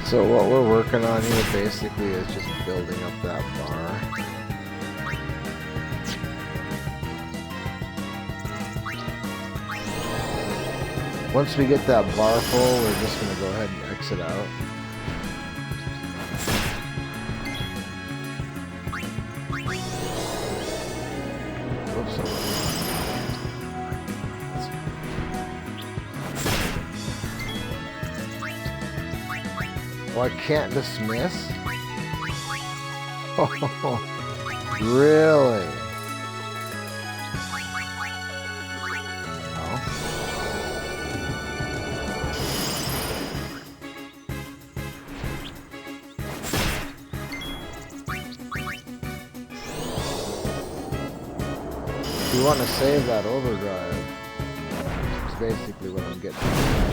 So what we're working on here basically is just building up that bar. Once we get that bar full, we're just going to go ahead and exit out. Oh, I can't dismiss? Oh, really? Oh. You want to save that overdrive. That's basically what I'm getting at.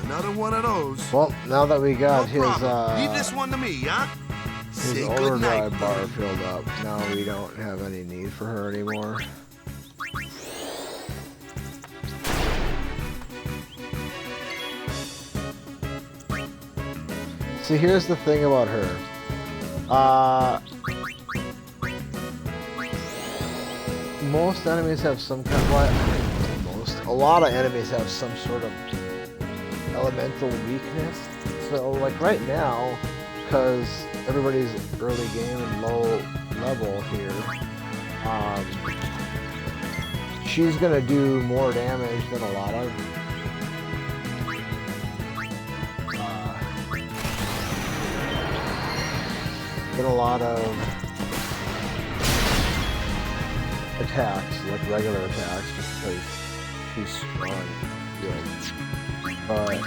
Another one of those. Well, now that we got Leave this one to me, huh? his overdrive bar filled up, now we don't have any need for her anymore. See, here's the thing about her. Most enemies have some kind of, a lot of enemies have some sort of elemental weakness. So like right now, because everybody's early game and low level here, she's gonna do more damage than a lot of attacks, like regular attacks, just because she's strong. But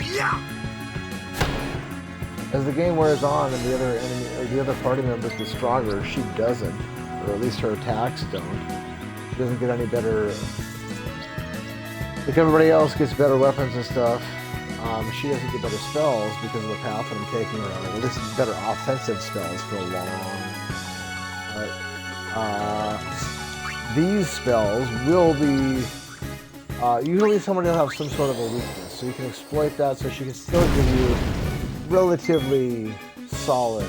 as the game wears on and the other enemy or the other party members get stronger, she doesn't, or at least her attacks don't. She doesn't get any better. Like everybody else gets better weapons and stuff, she doesn't get better spells because of the path that I'm taking her on. At least better offensive spells for a long. But these spells will be. Usually somebody will have some sort of a weakness, so you can exploit that so she can still give you relatively solid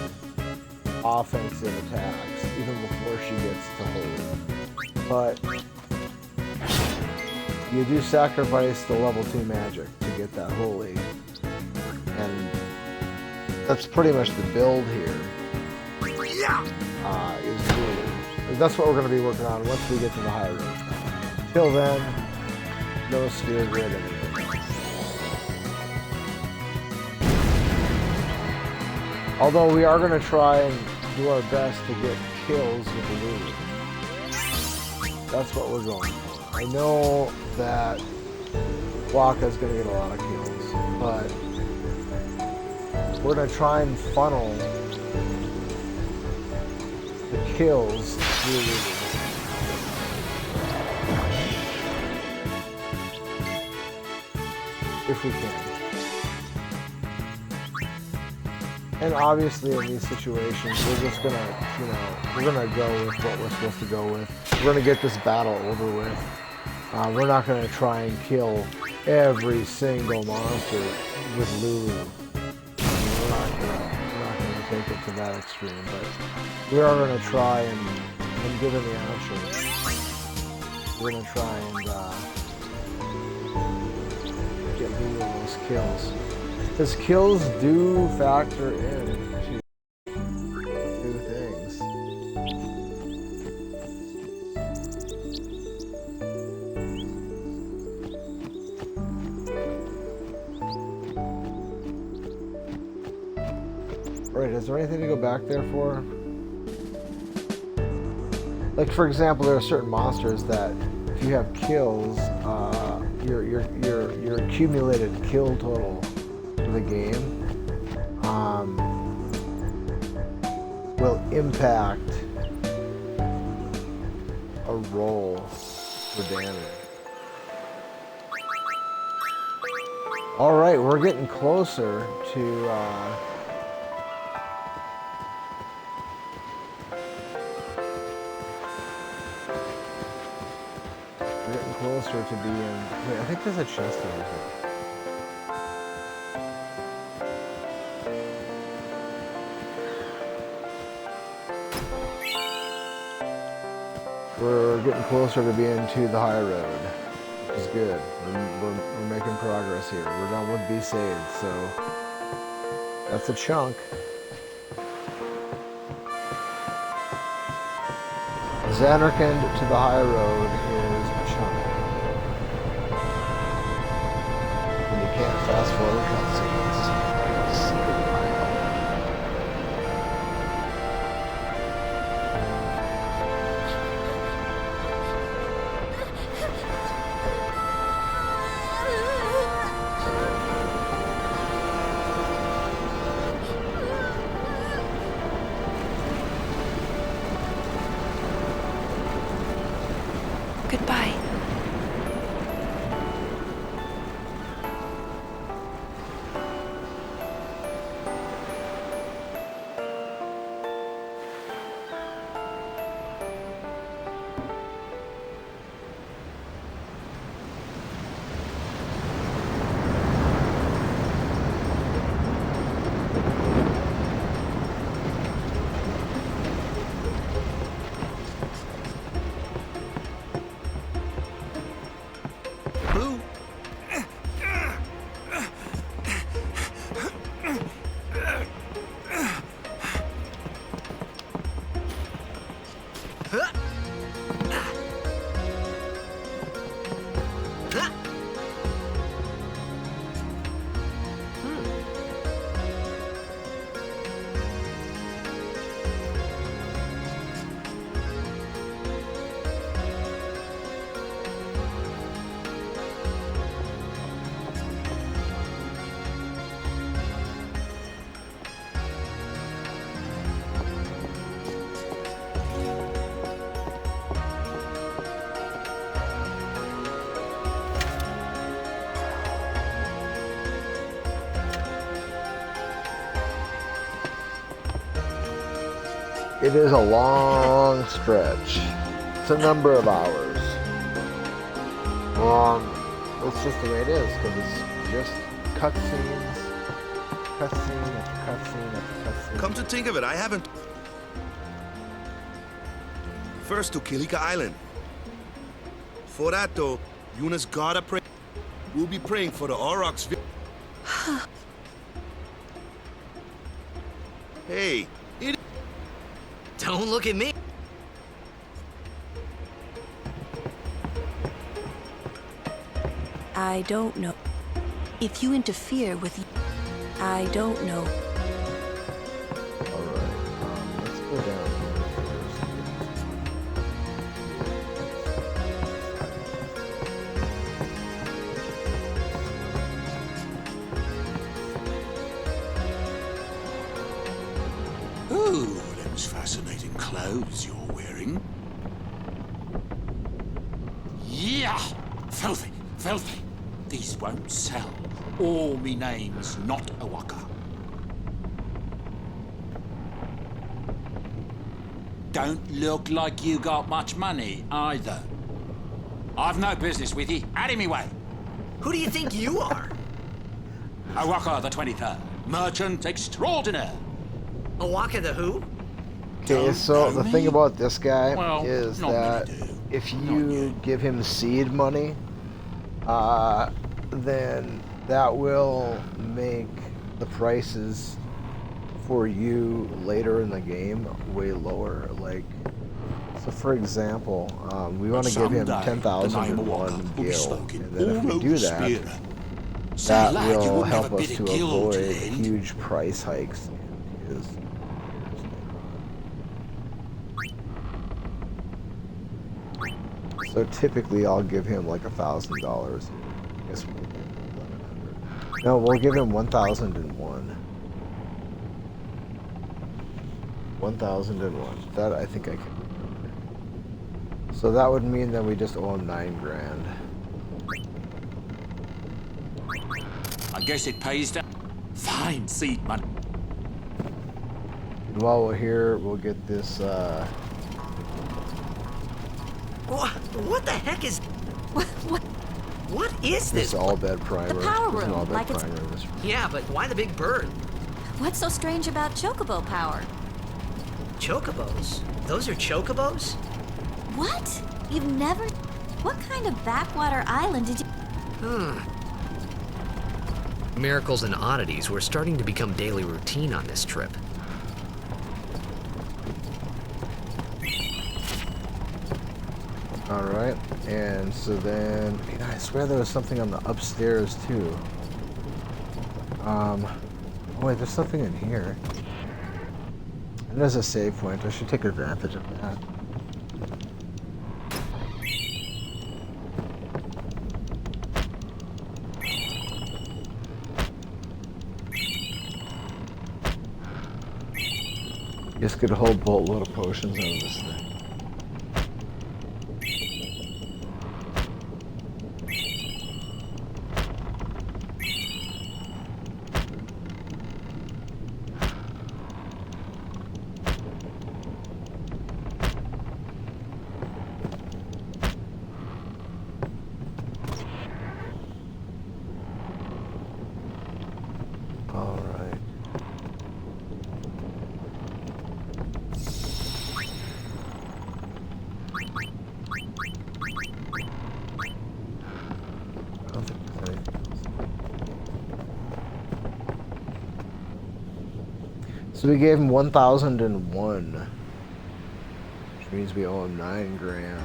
offensive attacks, even before she gets to holy. But you do sacrifice the level 2 magic to get that holy, and that's pretty much the build here. That's what we're going to be working on once we get to the high road. Till then, no sphere grid anything. Although we are going to try and do our best to get kills with Lulu. That's what we're going for. I know that Waka's going to get a lot of kills, but we're going to try and funnel the kills through Lulu. If we can. And obviously in these situations, we're just gonna, we're gonna go with what we're supposed to go with. We're gonna get this battle over with. We're not gonna try and kill every single monster with Lulu. We're not gonna take it to that extreme, but we are gonna try and given the option, we're gonna try and get Lulu those kills. Because kills do factor in to things. Alright, is there anything to go back there for? Like, for example, there are certain monsters that if you have kills, your accumulated kill total for the game will impact a roll for damage. Alright, we're getting closer to closer to being... Wait, I think there's a chest over here. We're getting closer to being to the high road, which is good. We're making progress here. We're done with Bhed, so that's a chunk. Zanarkand to the high road is a chunk. And you can't fast forward cutscenes. Secret mile. Goodbye. It is a long stretch. It's a number of hours. That's just the way it is, because it's just cutscenes, cutscene after cutscene after cutscene. Come to think of it, I haven't... First to Kilika Island. For that though, Yuna's gotta pray. We'll be praying for the Aurochs. Hey, don't look at me. I don't know. If you interfere with... I don't know. clothes you're wearing. Yeah! Filthy, filthy. These won't sell. All me name's not a waka. Don't look like you got much money, either. I've no business with you. Out of me way. Who do you think you are? Awaka the 23rd. Merchant extraordinaire. Awaka the who? Okay, so the thing about this guy Well, is not that many do. if you give him seed money, then that will make the prices for you later in the game way lower. Like, so for example, we want to give him 10,001 gil, and then if we do that, that will help us to avoid huge price hikes. So typically I'll give him like $1,000. I guess we'll give him 1,100. No, we'll give him 1,001. 1,001. That I think I can remember. So that would mean that we just owe him 9 grand. I guess it pays to... Fine seed money. And while we're here, we'll get this, What the heck is... What is this? this all-bed primer. The power This is an room, all-bed like it's- primer. This Yeah, but why the big bird? What's so strange about chocobo power? Chocobos? Those are chocobos? What? You've never... What kind of backwater island did you... Miracles and oddities were starting to become daily routine on this trip. Alright, and so then, I swear there was something on the upstairs too. Oh wait, there's something in here. And there's a save point, I should take advantage of that. Just get a whole boatload of potions out of this thing. So we gave him 1,001, which means we owe him 9 grand.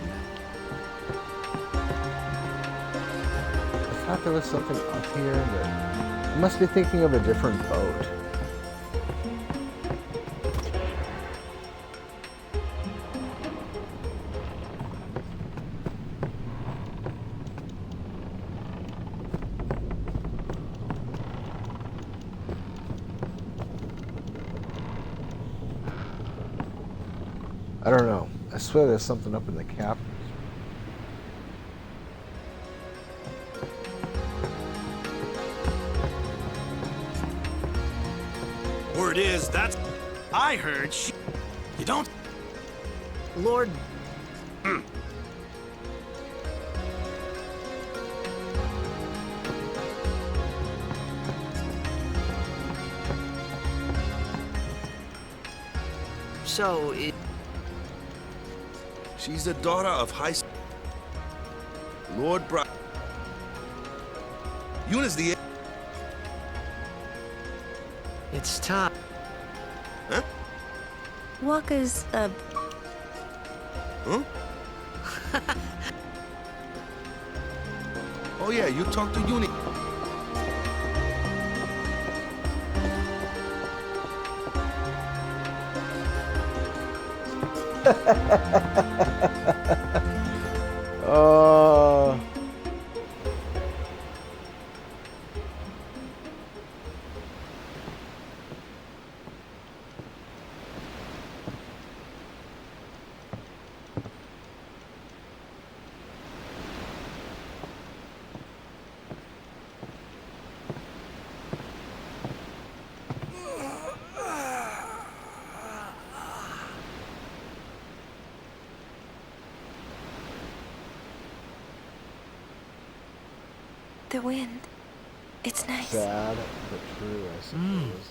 I thought there was something up here, but I must be thinking of a different boat. I don't know. I swear there's something up in the cap. Word is, that's... I heard You don't... Lord... So, She's the daughter of Lord Eunice the... It's time. Huh? Waka's, Huh? Oh yeah, you talked to Uni. Oh. The wind. It's nice. Sad but true, I suppose.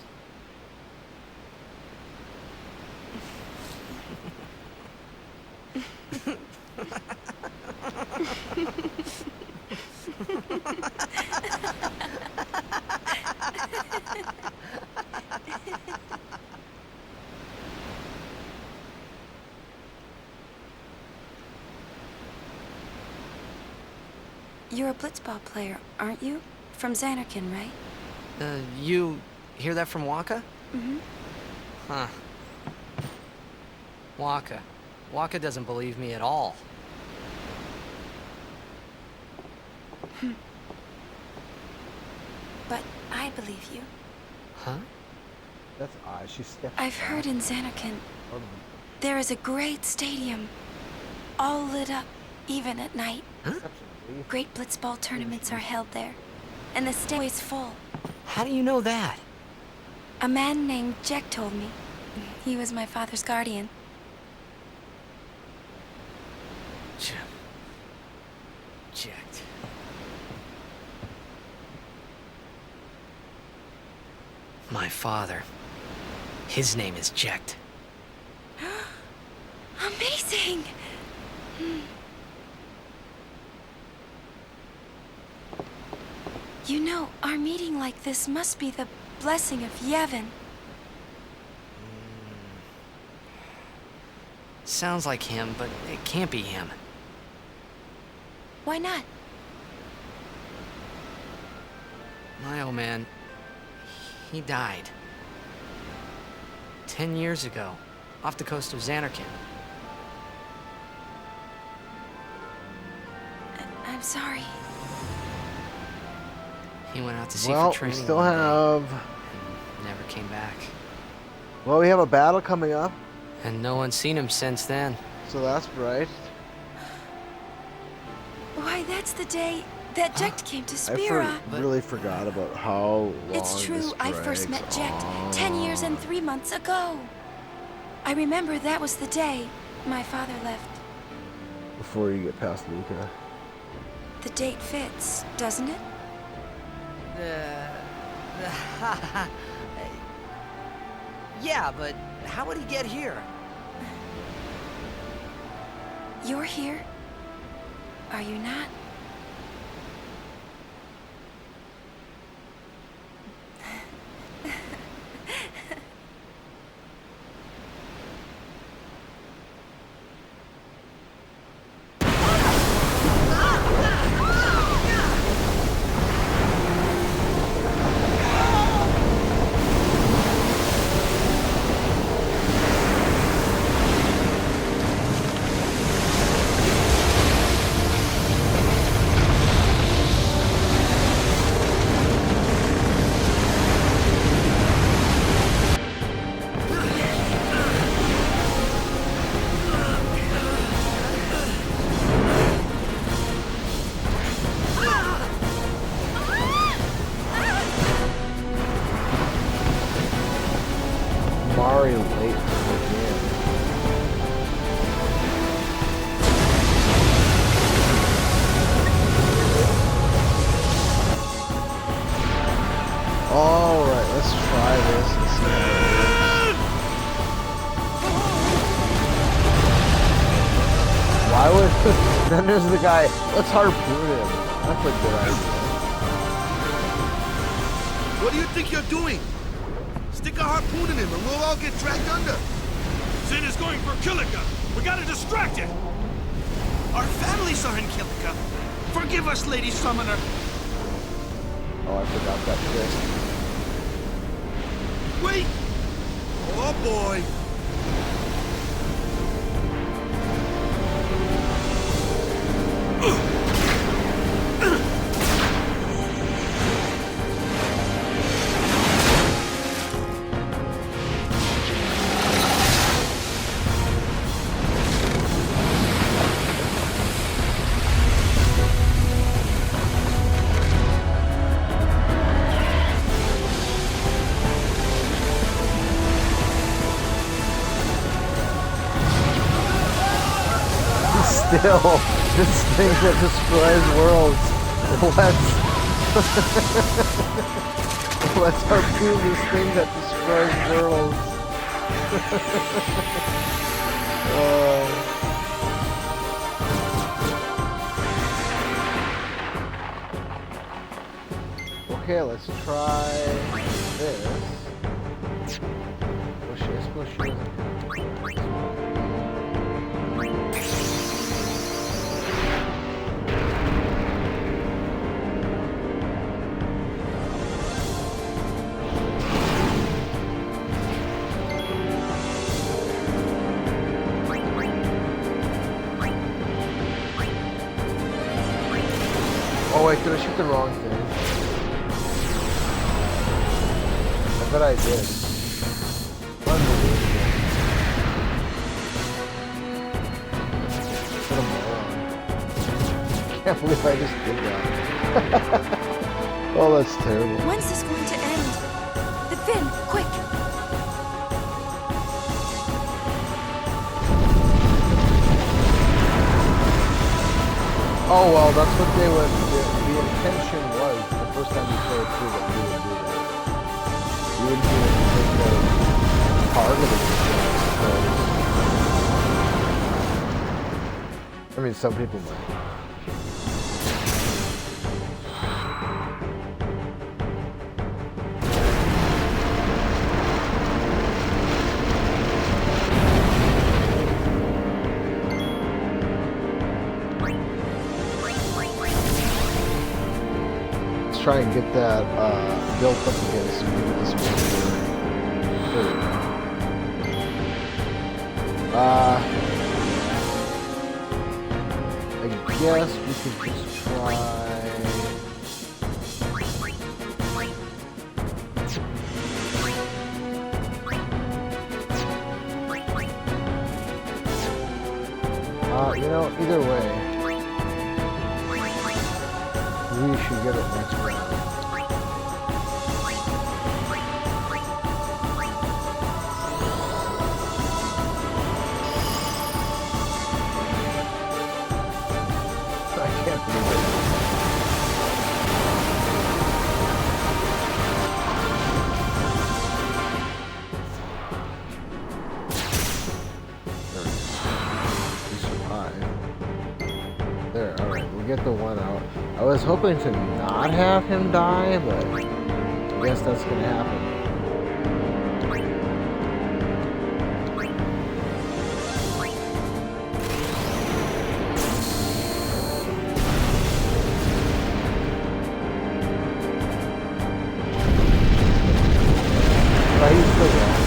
You're a blitzball player, aren't you? From Zanarkand, right? You hear that from Waka? Mm-hmm. Huh. Waka. Waka doesn't believe me at all. But I believe you. Huh? That's odd. She stepped I've heard in Zanarkand there is a great stadium, all lit up, even at night. Huh? Great blitzball tournaments are held there, and the stadium's full. How do you know that? A man named Jack told me. He was my father's guardian. Checked. My father. His name is Jecht. Amazing! You know, our meeting like this must be the blessing of Yevon. Sounds like him, but it can't be him. Why not? My old man, he died. 10 years ago, off the coast of Zanarkand. I'm sorry. He went out to sea Well, for training. we still one day have... and never came back. Well, we have a battle coming up. And no one's seen him since then. So that's bright. Why, that's the day that Jecht came to Spira. I really forgot about how long It's true, this I first met drags Jecht on. 10 years and 3 months ago. I remember that was the day my father left. Before you get past Luca. The date fits, doesn't it? Yeah, but how would he get here? You're here? Are you not? Mario late again. All right, let's try this and see how it works. Why would... Then there's the guy. Let's harpoon him. That's a good idea. What do you think you're doing? Stick a harpoon in him and we'll all get dragged under. Zin is going for Kilika. We gotta distract it. Our families are in Kilika. Forgive us, Lady Summoner. Oh, I forgot that trick. Wait! Oh boy! Still, this thing that destroys worlds. Let's Let's harpoon this thing that destroys girls. Okay, let's try this. Oh shit, I suppose she doesn't have Oh wait, did I shoot the wrong thing? I bet I did. Unbelievable. What a moron. Can't believe I just did that. Oh, that's terrible. When's this going to end? The fin, quick! Oh well, that's what they would. The intention was the first time you played through that you would do that. You would do it because targeting. I mean, some people might. Try and get that built up again so we can get this one through. I guess we could just try. You know, either way. We should get it next round. I can't believe it. There, alright, we'll get the one out. I was hoping to not have him die, but I guess that's gonna happen. But he's still gone.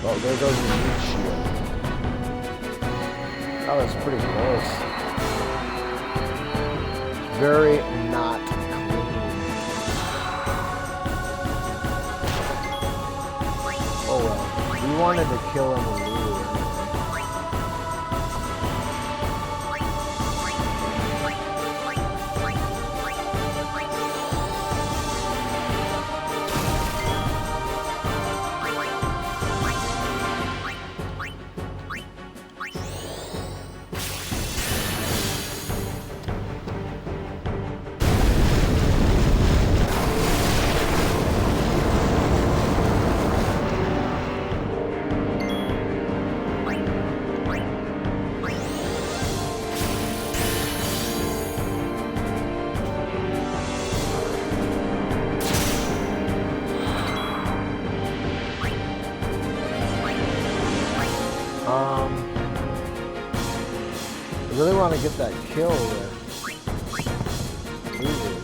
Oh, there goes the meat shield. That was pretty close. Very not clean. Oh well. We wanted to kill him when we were I really want to get that kill with Lulu.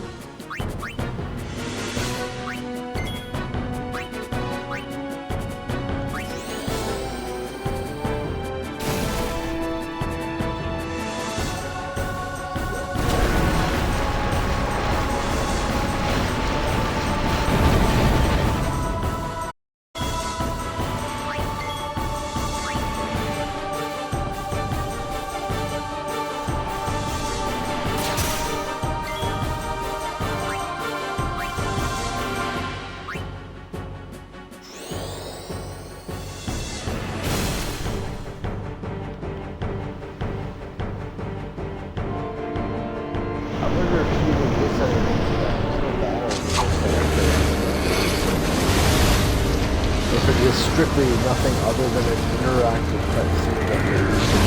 strictly nothing other than an interactive cutscene that you're using.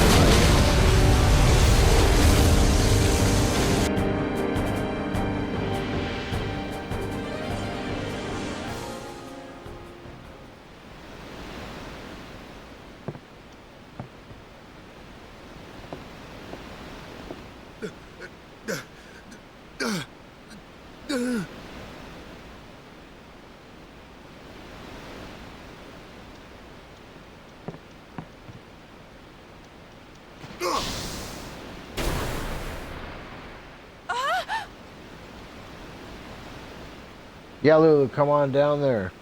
Yeah, Lulu, come on down there.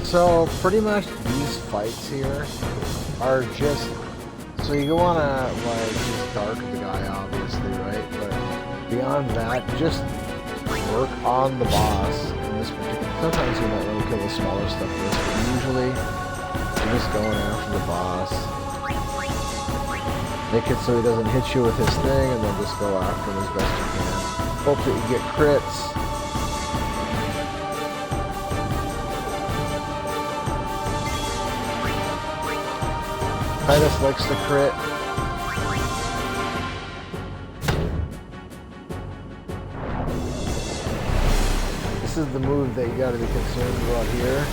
So pretty much these fights here are just, so you go on a, like, he's dark, the guy obviously, right? But beyond that, just work on the boss in this particular, sometimes you might want to kill the smaller stuff first, but usually you're just going after the boss. Make it so he doesn't hit you with his thing, and then just go after him as best you can. Hope that you get crits. Titus likes to crit. This is the move that you gotta be concerned about here.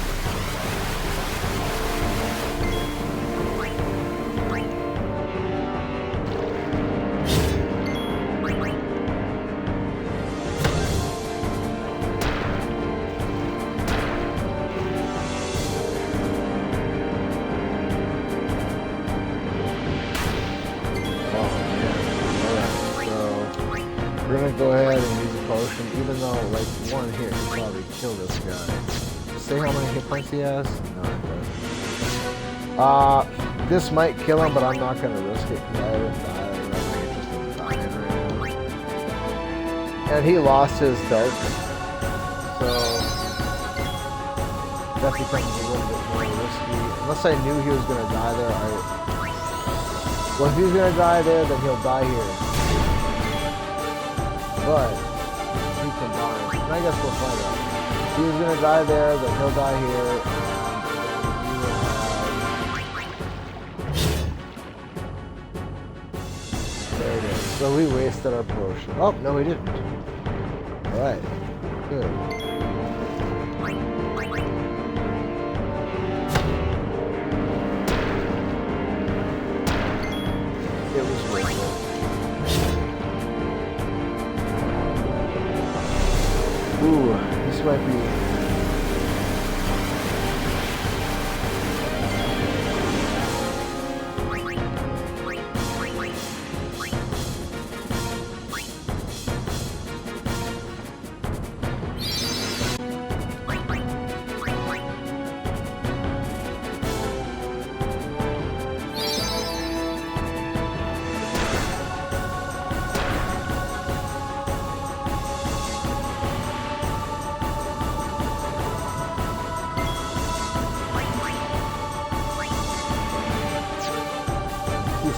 We're gonna go ahead and use a potion, even though, like, one hit could probably kill this guy. Say how many hit points he has? No, it doesn't. This might kill him, but I'm not gonna risk it because I haven't died. I'm just dying right now. And he lost his dark, so that becomes a little bit more risky. Unless I knew he was gonna die there, well, if he's gonna die there, then he'll die here. But he combined, and I guess we'll find out. If he's gonna die there, then he'll die here, and then we will have... There it is. So we wasted our potion. Oh, no we didn't. Alright. Good. It was worth it. Ooh, this might be...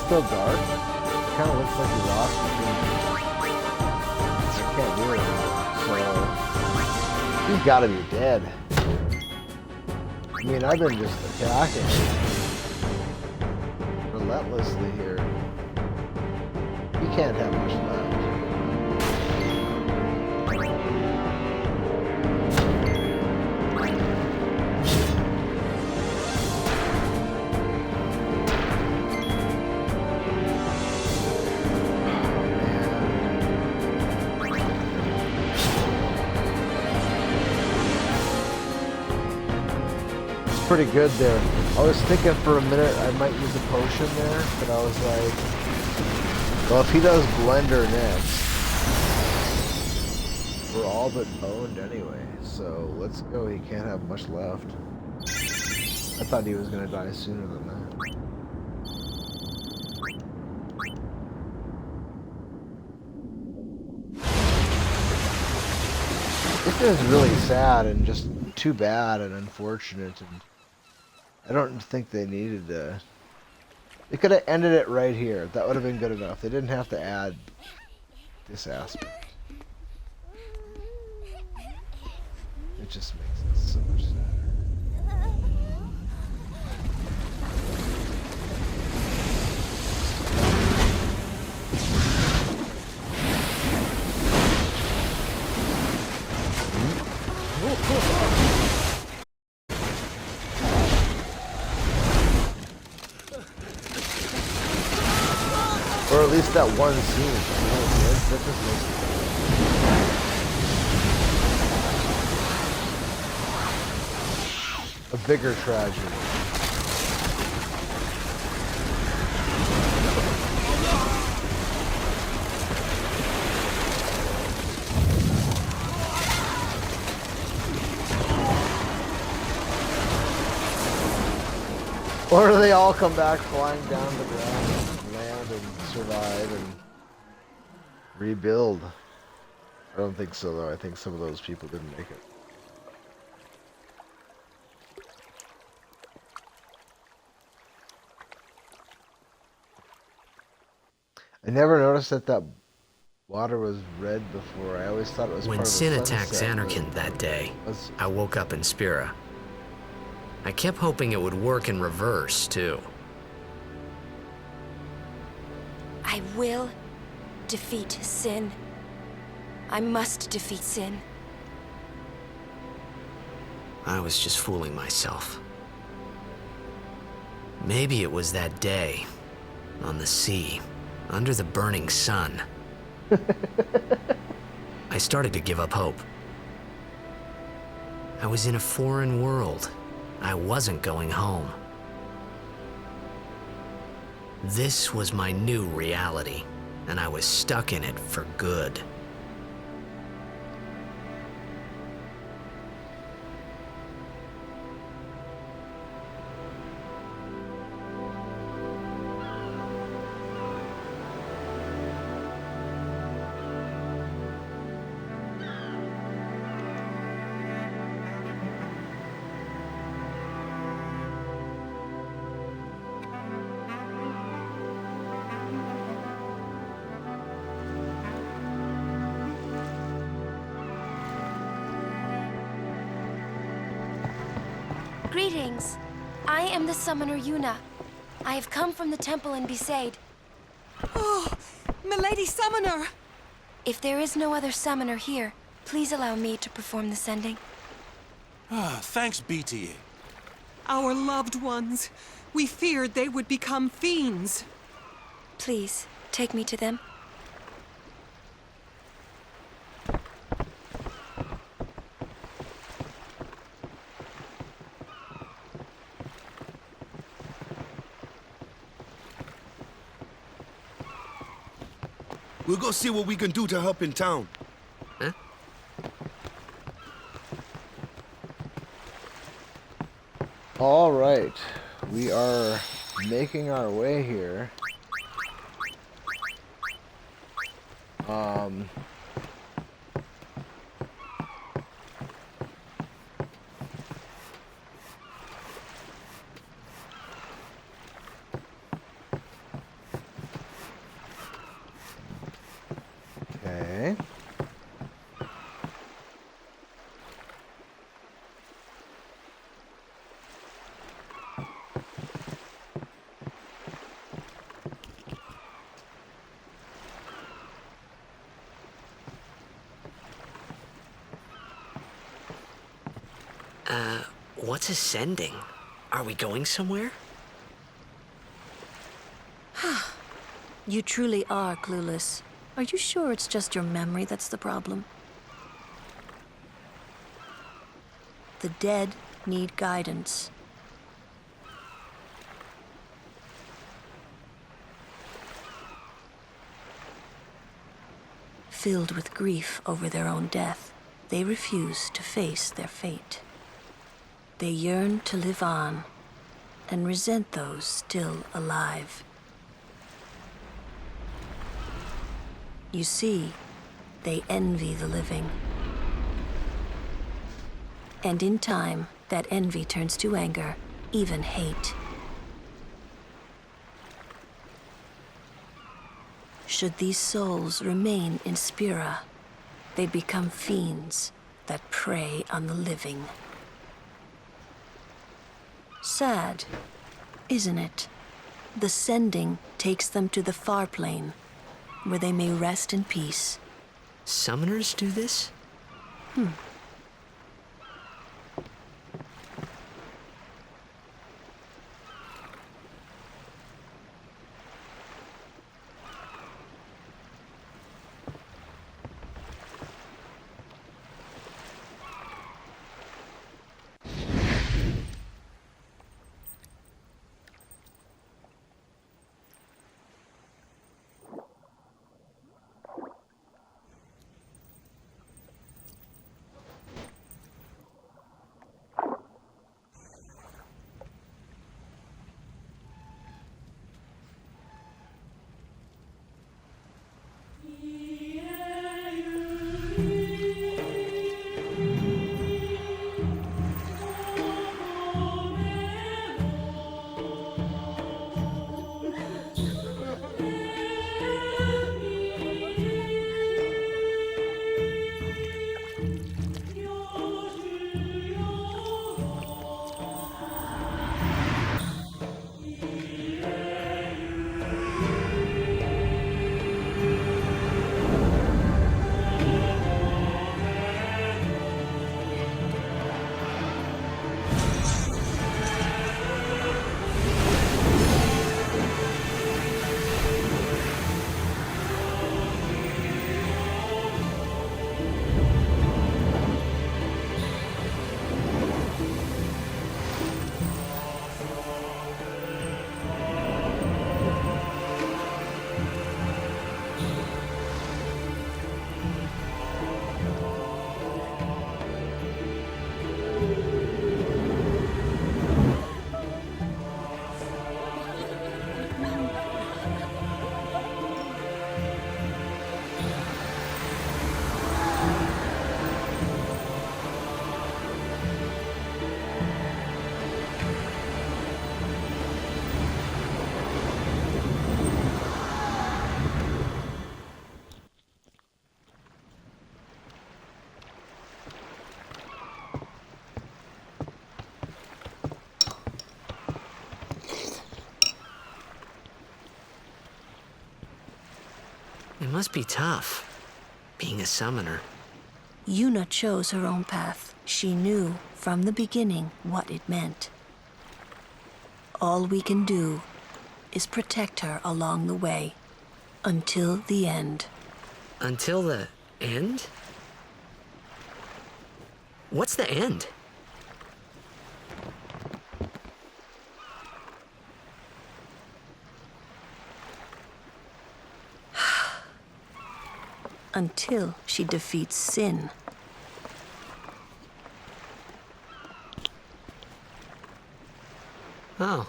Still dark. It kind of looks like he lost between. I can't do it anymore. So he's got to be dead. I mean, I've been just attacking relentlessly here. can't have much left. Pretty good there. I was thinking for a minute I might use a potion there, but I was like, well, if he does Blender next, we're all but boned anyway, so let's go. He can't have much left. I thought he was gonna die sooner than that. This is really sad and just too bad and unfortunate, and I don't think they needed to. They could have ended it right here. That would have been good enough. They didn't have to add this aspect. It just makes it so much sadder. Or at least that one scene. That just makes it a bigger tragedy. Or do they all come back flying down to the ground and land and survive and rebuild? I don't think so, though. I think some of those people didn't make it. I never noticed that water was red before. I always thought it was when part of the Sin attacked sunset. Zanarkand that day, I woke up in Spira. I kept hoping it would work in reverse, too. I will defeat Sin. I must defeat Sin. I was just fooling myself. Maybe it was that day, on the sea, under the burning sun. I started to give up hope. I was in a foreign world. I wasn't going home. This was my new reality, and I was stuck in it for good. Greetings. I am the summoner Yuna. I have come from the temple in Bhed. Oh, Milady Summoner! If there is no other summoner here, please allow me to perform the sending. Thanks be to you. Our loved ones. We feared they would become fiends. Please, take me to them. We'll go see what we can do to help in town. Huh? All right, we are making our way here. Okay. What's ascending? Are we going somewhere? You truly are clueless. Are you sure it's just your memory that's the problem? The dead need guidance. Filled with grief over their own death, they refuse to face their fate. They yearn to live on and resent those still alive. You see, they envy the living. And in time, that envy turns to anger, even hate. Should these souls remain in Spira, they become fiends that prey on the living. Sad, isn't it? The sending takes them to the far plane, where they may rest in peace. Summoners do this? It must be tough, being a summoner. Yuna chose her own path. She knew from the beginning what it meant. All we can do is protect her along the way, until the end. Until the end? What's the end? Until she defeats sin. Oh.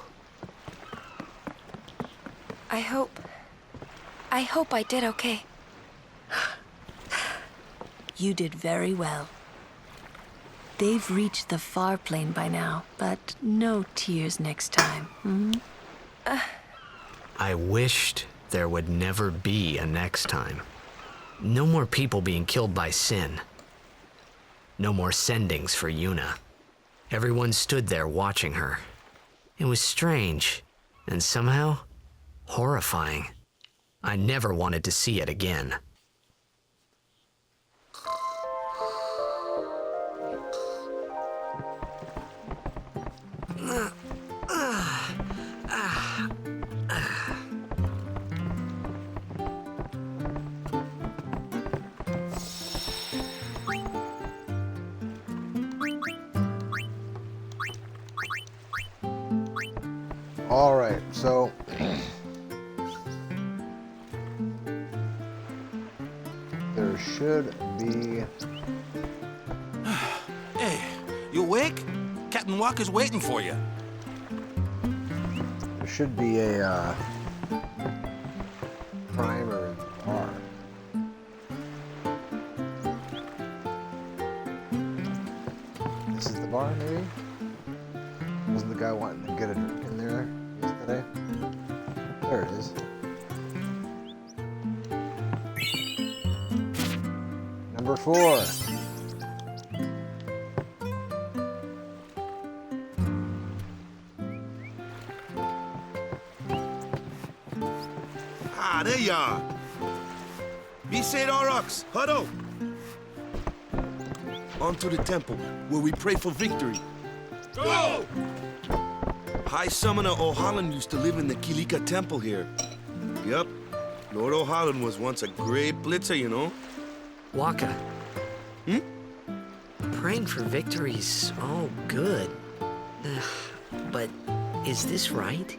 I hope I did okay. You did very well. They've reached the far plane by now, but no tears next time. I wished there would never be a next time. No more people being killed by sin. No more sendings for Yuna. Everyone stood there watching her. It was strange, and somehow horrifying. I never wanted to see it again. All right, so there should be. Hey, you awake? Captain Walker's waiting for you. There should be a primer in the bar. This is the bar, maybe? Wasn't the guy wanting to get a drink in there yesterday? There it is. Number 4. Ah, there you are. Be St. Aurochs, huddle. On to the temple, where we pray for victory. Go! High Summoner O'Holland used to live in the Kilika temple here. Yup, Lord O'Holland was once a great blitzer, you know. Waka. Praying for victory's all good. But is this right?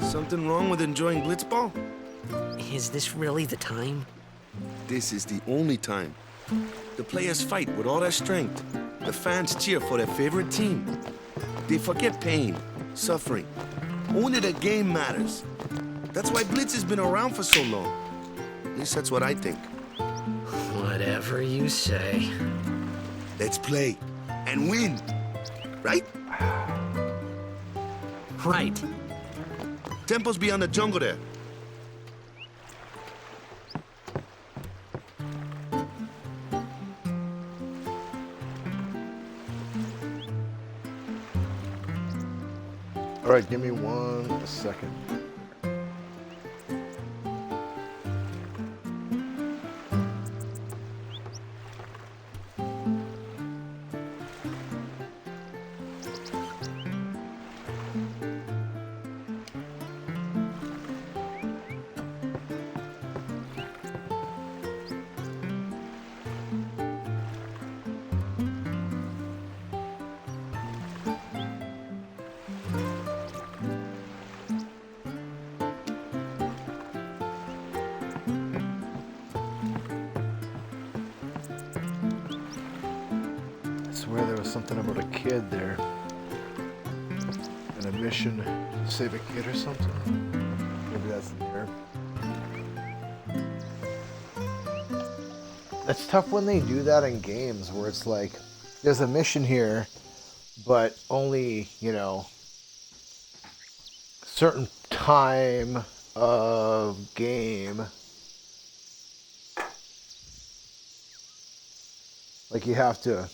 Something wrong with enjoying blitzball? Is this really the time? This is the only time. The players fight with all their strength. The fans cheer for their favorite team. They forget pain, suffering. Only the game matters. That's why Blitz has been around for so long. At least that's what I think. Whatever you say. Let's play and win, right? Right. Temple's beyond the jungle there. All right, give me 1 second. Where there was something about a kid there and a mission to save a kid or something. Maybe that's there. It's tough when they do that in games where it's like there's a mission here but only, you know, certain time of game. Like you have to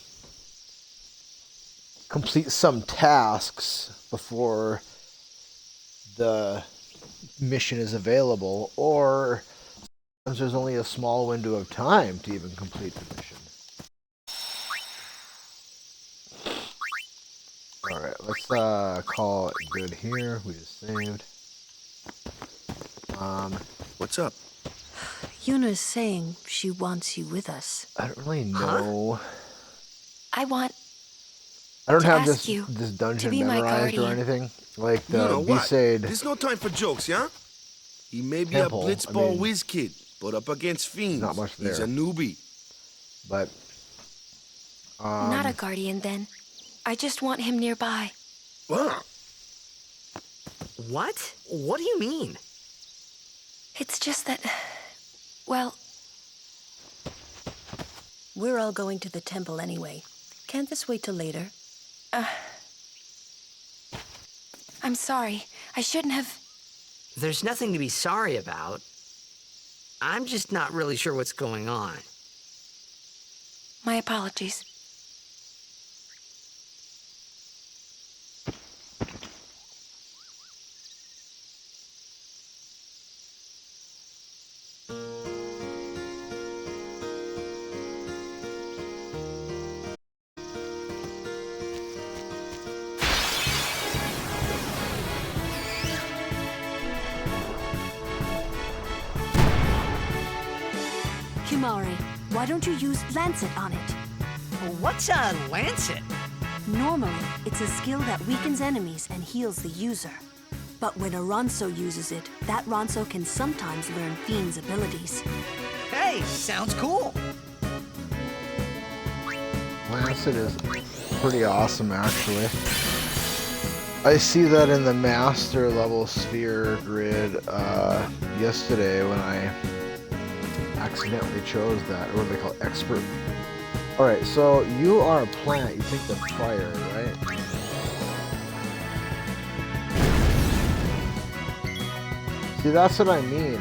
complete some tasks before the mission is available, or sometimes there's only a small window of time to even complete the mission. Alright, let's call it good here. We just saved. What's up? Yuna is saying she wants you with us. I don't really know. I want I don't to have ask this you dungeon to be my memorized or guardian. anything. Like You know the what? B-Side There's no time for jokes, yeah? He may be Temple, a blitzball I mean, whiz kid, but up against fiends, not much he's there. a newbie. But Not a guardian, then. I just want him nearby. What? What? What do you mean? It's just that, well, We're all going to the temple anyway. Can't this wait till later? I'm sorry. I shouldn't have. There's nothing to be sorry about. I'm just not really sure what's going on. My apologies. Kimari, why don't you use Lancet on it? What's a lancet? Normally, it's a skill that weakens enemies and heals the user. But when a Ronso uses it, that Ronso can sometimes learn Fiend's abilities. Hey, sounds cool. Lancet is pretty awesome, actually. I see that in the master level sphere grid yesterday when I accidentally chose that, or what they call expert. Alright, so you are a plant, you take the fire, right? See, that's what I mean.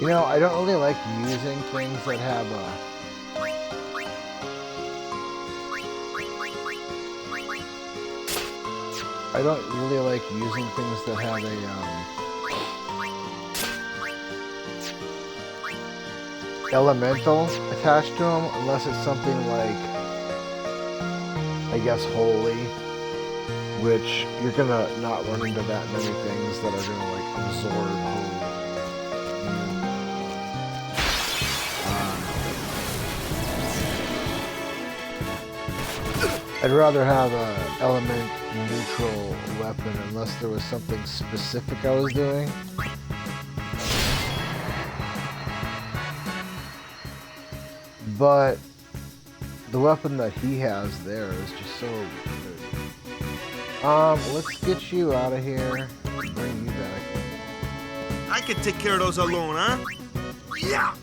You know, I don't really like using things that have I don't really like using things that have a elemental attached to them, unless it's something like, I guess, holy, which you're gonna not run into that many things that are gonna like absorb holy. I'd rather have a element neutral weapon unless there was something specific I was doing. But the weapon that he has there is just so good. Let's get you out of here and bring you back. I can take care of those alone, huh? Yeah!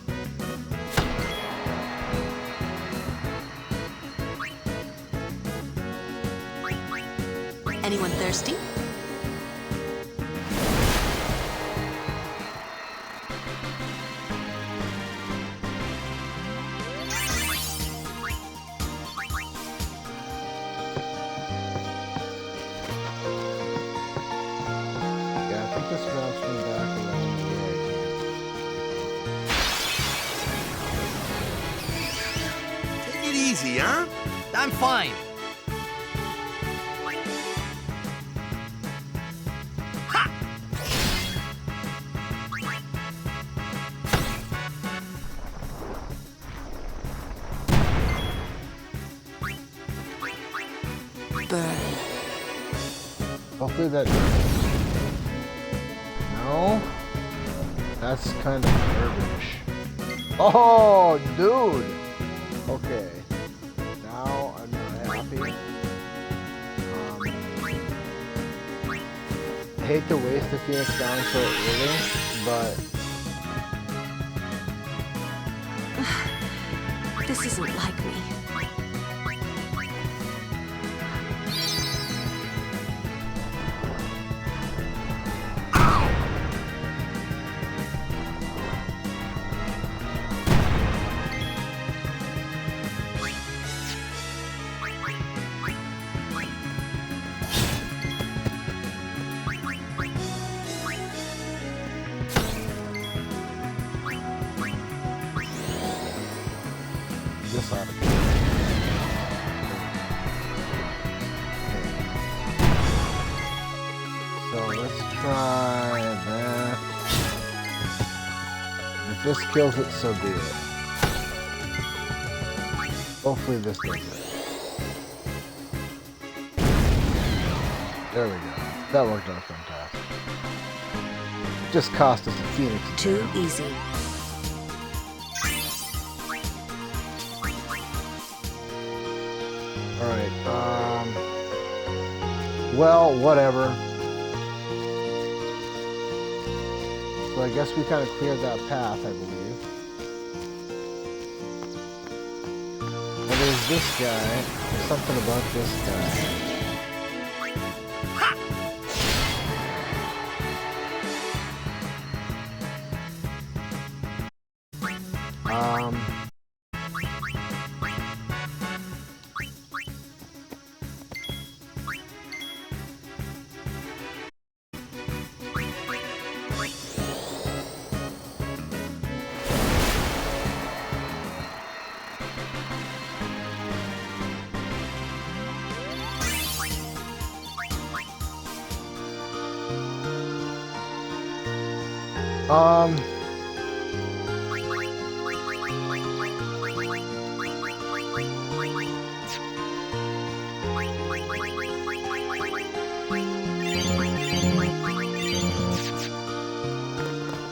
Anyone thirsty? Yeah, I think this routes me back around the way. Take it easy, huh? I'm fine. Burn. Hopefully that... No? That's kind of garbage. Oh, dude! Okay. Now I'm not happy. I hate to waste the Phoenix down so early, but... This isn't like me. This ought to be. So let's try that. If this kills it, so be it. Hopefully this does it. There we go. That worked out fantastic. It just cost us a Phoenix. Too easy. Alright, well, whatever. So I guess we kind of cleared that path, I believe. Now there's this guy. There's something about this guy.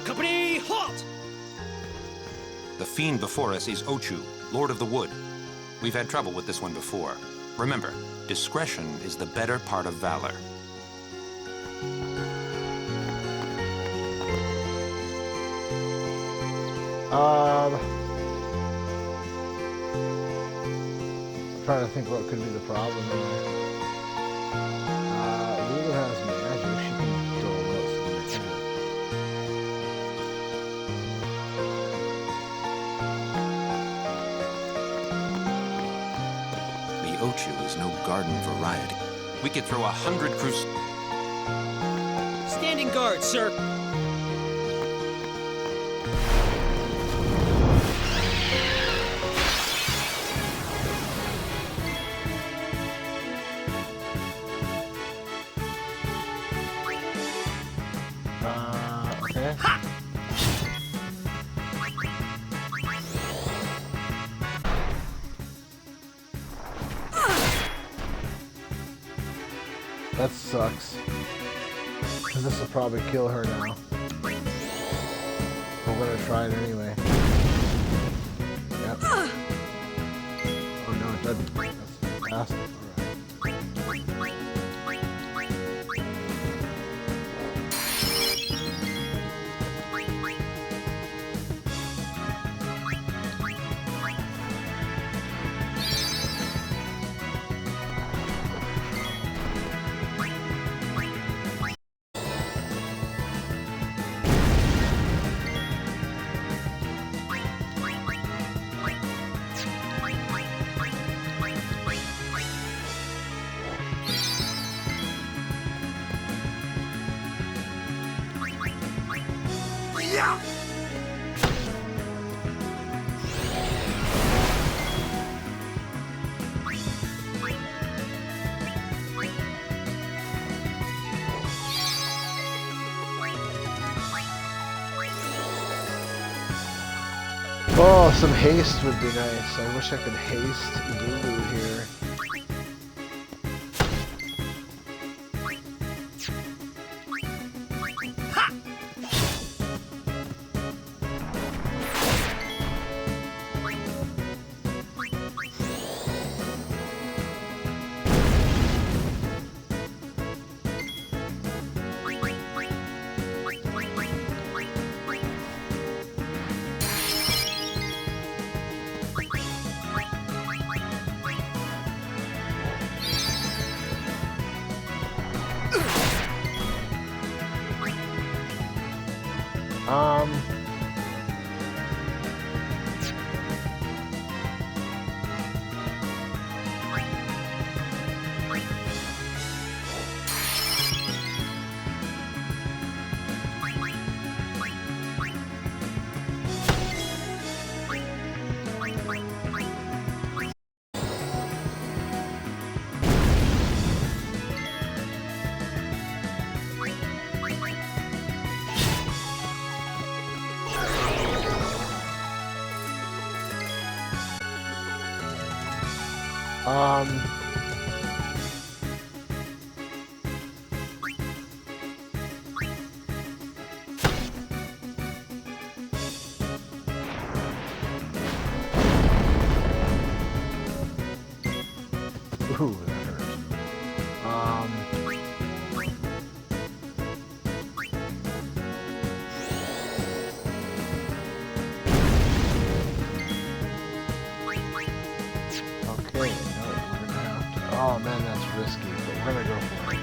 Company, halt! The fiend before us is Ochu, Lord of the Wood. We've had trouble with this one before. Remember, discretion is the better part of valor. I'm trying to think what could be the problem here. Lulu has magic. She can throw most of it. The Ochu is no garden variety. We could throw 100 crews. Standing guard, sir. Okay. That sucks. Because this will probably kill her now. We're gonna try it anyway. Yep. Oh no, it doesn't. That's fantastic. Oh, some haste would be nice. I wish I could haste Lulu here. Ooh, that hurt. man, that's risky, but we're gonna go for it.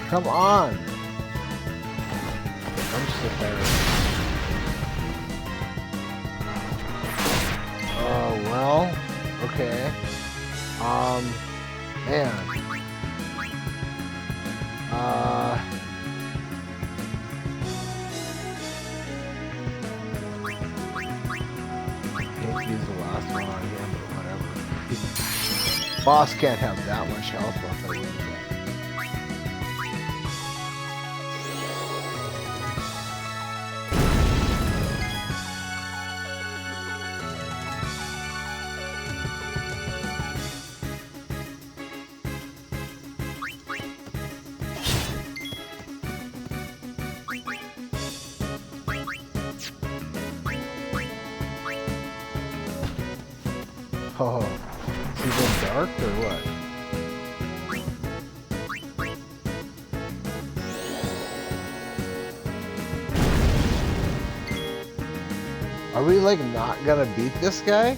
Come on! I'm so tired. Oh, well, okay. Man. I hate to use the last one on him, but whatever. Boss can't have that much health left. I wouldn't bet. Oh, is he been dark or what? Are we like not gonna beat this guy?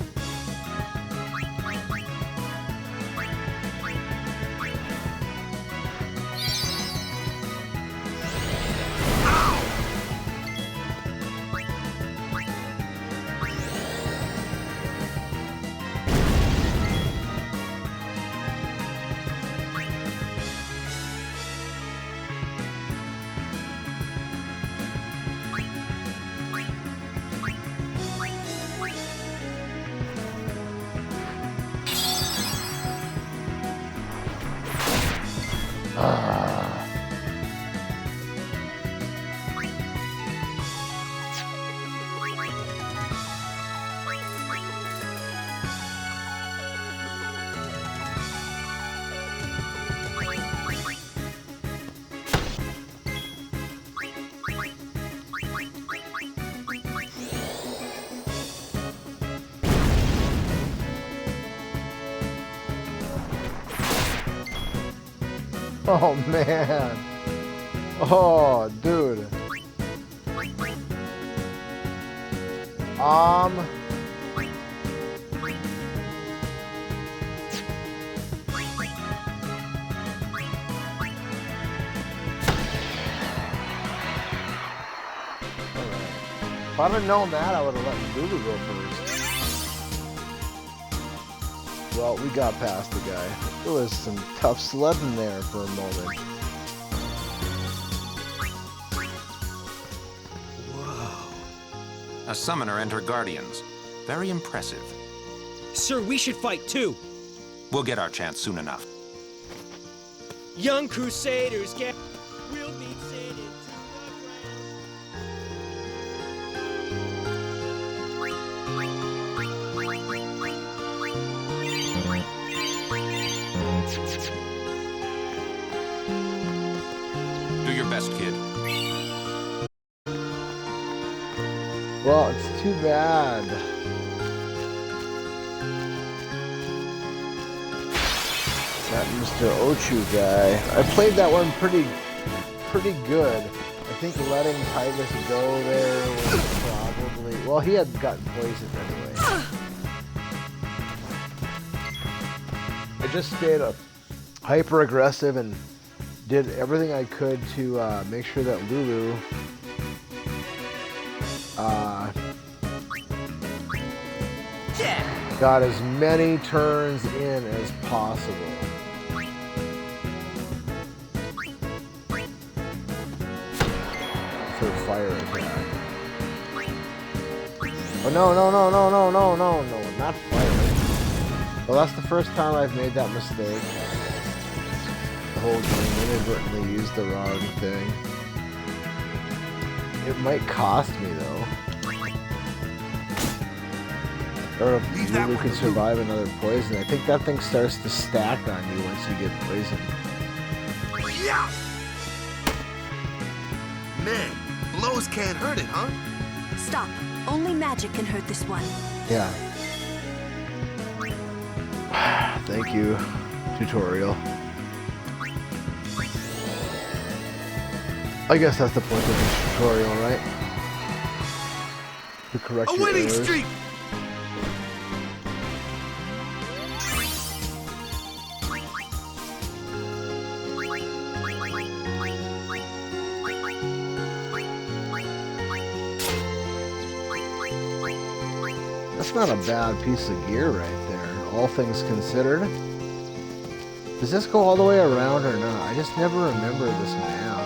Oh man. Oh, dude. If I'd have known that, I would have let Lulu go first. Well, we got past the guy. It was some tough sledding there for a moment. Whoa. A summoner and her guardians. Very impressive. Sir, we should fight too. We'll get our chance soon enough. Young Crusaders get... We'll be sated to Do your best, kid. Well, it's too bad. That Mr. Ochu guy. I played that one pretty good. I think letting Titus go there was probably... Well, he had gotten poisoned anyway. I just stayed hyper aggressive and did everything I could to make sure that Lulu got as many turns in as possible. For fire attack. Oh no, not fire. Well, that's the first time I've made that mistake. The whole game inadvertently used the wrong thing. It might cost me though. Or if Lulu can survive another poison. I think that thing starts to stack on you once you get poisoned. Yeah! Man, blows can't hurt it, huh? Stop. Only magic can hurt this one. Yeah. Thank you, tutorial. I guess that's the point of this tutorial, right? To correct your errors. Streak! That's not a bad piece of gear right there, all things considered. Does this go all the way around or not? I just never remember this map.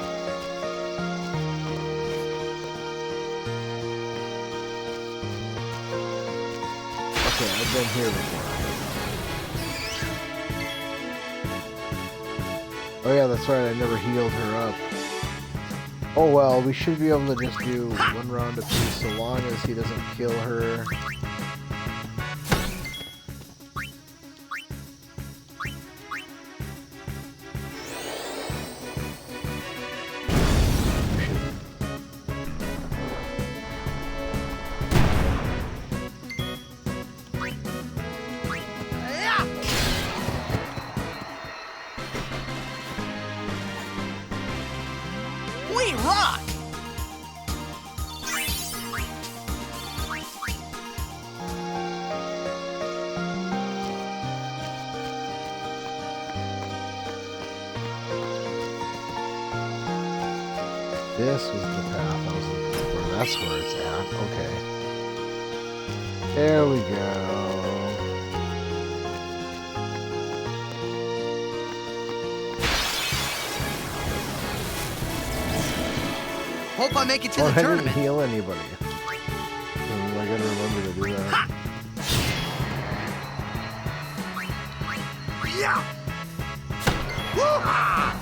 Okay, I've been here before. Oh yeah, that's right, I never healed her up. Oh well, we should be able to just do one round apiece so long as he doesn't kill her. We rock! This was the path I was looking for. That's where it's at. Okay. There we go. Hope I make it to Oh, the I didn't tournament. heal anybody. I gotta remember to do that. Yeah! Woo-ha!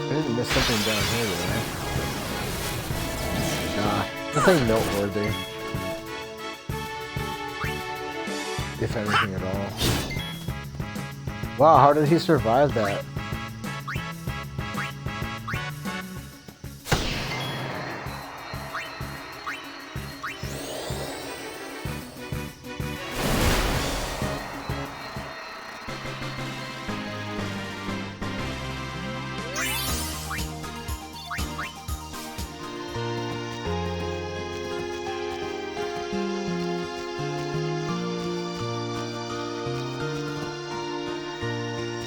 I didn't miss something down here, did I? Nah, nothing noteworthy. If anything at all. Wow, how did he survive that?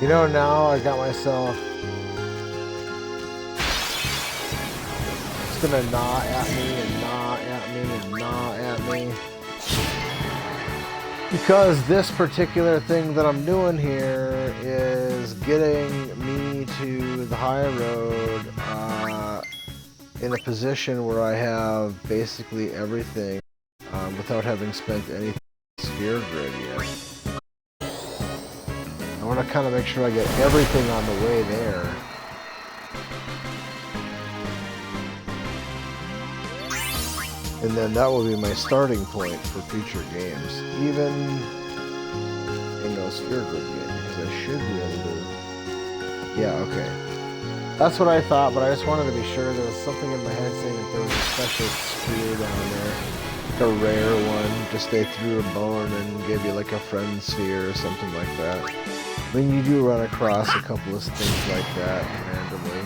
You know, now I got myself. It's gonna gnaw at me and gnaw at me and gnaw at me. Because this particular thing that I'm doing here is getting me to the high road in a position where I have basically everything without having spent any sphere grid yet. I want to kind of make sure I get everything on the way there. And then that will be my starting point for future games. Even in no sphere grid game, because I should be able to... Yeah, okay. That's what I thought, but I just wanted to be sure. There was something in my head saying that there was a special sphere down there. Like a rare one. Just they threw a bone and gave you like a friend sphere or something like that. I mean, you do run across a couple of things like that randomly.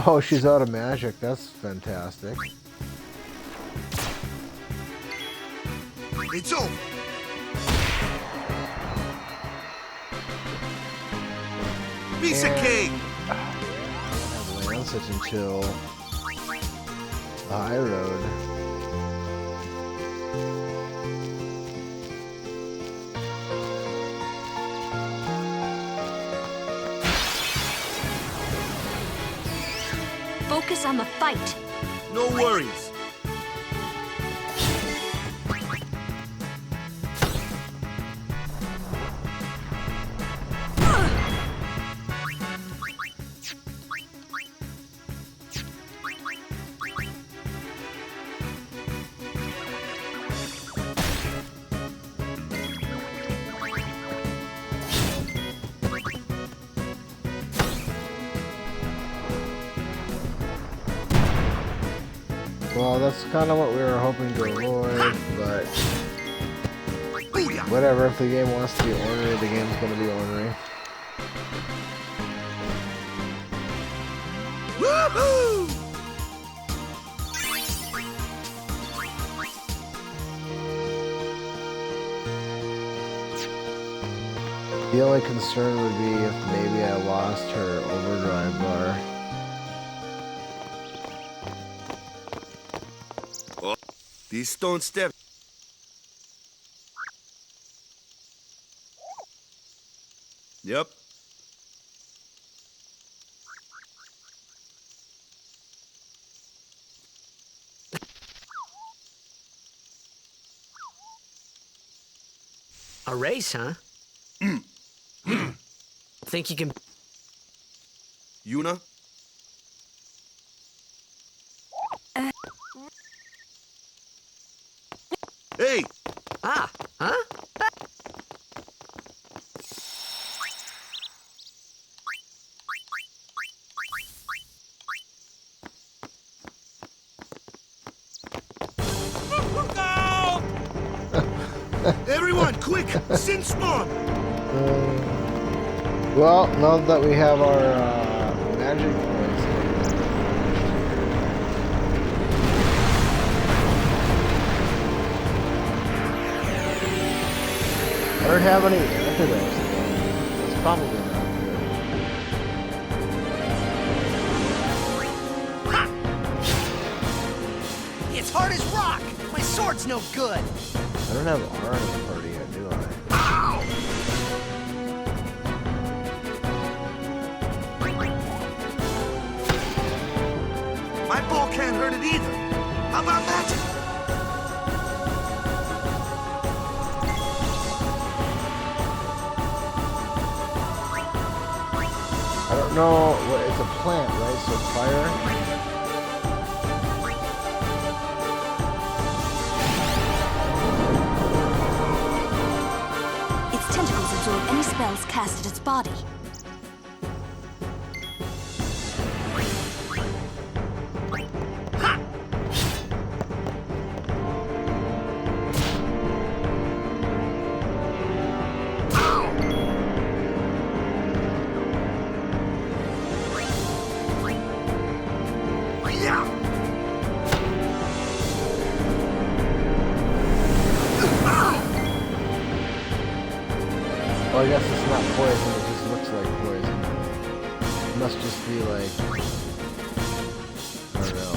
Oh, she's out of magic. That's fantastic. It's over. Piece of cake. I don't have Lancet until the high road. Focus on the fight. No worries. know, that's kind of what we were hoping to avoid, but whatever, if the game wants to be ornery, the game's going to be ornery. Woohoo! The only concern would be if maybe I lost her overdrive bar. Oh, these stone steps. Yep. A race, huh? Think you can... Yuna? Hey! Ah, huh? Everyone, quick! Sin spawn! Well, now that we have our magic points, I don't have any antidotes. That's probably not good. It's hard as rock! My sword's no good! I don't have R in the party yet, do I? Ow! My ball can't hurt it either. How about magic? I don't know what it's a plant, right? So fire. Its tentacles absorb any spells cast at its body. Well, I guess it's not poison, it just looks like poison. It must just be like... I don't know.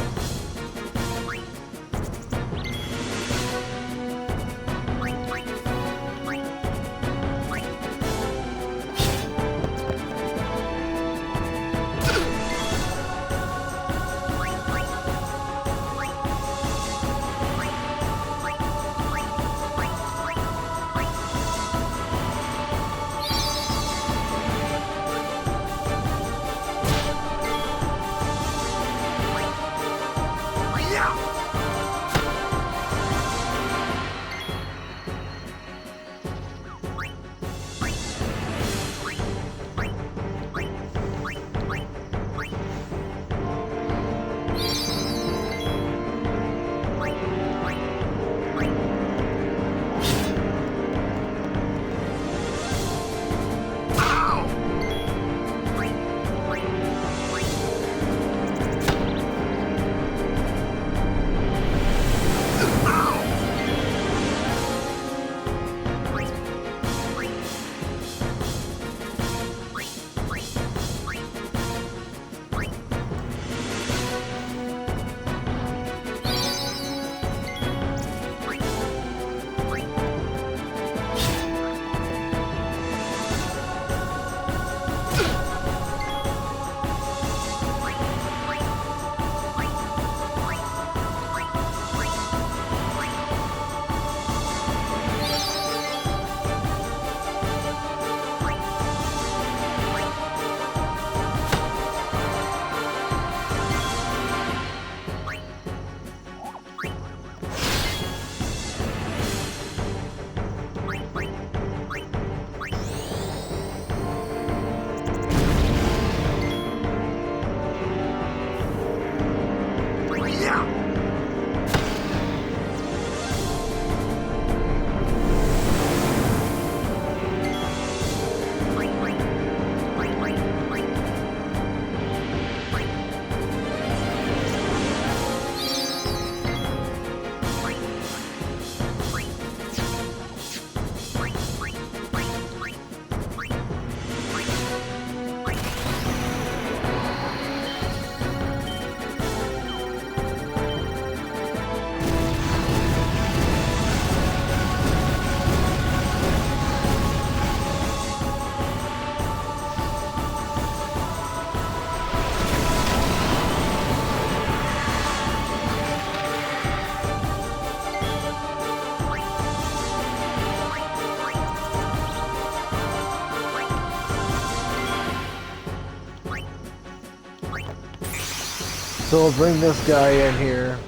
So we'll bring this guy in here.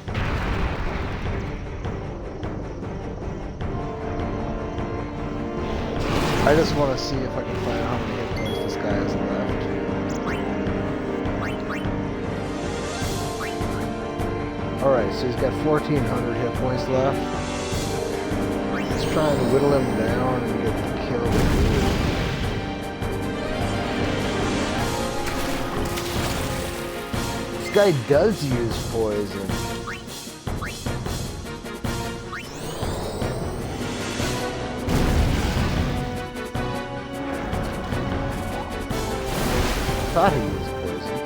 I just want to see if I can find out how many hit points this guy has left. Alright, so he's got 1,400 hit points left. Let's try and whittle him down and get killed. This guy does use poison. I thought he used poison.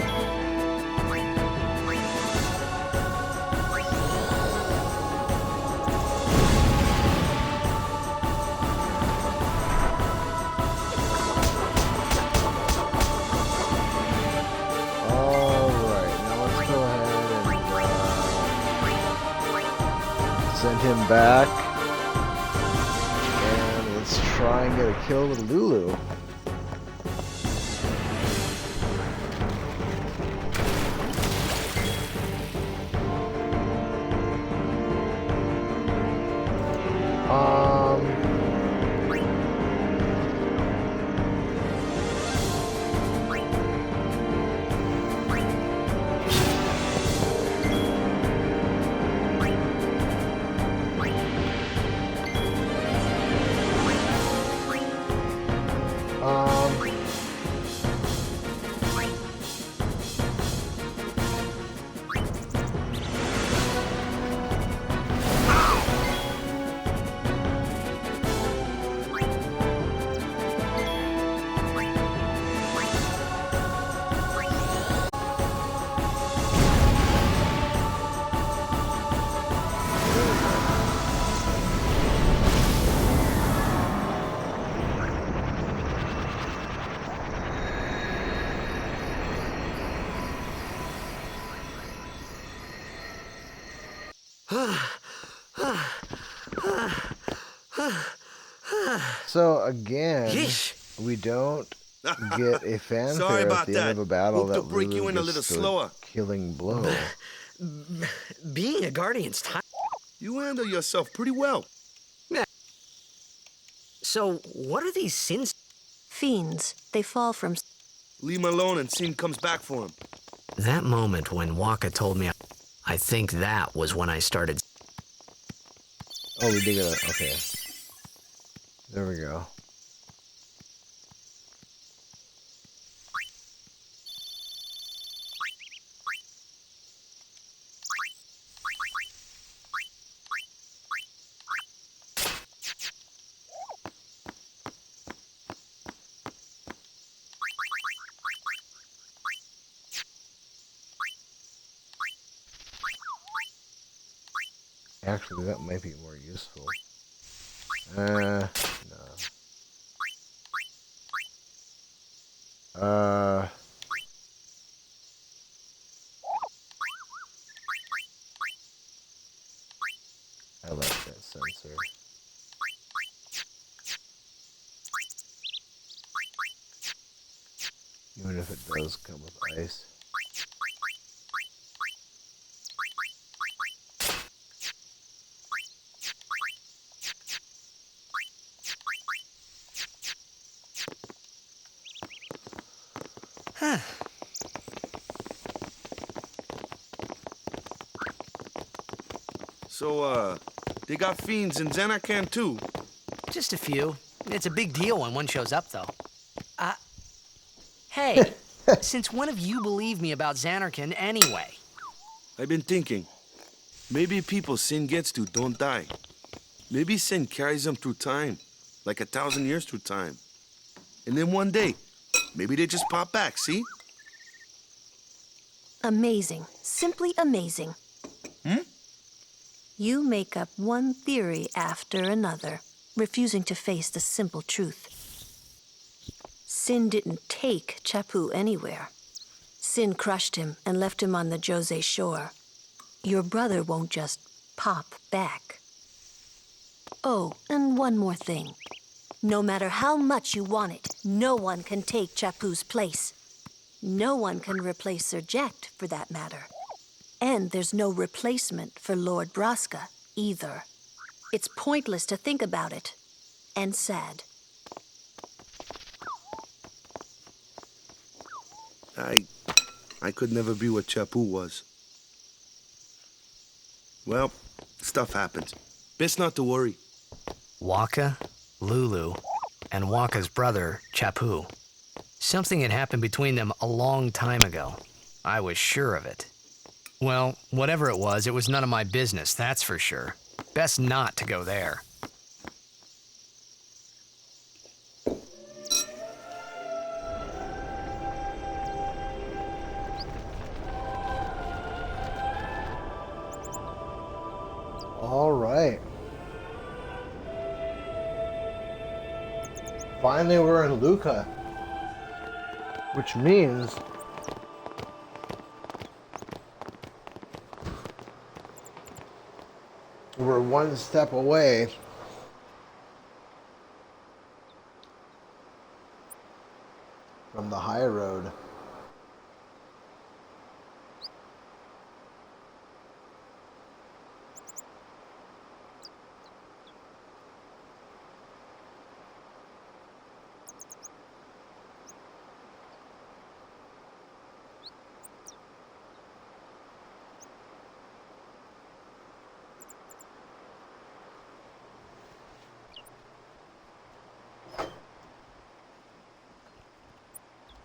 Send him back, and let's try and get a kill with Lulu. So again, we don't get a fanfare at the end of a battle that break you in a Lulu little gets the slower. killing blow. Being a guardian's time. You handle yourself pretty well. So, what are these sins? Fiends. They fall from... Leave him alone and Sin comes back for him. That moment when Waka told me, I think that was when I started. Oh, we did get it. Okay. There we go. Actually, that might be more useful. No. I like that sensor. Even if it does come with ice. Huh. So, they got fiends in Zanarkand too? Just a few. It's a big deal when one shows up, though. Hey, since when have you believed me about Zanarkand anyway? I've been thinking. Maybe people Sin gets to don't die. Maybe Sin carries them through time, like 1,000 years through time. And then one day, maybe they just pop back, see? Amazing. Simply amazing. You make up one theory after another, refusing to face the simple truth. Sin didn't take Chappu anywhere. Sin crushed him and left him on the Jose shore. Your brother won't just pop back. Oh, and one more thing. No matter how much you want it, no one can take Chappu's place. No one can replace Serject, for that matter. And there's no replacement for Lord Braska, either. It's pointless to think about it. And sad. I could never be what Chappu was. Well, stuff happens. Best not to worry. Waka, Lulu, and Waka's brother, Chappu. Something had happened between them a long time ago. I was sure of it. Well, whatever it was none of my business, that's for sure. Best not to go there. All right. Finally, we're in Luca, which means we're one step away from the high road.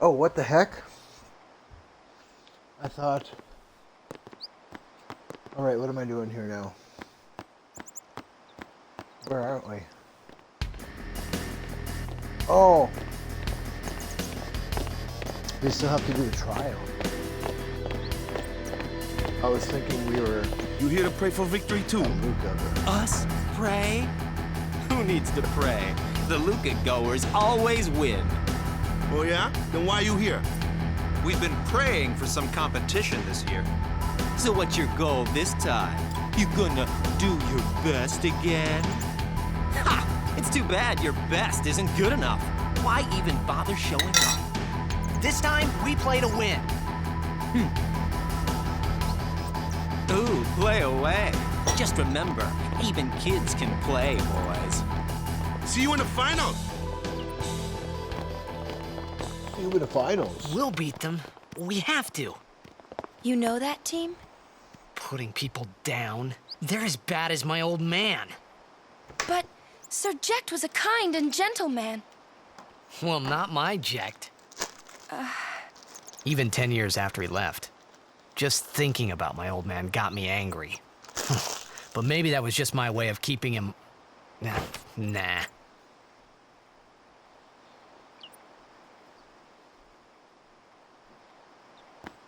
Oh, what the heck? I thought... Alright, what am I doing here now? Where aren't we? Oh! We still have to do the trial. I was thinking we were... You here to pray for victory too? Us? Pray? Who needs to pray? The Luca goers always win. Oh yeah? Then why are you here? We've been praying for some competition this year. So what's your goal this time? You gonna do your best again? Ha! It's too bad your best isn't good enough. Why even bother showing up? This time, we play to win. Ooh, play away. Just remember, even kids can play, boys. See you in the finals. See you in the finals. We'll beat them. We have to. You know that team? Putting people down. They're as bad as my old man. But Sir Jecht was a kind and gentle man. Well, not my Jecht. Even 10 years after he left. Just thinking about my old man got me angry. But maybe that was just my way of keeping him... Nah.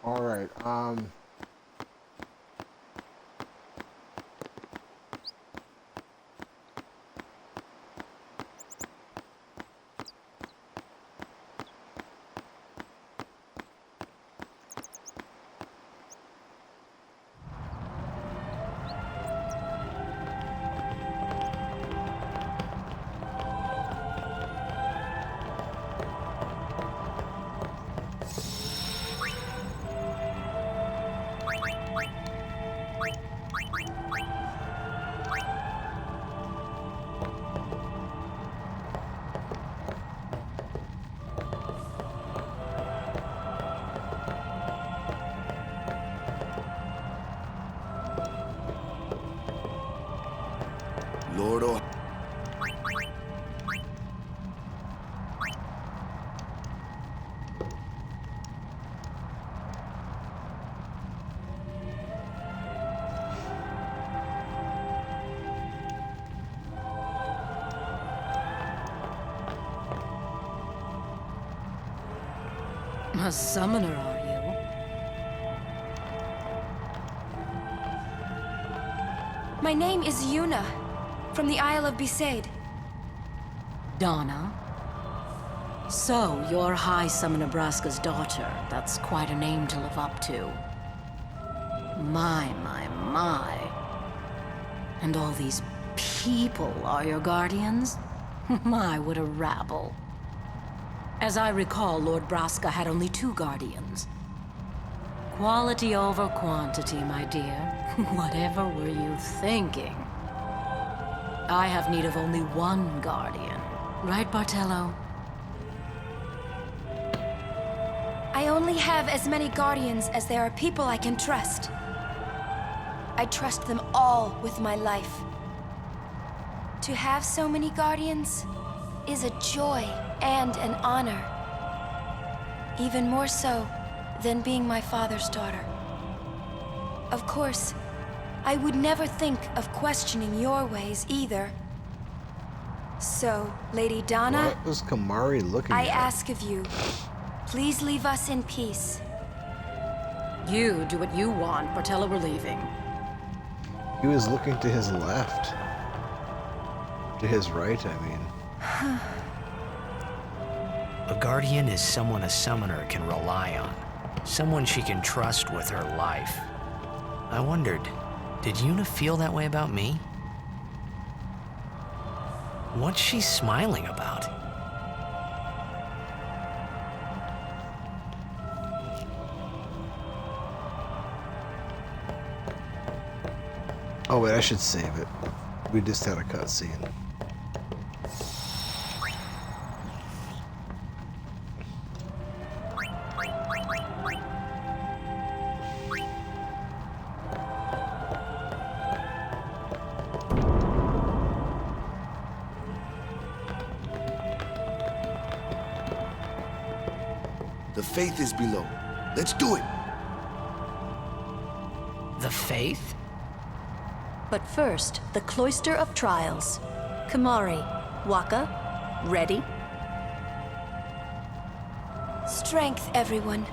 All right. Lord, oh. A summoner, are you? My name is Yuna, from the Isle of Bhed. Donna? So, you're High Summoner Braska's daughter. That's quite a name to live up to. My. And all these people are your guardians? My, what a rabble. As I recall, Lord Braska had only 2 guardians. Quality over quantity, my dear. Whatever were you thinking? I have need of only one guardian. Right, Bartello? I only have as many guardians as there are people I can trust. I trust them all with my life. To have so many guardians is a joy and an honor. Even more so than being my father's daughter. Of course, I would never think of questioning your ways either. So, Lady Donna, What was Kamari looking I at? ask of you, please leave us in peace. You do what you want. Bartello, we're leaving. He was looking to his left. To his right, I mean. A guardian is someone a summoner can rely on. Someone she can trust with her life. I wondered, did Yuna feel that way about me? What's she smiling about? Oh wait, I should save it. We just had a cutscene. The faith is below. Let's do it. The faith? But first, the Cloister of Trials. Kamari, Waka, ready? Strength, everyone.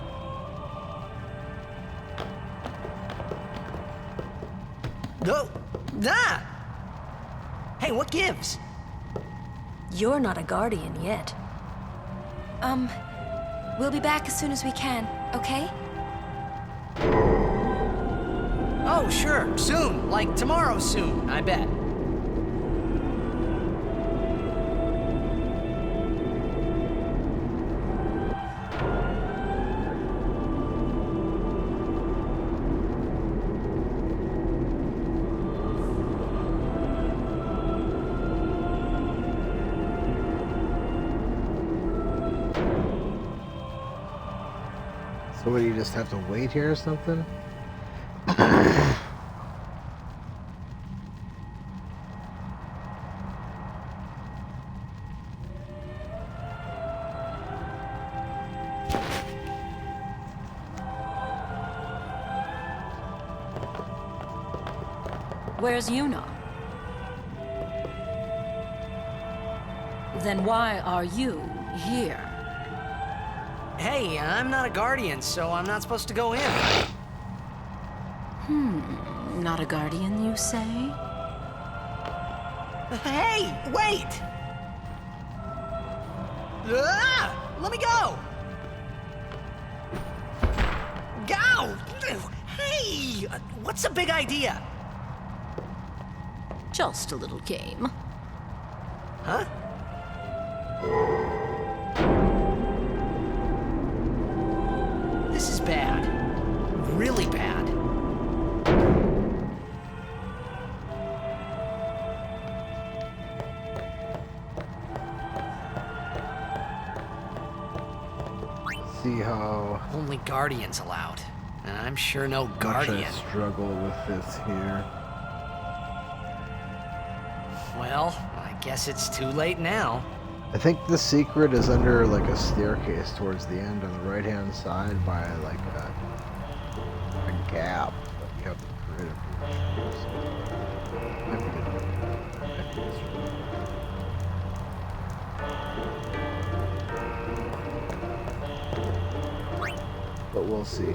No! Ah! Hey, what gives? You're not a guardian yet. We'll be back as soon as we can, okay? Oh, sure, soon. Like tomorrow soon, I bet. So what, do you just have to wait here or something? Where's Yuna? Then why are you here? Hey, I'm not a guardian, so I'm not supposed to go in. Not a guardian, you say? Hey, wait! Ah! Let me go! Go! Hey! What's the big idea? Just a little game. Huh? This is bad. Really bad. See how Only guardians allowed. And I'm sure no much guardian. I struggle with this here. Well, I guess it's too late now. I think the secret is under like a staircase towards the end on the right hand side by like a gap that you have to create it. So, I think it's right. But we'll see.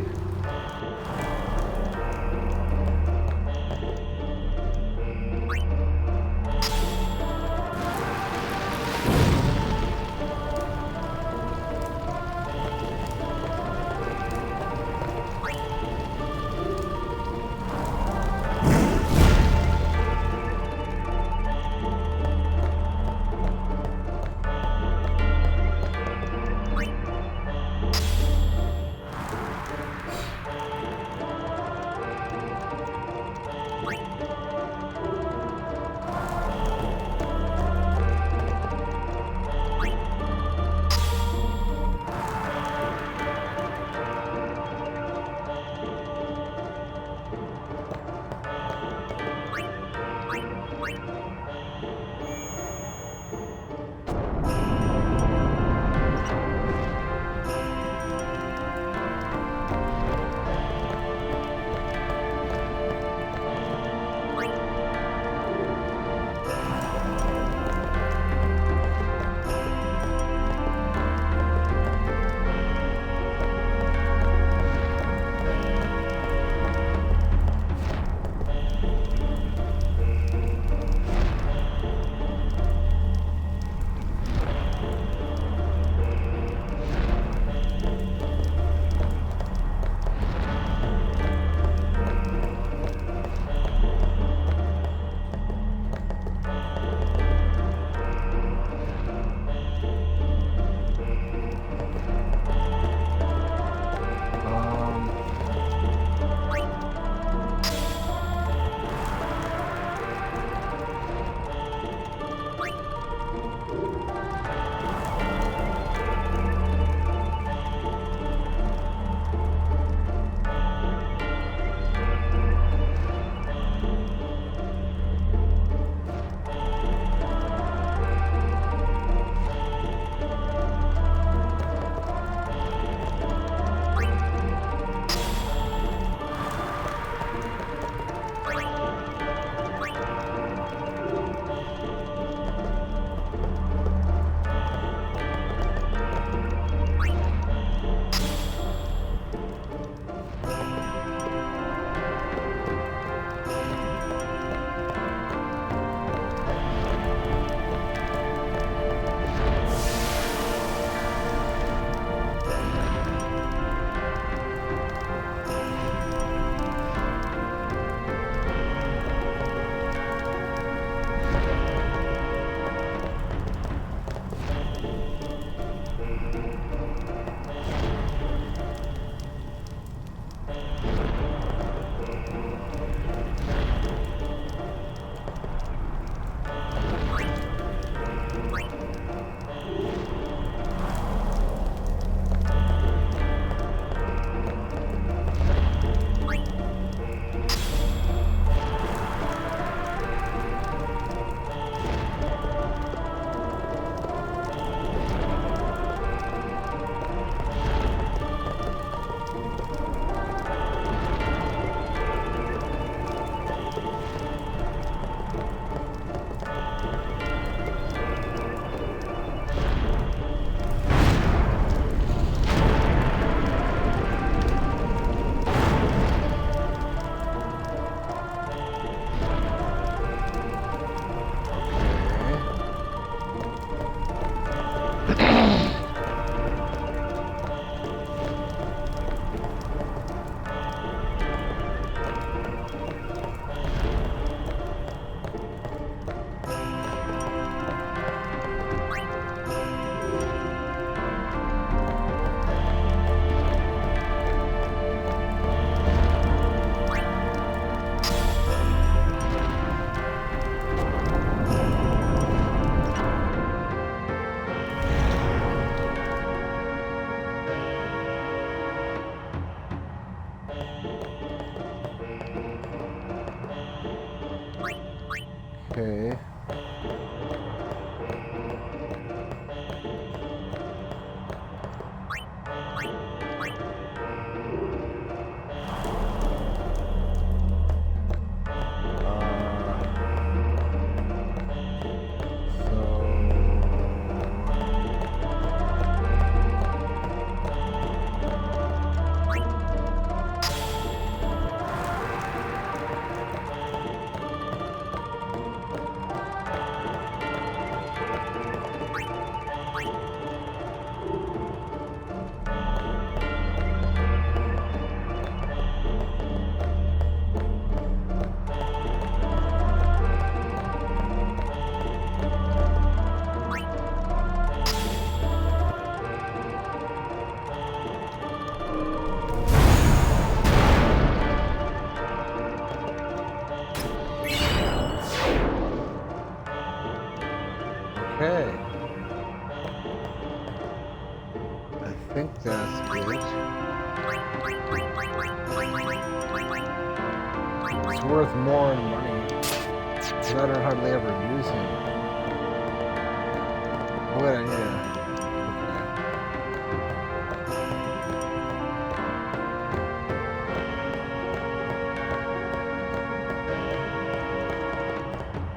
Okay. Okay. I think that's it. It's worth more money. 'cause I don't hardly ever use him. Oh, wait, I need to...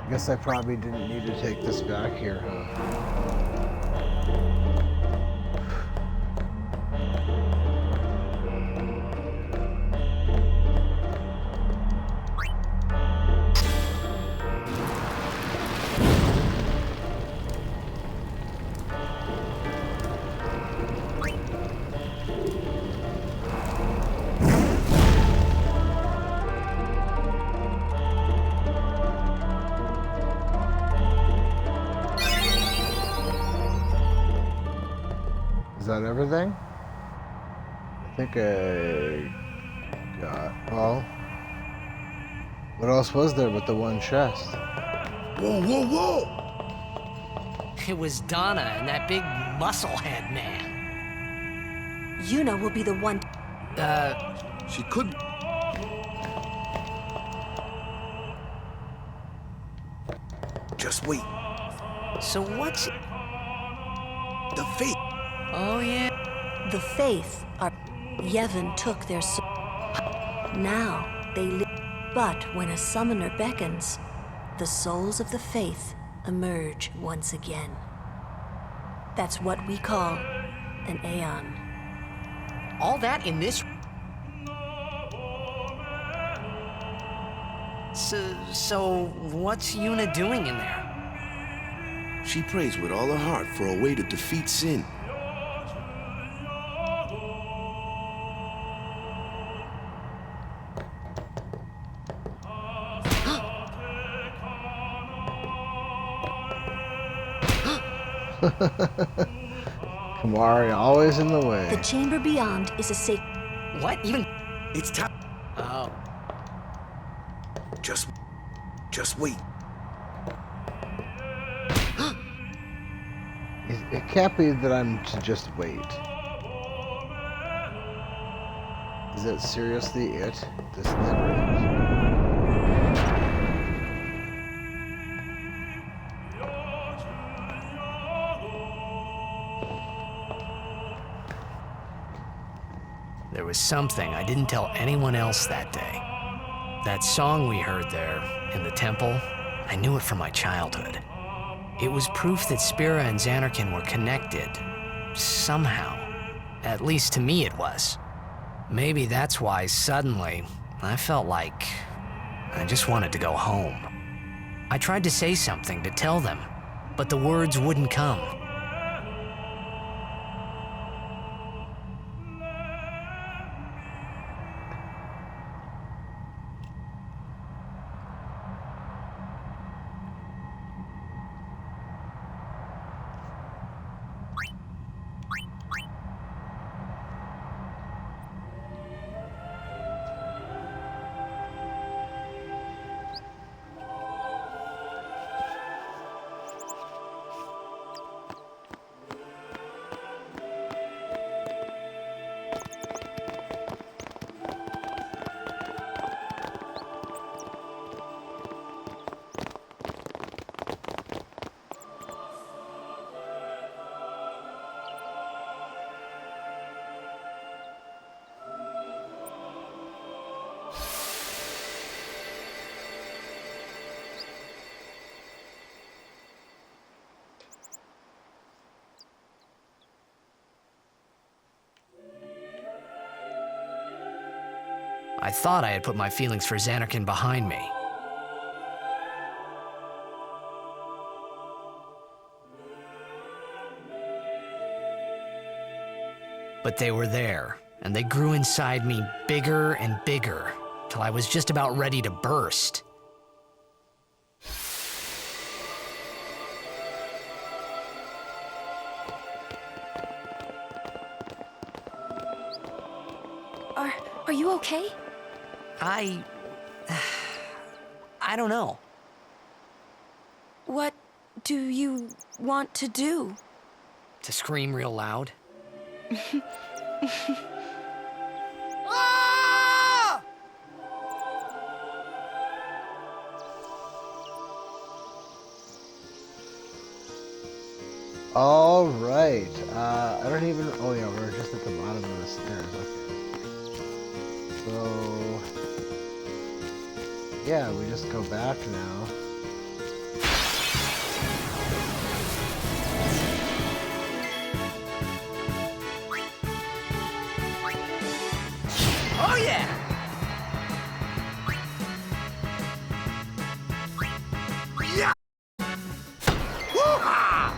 I guess I probably didn't need to take this back here, huh? Is that everything? I think I got... Well... What else was there but the one chest? Whoa, whoa, whoa! It was Donna and that big musclehead man. Yuna will be the one... She could... Just wait. So what's... The Faith. Oh, yeah. The Faith are... Yevon took their soul. Now they live. But when a summoner beckons, the souls of the Faith emerge once again. That's what we call an Aeon. All that in this... So what's Yuna doing in there? She prays with all her heart for a way to defeat sin. Kamari, always in the way. The chamber beyond is a sacred... What? Even... It's time. Oh. Just wait. It can't be that I'm to just wait. Is that seriously it? This never ends. There was something I didn't tell anyone else that day. That song we heard there in the temple, I knew it from my childhood. It was proof that Spira and Zanarkand were connected. Somehow. At least to me it was. Maybe that's why suddenly I felt like I just wanted to go home. I tried to say something to tell them, but the words wouldn't come. I thought I had put my feelings for Zanarkand behind me. But they were there, and they grew inside me bigger and bigger, till I was just about ready to burst. Are you okay? I don't know. What do you want to do? To scream real loud? All right. I don't even. Oh yeah, we're just at the bottom of the stairs. Okay. So yeah, we just go back now. Oh yeah! Yeah! Woo-ha!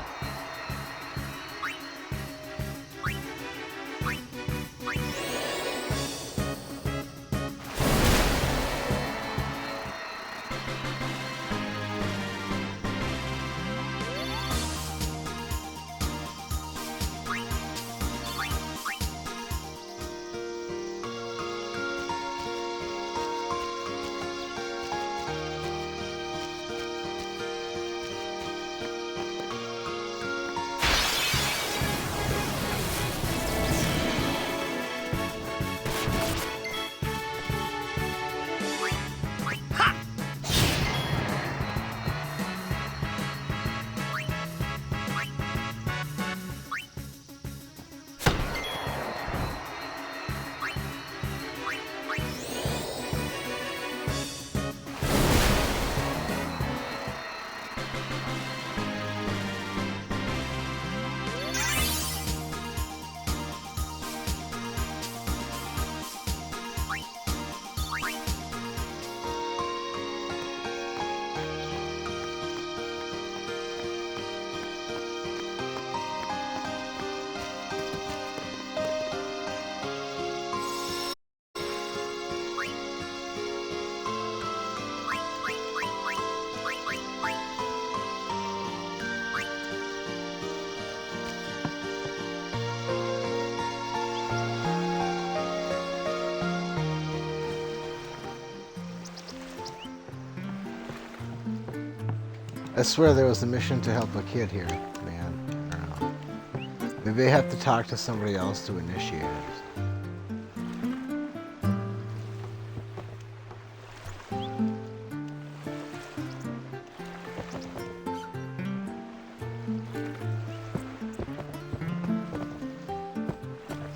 I swear there was a mission to help a kid here, man. I don't know. Maybe I have to talk to somebody else to initiate it.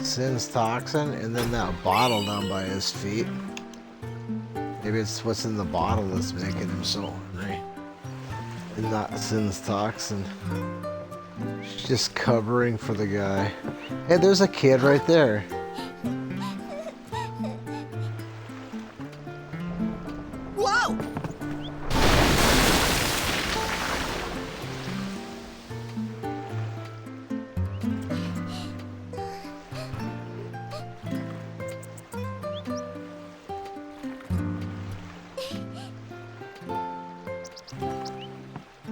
Sin's toxin, and then that bottle down by his feet. Maybe it's what's in the bottle that's making him so hungry. And not Sin's toxin. She's just covering for the guy. Hey, there's a kid right there. Whoa!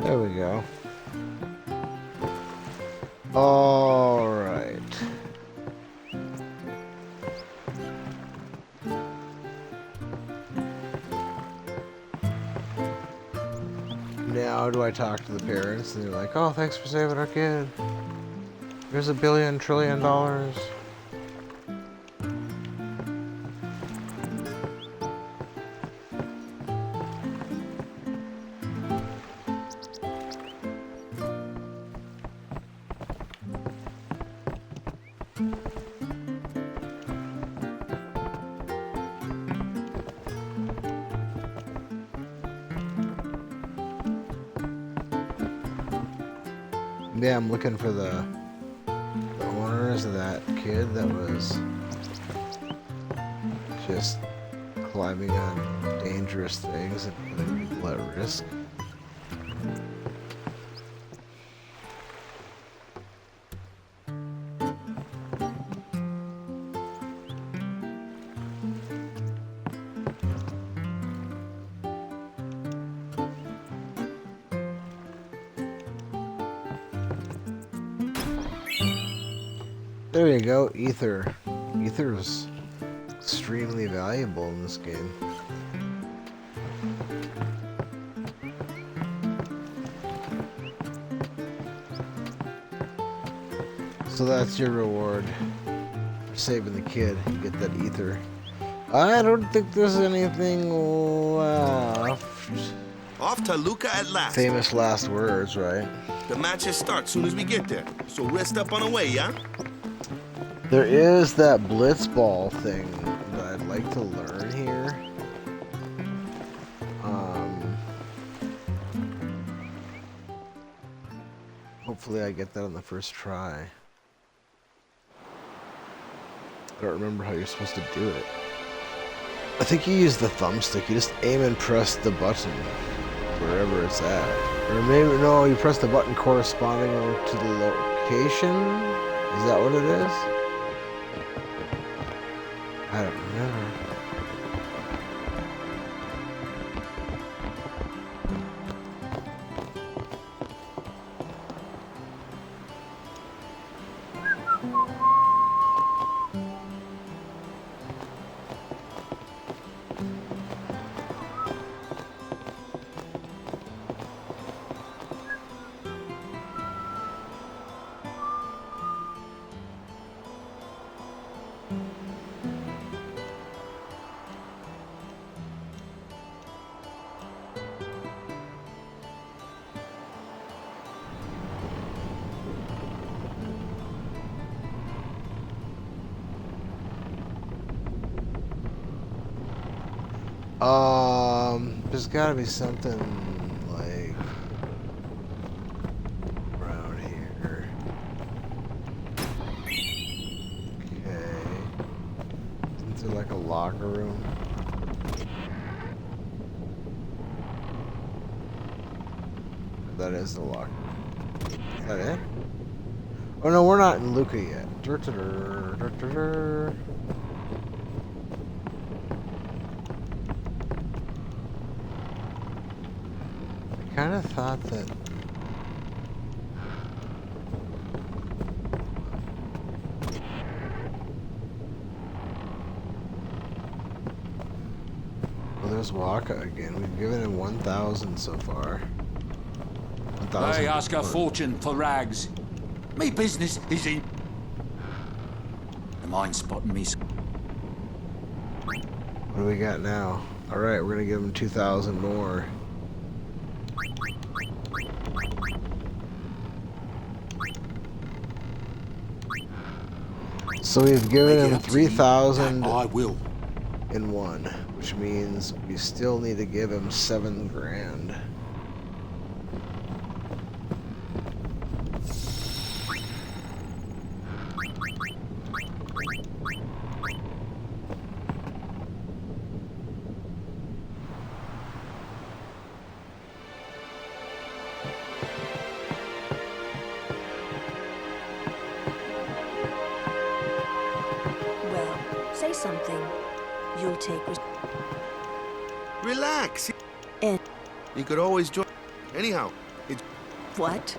There we go. All right. Now do I talk to the parents? And they're like, oh, thanks for saving our kid. Here's $1 billion trillion. Yeah, I'm looking for the owners of that kid that was just climbing on dangerous things and putting people at risk. There you go, ether. Ether is extremely valuable in this game. So that's your reward for saving the kid. You get that ether. I don't think there's anything left. Off to Luca at last. Famous last words, right? The matches start soon as we get there. So rest up on the way, yeah? There is that blitzball thing that I'd like to learn here. Hopefully I get that on the first try. I don't remember how you're supposed to do it. I think you use the thumbstick. You just aim and press the button wherever it's at. Or maybe, no, you press the button corresponding to the location? Is that what it is? I don't remember. There's gotta be something like around here. Okay. Isn't there like a locker room? That is the locker room. Is that it? Oh no, we're not in Luca yet. I kind of thought that well, there's Waka again. We've given him 1,000 so far. 1,000. They ask a fortune for rags. Me business is in. The mind spotting me. What do we got now? All right, we're gonna give him 2,000 more. So we've given him 3,000 I will. in one, which means we still need to give him 7 grand. Say something. You'll take. Relax. And you could always join. Anyhow, it's what?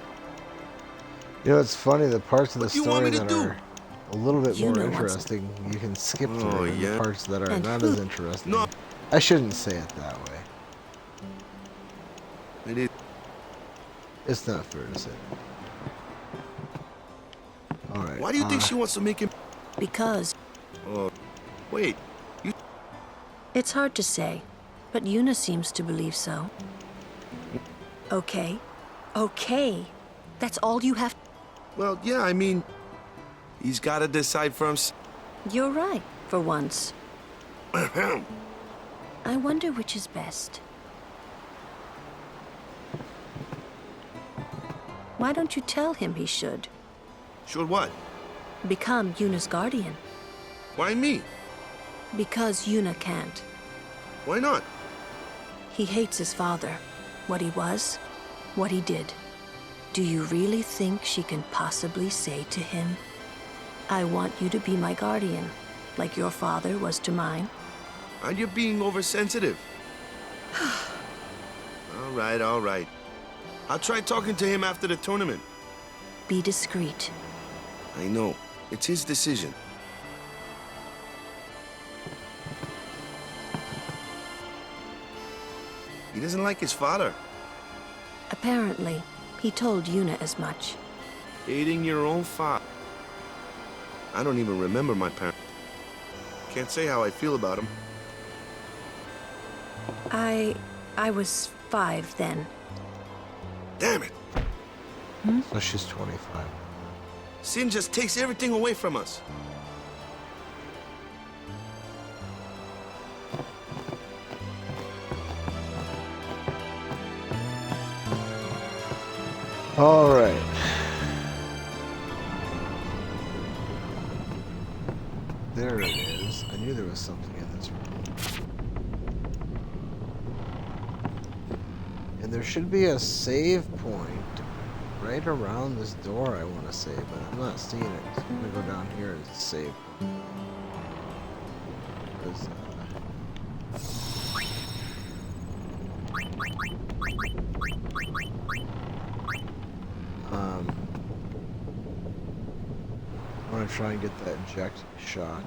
You know, it's funny. The parts of the story that do? are a little bit You more know what's- interesting, you can skip through. Oh, And yeah? the parts that are And not who- as interesting. No. I shouldn't say it that way. It is. It's not fair to say. All right. Why do you think she wants to make him? Because Oh, wait. You. it's hard to say, but Yuna seems to believe so. Okay. Okay. That's all you have. Well, yeah. I mean, he's got to decide for himself. You're right, for once. I wonder which is best. Why don't you tell him he should? Should what? Become Yuna's guardian. Why me? Because Yuna can't. Why not? He hates his father. What he was, what he did. Do you really think she can possibly say to him, I want you to be my guardian, like your father was to mine? Are you being oversensitive? All right, all right. I'll try talking to him after the tournament. Be discreet. I know. It's his decision. He doesn't like his father. Apparently, he told Yuna as much. Hating your own father. I don't even remember my parents. Can't say how I feel about him. I was 5 then. Damn it. So she's 25. Sin just takes everything away from us. All right. There it is. I knew there was something in this room. And there should be a save point right around this door, I want to say, but I'm not seeing it. So I'm going to go down here and save. Because, I want to try and get that eject shot.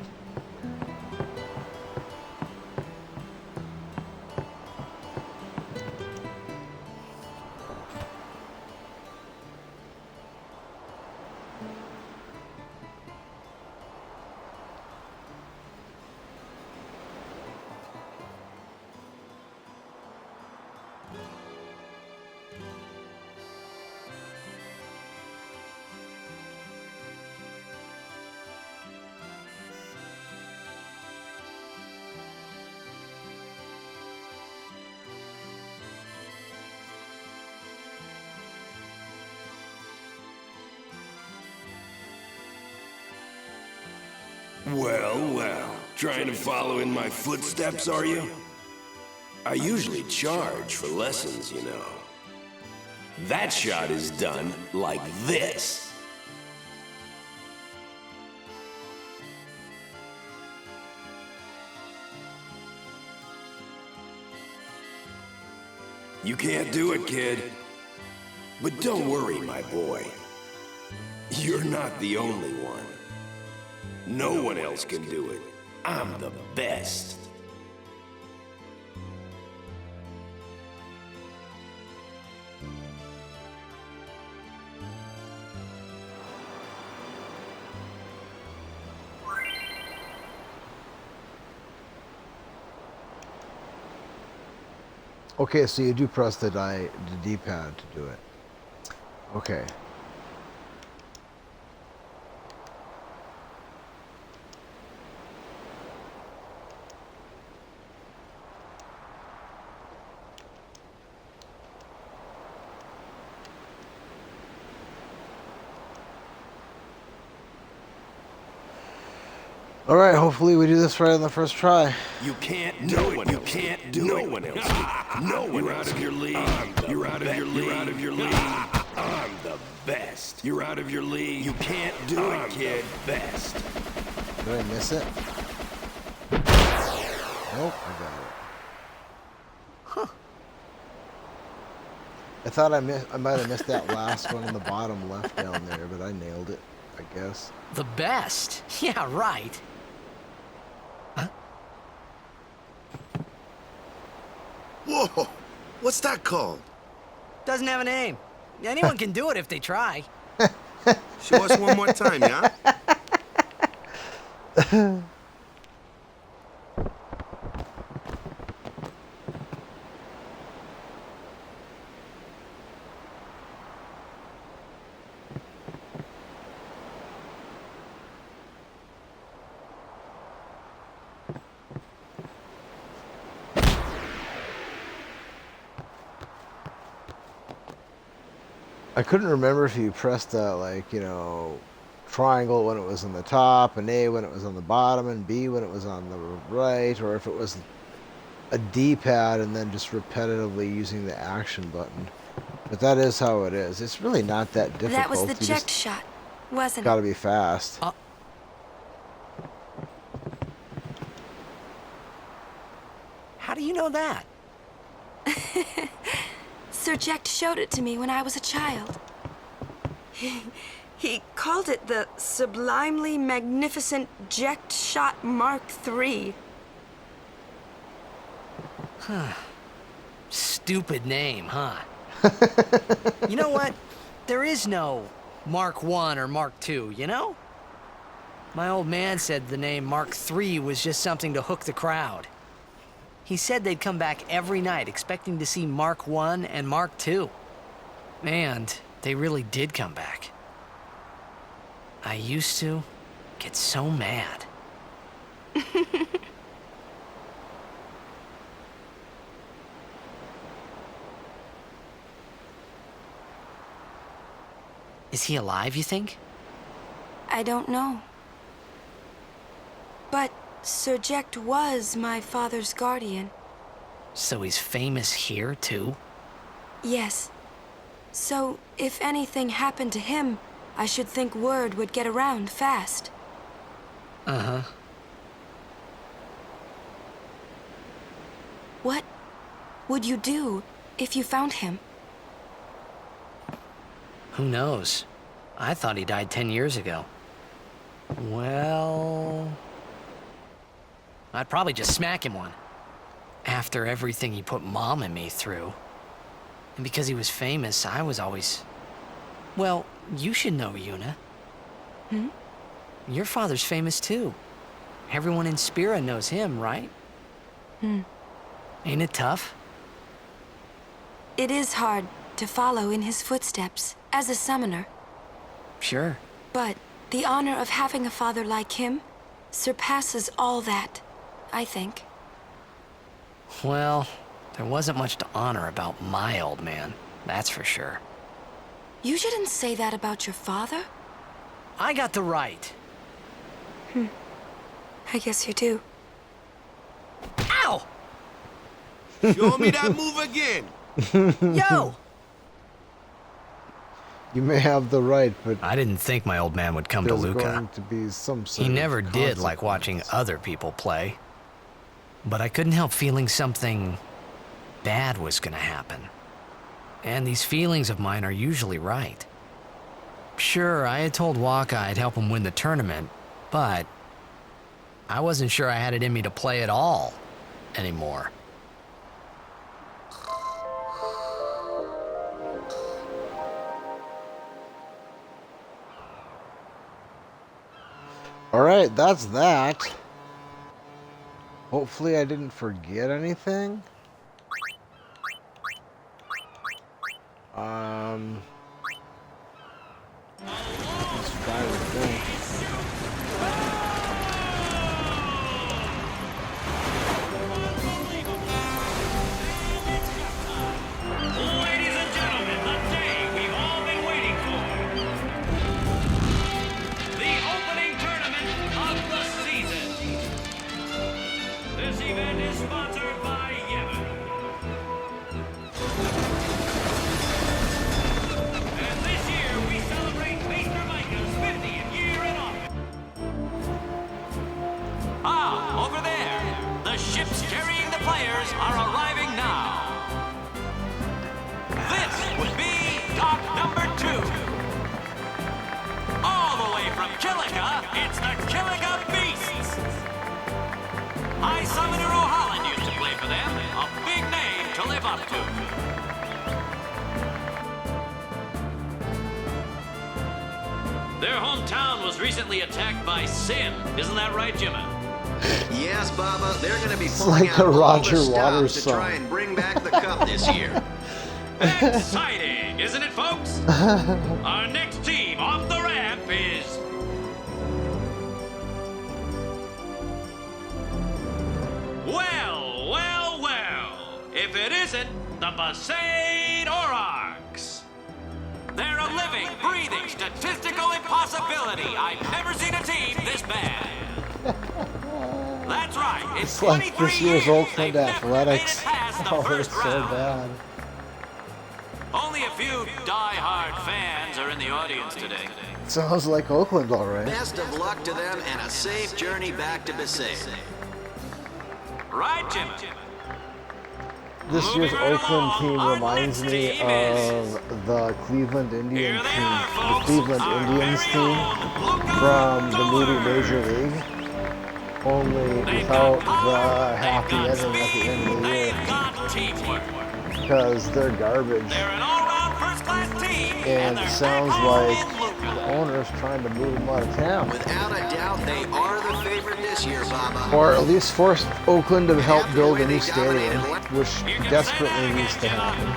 Well, well. Trying to follow in my footsteps, are you? I usually charge for lessons, you know. That shot is done like this. You can't do it, kid. But don't worry, my boy. You're not the only one. No one else can do it. I'm the best. Okay, so you do press the D-pad to do it. Okay. All right, hopefully we do this right on the first try. You can't do it. You can't do it. No one else. No one You're out of your league. You're out of your league. You're out of your league. I'm the best. You're out of your league. You can't do it, kid. Best. Did I miss it? Nope, I got it. Huh. I thought I might have missed that last one in the bottom left down there, but I nailed it, I guess. The best? Yeah, right. Whoa! What's that called? Doesn't have a name. Anyone can do it if they try. Show us one more time, yeah? I couldn't remember if you pressed that, like, you know, triangle when it was on the top, and A when it was on the bottom, and B when it was on the right, or if it was a D-pad and then just repetitively using the action button. But that is how it is. It's really not that difficult. That was the eject shot, wasn't it? Gotta be fast. How do you know that? Sir Ject showed it to me when I was a child. He called it the Sublimely Magnificent Ject Shot Mark III. Huh. Stupid name, huh? You know what? There is no Mark I or Mark II, you know? My old man said the name Mark III was just something to hook the crowd. He said they'd come back every night expecting to see Mark I and Mark II. And they really did come back. I used to get so mad. Is he alive, you think? I don't know. But Sir Jecht was my father's guardian. So he's famous here, too? Yes. So, if anything happened to him, I should think word would get around fast. Uh-huh. What would you do if you found him? Who knows? I thought he died 10 years ago. Well... I'd probably just smack him one. After everything he put Mom and me through. And because he was famous, I was always... Well, you should know, Yuna. Hmm? Your father's famous too. Everyone in Spira knows him, right? Hmm. Ain't it tough? It is hard to follow in his footsteps as a summoner. Sure. But the honor of having a father like him surpasses all that, I think. Well, there wasn't much to honor about my old man, that's for sure. You shouldn't say that about your father. I got the right. I guess you do. Ow! Show me that move again. Yo! You may have the right, but I didn't think my old man would come to there's Luca. going to be some sort He of never did like watching consequence. other people play. But I couldn't help feeling something bad was gonna happen. And these feelings of mine are usually right. Sure, I had told Waka I'd help him win the tournament, but I wasn't sure I had it in me to play at all anymore. Alright, that's that. Hopefully I didn't forget anything. Let's try to think. Ladies and gentlemen, the day we've all been waiting for. The opening tournament of the season. This event is sponsored by Yemen. And this year we celebrate Maester Micah's 50th year in office. Ah, over there. The ships carrying the players are arriving now. This would be dock number 2. All the way from Kilika, it's the Kilika Beasts. High Summoner O'Holland used to play for them. A big name to live up to. Their hometown was recently attacked by Sin. Isn't that right, Jimmy? Yes, Baba, they're going to be It's pulling like out a all Roger the Waters stops to try song. and bring back the cup this year. Exciting, isn't it, folks? Our next team off the ramp is... Well, well, well. If it isn't the Besaid Aurochs. They're a living, breathing, statistical impossibility. I've never seen a team this bad. That's right. It's like this year's Oakland Athletics. Oh, the they're first so round. bad. Only a few die-hard fans are in the audience today. Sounds like Oakland, alright. Best of luck to them and a safe journey back to Besaid. Right, Jim? This year's Oakland team reminds me of the Cleveland Indians team, the Cleveland Indians team from the movie Major League, only without the happy ending at the end of the year, because they're garbage. And it sounds like The owner's trying to move them out of town. Without a doubt, they are the favorite this year, Baba. Or at least force Oakland to help build a new stadium, which desperately needs to happen.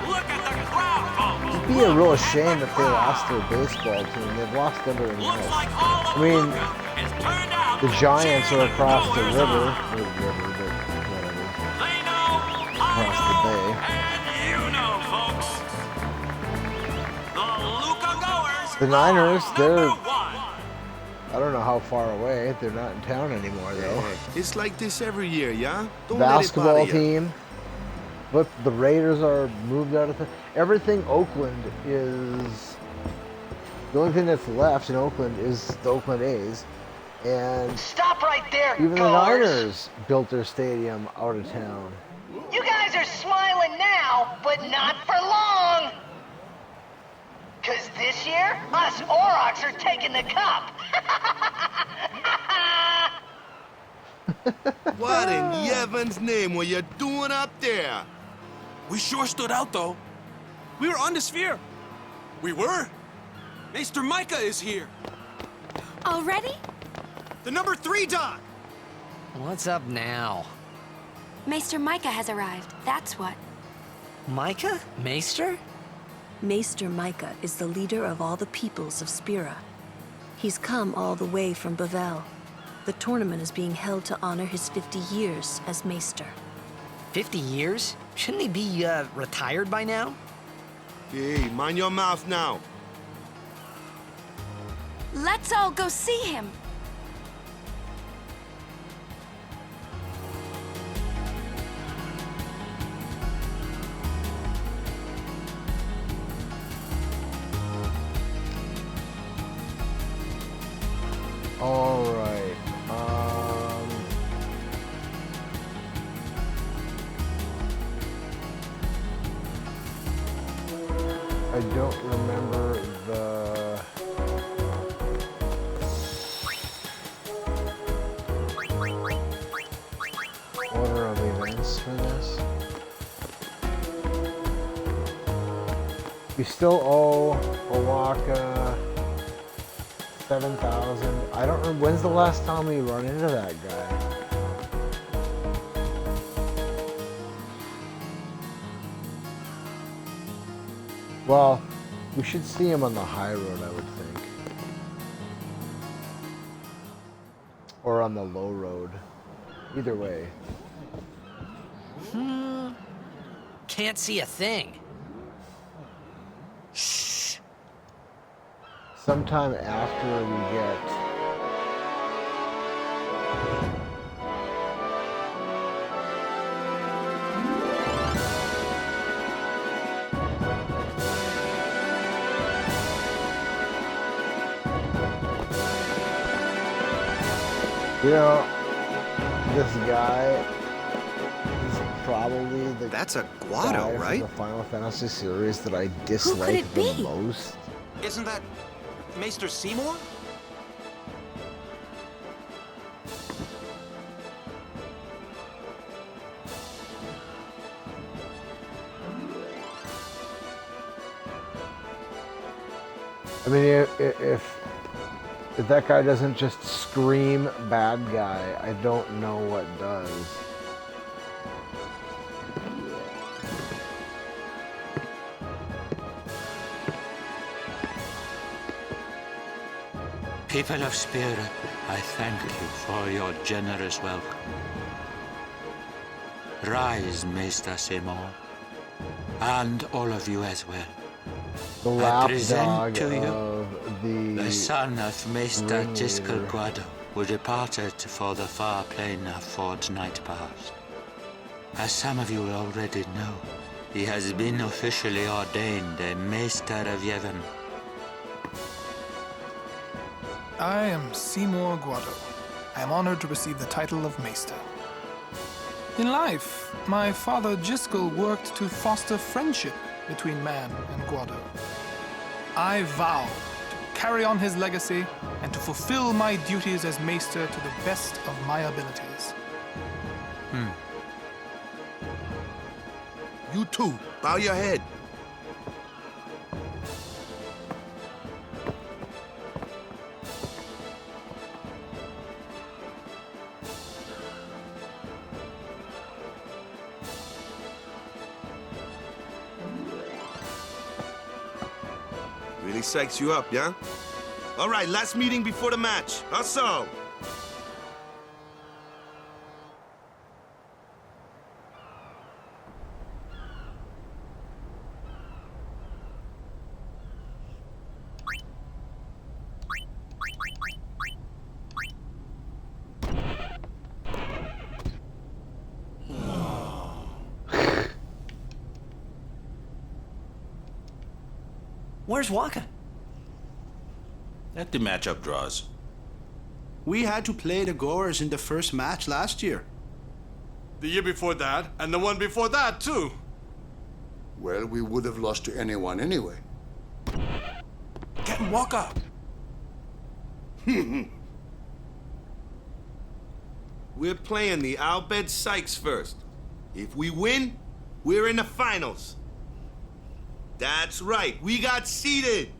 It'd be a real shame if they lost their baseball team. They've lost everything else. I mean, the Giants are across the river, or the river, but whatever. Across the bay. The Niners, they're, I don't know how far away. They're not in town anymore, though. It's like this every year, yeah? Don't Basketball let it bother you. team. Look, the Raiders are moved out of town. Everything Oakland is, the only thing that's left in Oakland is the Oakland A's. And stop right there, even the goers. Niners built their stadium out of town. You guys are smiling now, but not for long. Cause this year, us Aurochs are taking the cup. What in Yevon's name were you doing up there? We sure stood out, though. We were on the sphere. We were. Maester Micah is here. Already? The number 3 Don. What's up now? Maester Micah has arrived, that's what. Micah? Maester? Maester Micah is the leader of all the peoples of Spira. He's come all the way from Bhed. The tournament is being held to honor his 50 years as Maester. 50 years? Shouldn't he be, retired by now? Hey, mind your mouth now. Let's all go see him. All right. I don't remember the order of events for this. We still owe Owaka 7,000. I don't remember, when's the last time we run into that guy? Well, we should see him on the high road, I would think. Or on the low road. Either way. Can't see a thing. Sometime after we get you know, this guy is probably the That's a guy Guado, from right? the Final Fantasy series that I dislike the most. Isn't that Maester Seymour? I mean, if that guy doesn't just scream bad guy, I don't know what does. People of Spirit, I thank you for your generous welcome. Rise, Maester Seymour, and all of you as well. The I present lapdog to you of the son of Maester ringleader. Giskel Guado, who departed for the far plain a fortnight past. As some of you already know, he has been officially ordained a Maester of Yevon. I am Seymour Guado. I am honored to receive the title of Maester. In life, my father Giskel worked to foster friendship between man and Guado. I vow to carry on his legacy and to fulfill my duties as Maester to the best of my abilities. You too, bow your head. Really psychs you up, yeah? All right, last meeting before the match. Also. Where's Waka? Let the matchup draws. We had to play the Gorers in the first match last year. The year before that, and the one before that, too. Well, we would have lost to anyone anyway. Get Waka! We're playing the Al Bhed Sykes first. If we win, we're in the finals. That's right, we got seeded.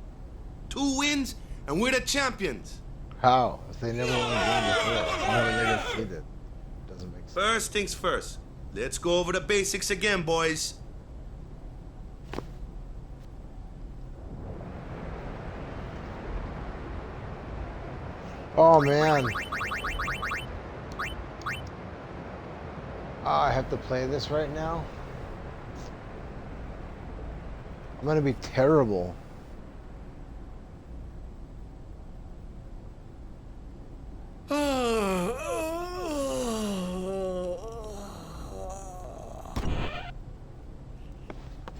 2 wins, and we're the champions. How? If they never won a game before, how did they get seeded? Doesn't make sense. First things first. Let's go over the basics again, boys. Oh man. Oh, I have to play this right now? I'm gonna be terrible.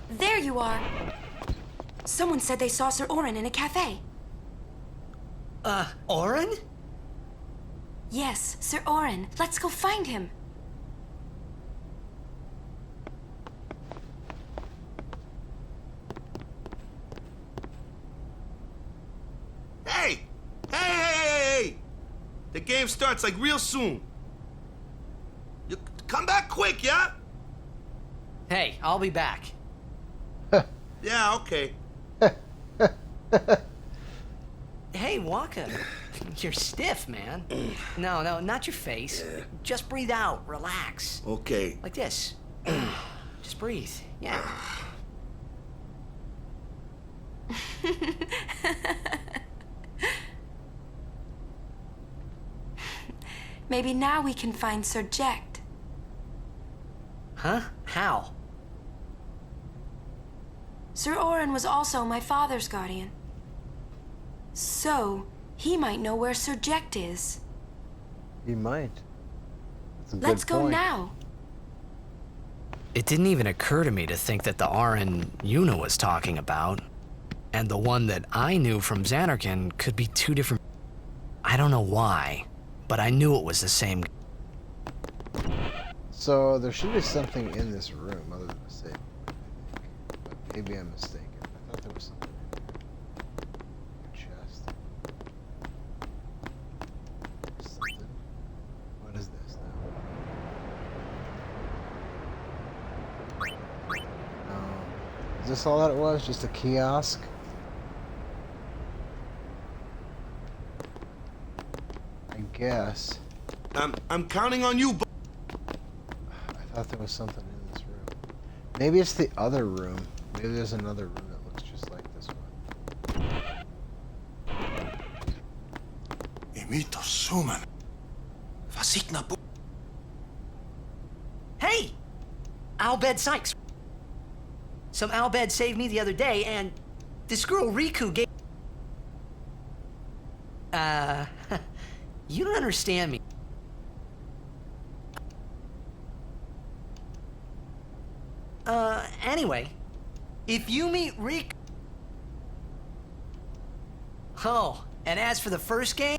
There you are. Someone said they saw Sir Orin in a cafe. Orin? Yes, Sir Orin. Let's go find him. Hey! Hey! The game starts like real soon. You come back quick, yeah? Hey, I'll be back. Yeah, okay. Hey, Waka. You're stiff, man. No, not your face. Just breathe out. Relax. Okay. Like this. Just breathe. Yeah. Maybe now we can find Sir Jekt. Huh? How? Sir Orin was also my father's guardian. So, he might know where Sir Jekt is. He might. That's a good Let's go point. now. It didn't even occur to me to think that the Orin Yuna was talking about and the one that I knew from Zanarkand could be 2 different... I don't know why, but I knew it was the same... So there should be something in this room other than a safe, I think. But maybe I'm mistaken. I thought there was something in here. A chest. Something. What is this now? Is this all that it was? Just a kiosk? I guess. I'm counting on you, I thought there was something in this room. Maybe it's the other room. Maybe there's another room that looks just like this one. Imito suman. Fasikna bu. Hey! Al Bhed Sykes. Some Al Bhed saved me the other day, and this girl Riku gave... You don't understand me. Anyway, if you meet Riku... Oh, and as for the first game...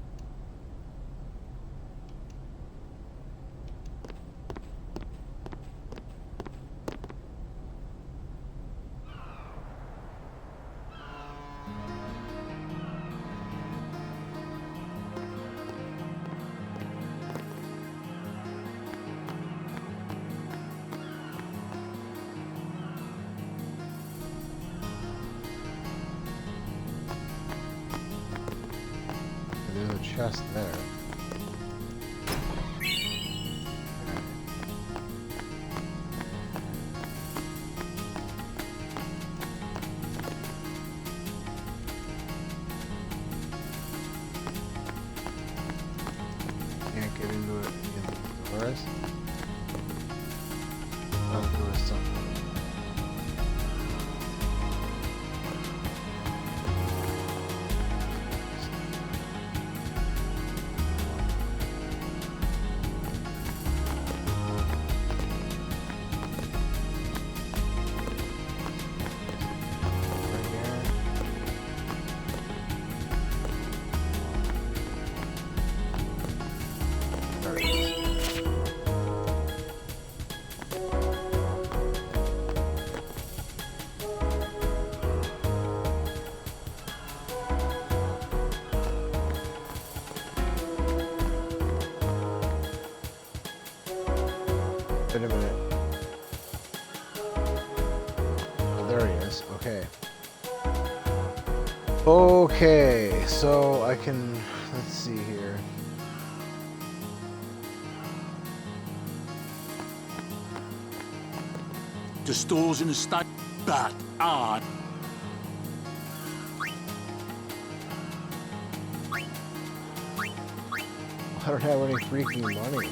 There's a chest there. Wait a minute. Oh, there he is. Okay. Okay, so I can, let's see here. The stores in the state but are. I don't have any freaking money.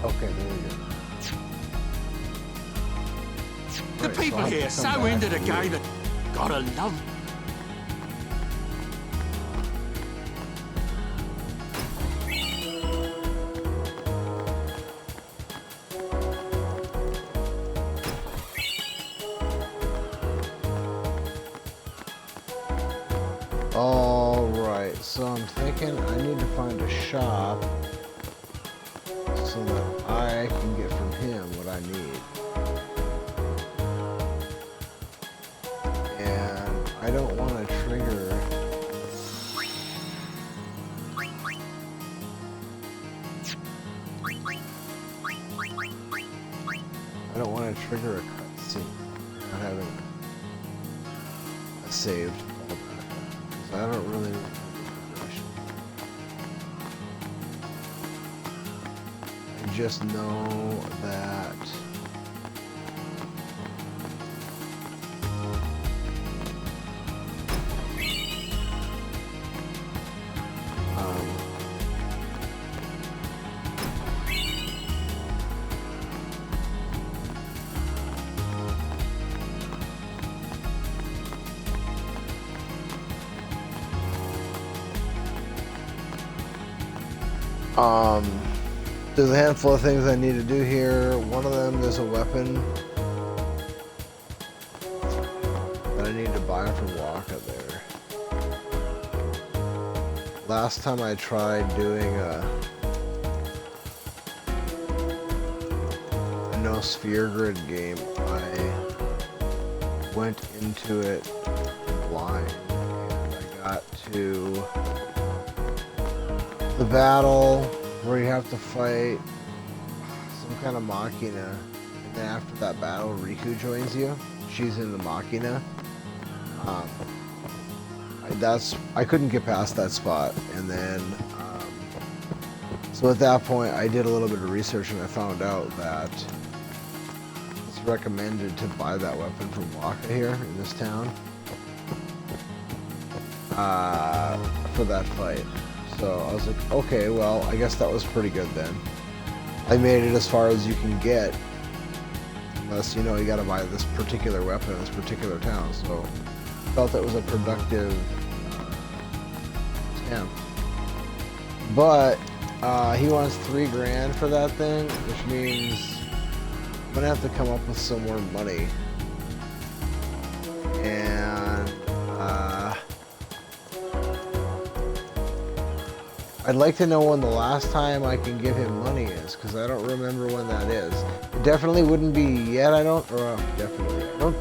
Okay, there we go. The Right, people so I have here to so come back into the here. game that gotta love. Alright, so I'm thinking I need to find a shop so that I can get from him what I need. And I don't want to trigger... I don't want to trigger a cutscene not having a saved fallback. I don't really remember the progression. I just know that there's a handful of things I need to do here. One of them, there's a weapon that I need to buy from Waka there. Last time I tried doing a no sphere grid game, I went into it blind and I got to the battle where you have to fight some kind of Machina, and then after that battle, Riku joins you. She's in the Machina. I couldn't get past that spot, and then so at that point, I did a little bit of research, and I found out that it's recommended to buy that weapon from Waka here in this town for that fight. So I was like, okay, well, I guess that was pretty good then. I made it as far as you can get, unless, you know, you gotta buy this particular weapon in this particular town. So I felt that was a productive attempt. But he wants $3 grand for that thing, which means I'm gonna have to come up with some more money. And I'd like to know when the last time I can give him money is, because I don't remember when that is. It definitely wouldn't be yet, I don't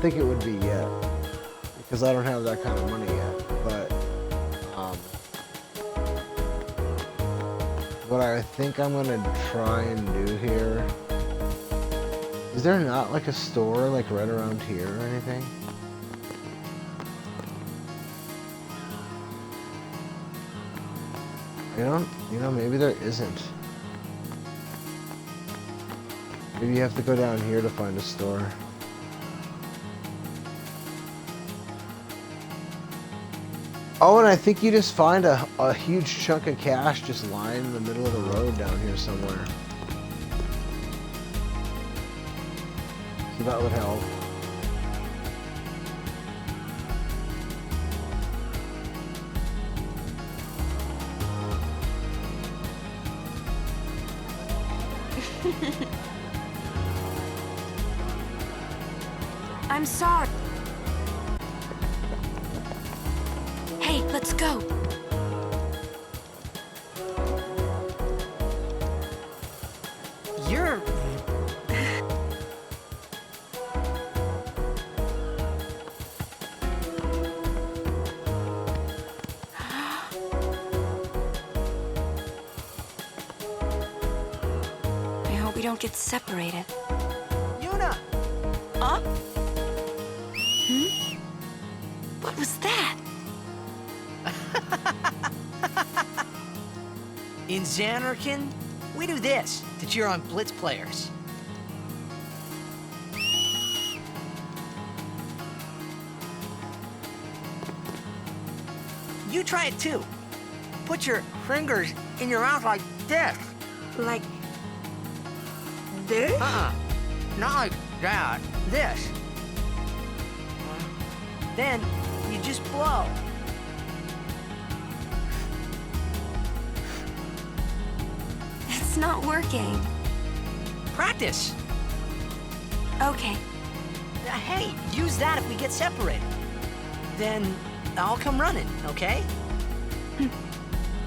think it would be yet, because I don't have that kind of money yet. But what I think I'm gonna try and do here, is there not like a store like right around here or anything? Maybe there isn't. Maybe you have to go down here to find a store. Oh, and I think you just find a huge chunk of cash just lying in the middle of the road down here somewhere. So that would help. I'm sorry. Hey, let's go. we don't get separated. Yuna! Huh? What was that? In Zanarkand, we do this to cheer on Blitz players. You try it too. Put your fingers in your mouth like this. Like this? Not like that. This. Then you just blow. It's not working. Practice. Okay. Hey, use that if we get separated. Then I'll come running, okay?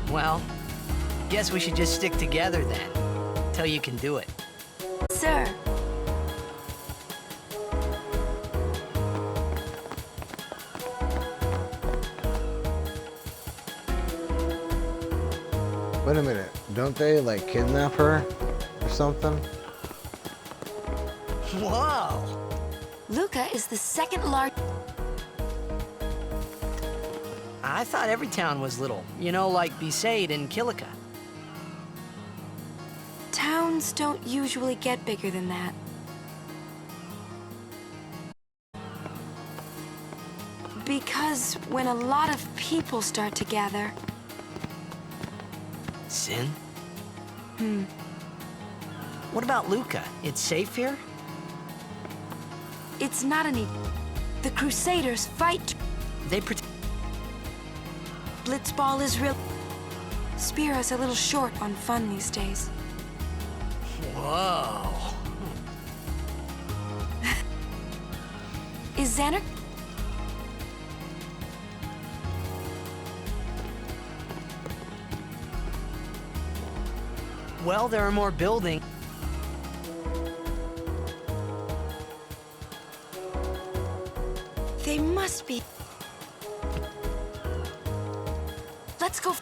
Well, guess we should just stick together then, till you can do it. Sir. Wait a minute, don't they like kidnap her or something? Whoa! Luca is the second largest. I thought every town was little, you know, like Bhed and Kilika. Towns don't usually get bigger than that. Because when a lot of people start to gather... Sin? What about Luca? It's safe here? It's not any... The Crusaders fight... They protect... Blitzball is real... Spira's a little short on fun these days. Whoa. Is Xander... Well, there are more buildings. They must be... Let's go...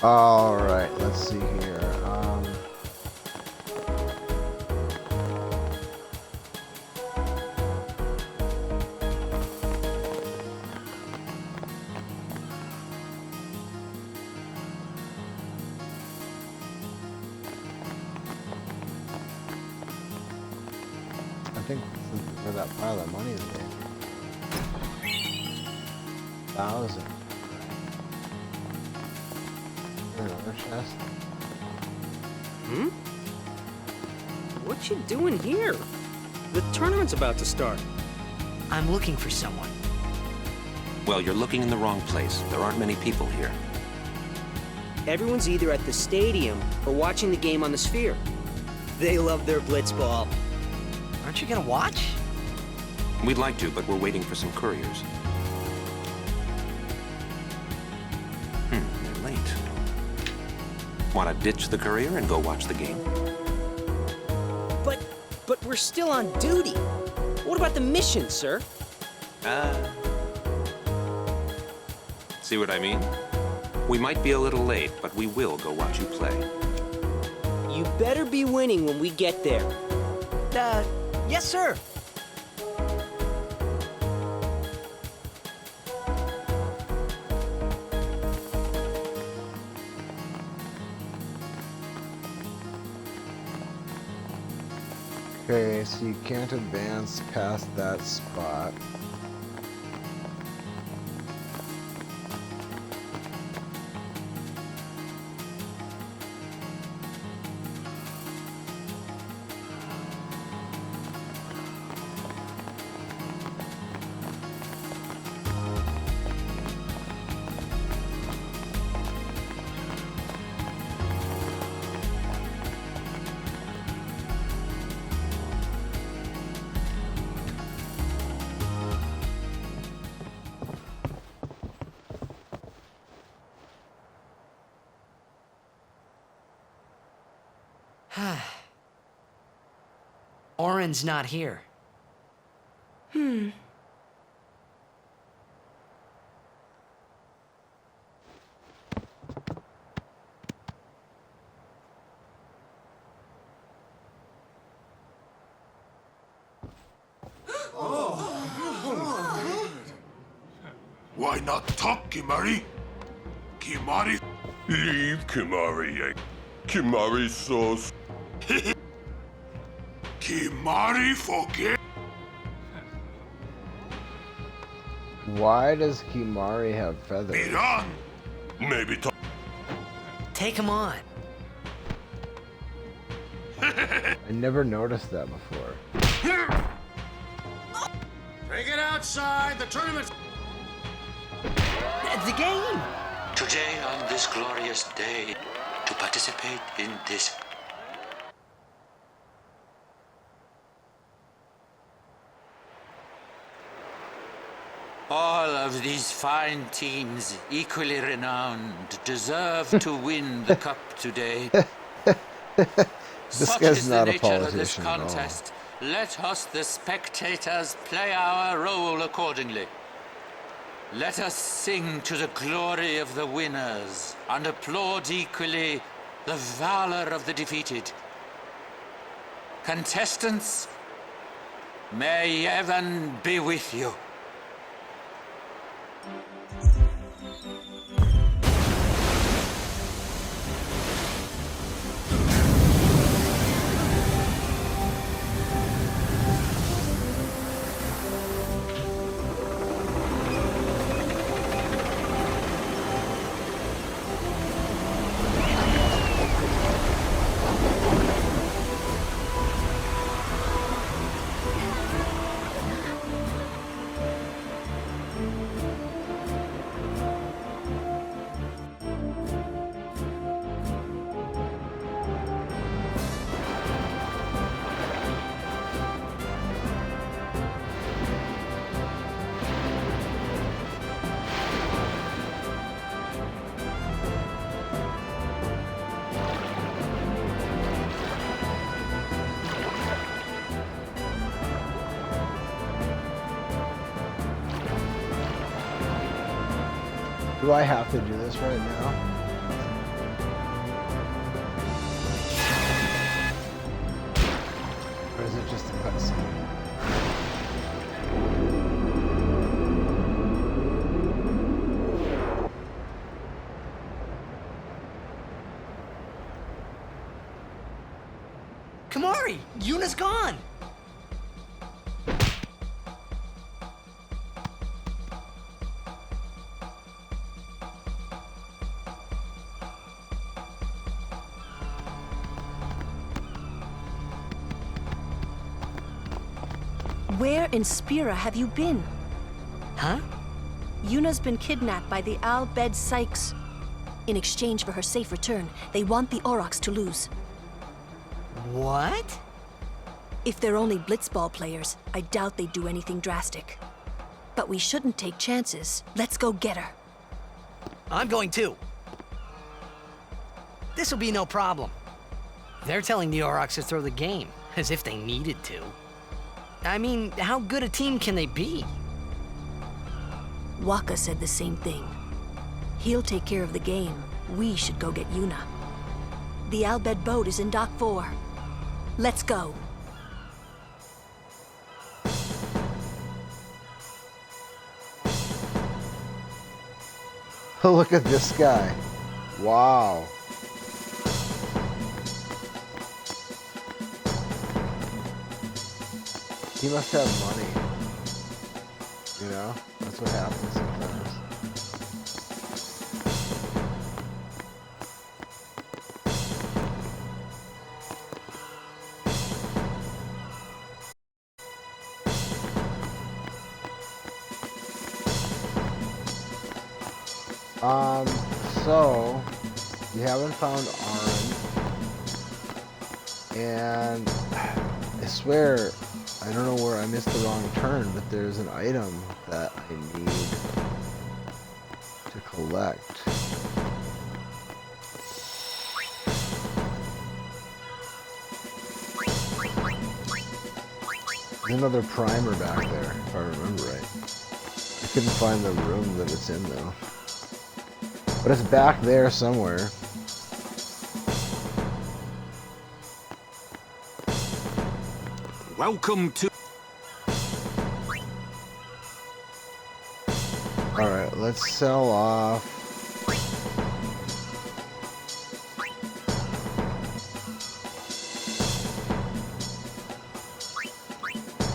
All right, let's see here. I think this is where that pile of money is at. 1,000. Another chest. What you doing here? The tournament's about to start. I'm looking for someone. Well, you're looking in the wrong place. There aren't many people here. Everyone's either at the stadium or watching the game on the Sphere. They love their blitzball. Aren't you gonna watch? We'd like to, but we're waiting for some couriers. They're late. Want to ditch the courier and go watch the game? But we're still on duty. What about the mission, sir? See what I mean? We might be a little late, but we will go watch you play. You better be winning when we get there. Yes, sir. Okay, so you can't advance past that spot. Oren's not here. I not talk, Kimari? Kimari? Leave Kimari. Kimari sauce. Kimari forget? Why does Kimari have feathers? Miran! Maybe talk. Take him on. I never noticed that before. Take it outside, the tournament's... The game! Today, on this glorious day, to participate in this all of these fine teams, equally renowned, deserve to win the cup today. This Such guy's is not the a nature of this politician at all. contest. Let us, the spectators, play our role accordingly. Let us sing to the glory of the winners and applaud equally the valor of the defeated. Contestants, may heaven be with you. Do I have to do this right now? Or is it just a cutscene? Kimari! Yuna's gone! Where in Spira have you been? Huh? Yuna's been kidnapped by the Bhed Sykes. In exchange for her safe return, they want the Aurochs to lose. What? If they're only blitzball players, I doubt they'd do anything drastic. But we shouldn't take chances. Let's go get her. I'm going too. This'll be no problem. They're telling the Aurochs to throw the game, as if they needed to. I mean, how good a team can they be? Waka said the same thing. He'll take care of the game. We should go get Yuna. The Bhed boat is in Dock 4. Let's go. Look at this guy. Wow. He must have money. You know? That's what happens sometimes. So we haven't found Arin, and I swear I don't know where I missed the wrong turn, but there's an item that I need to collect. There's another primer back there, if I remember right. I couldn't find the room that it's in though. But it's back there somewhere. Welcome to... Alright, let's let's sell off.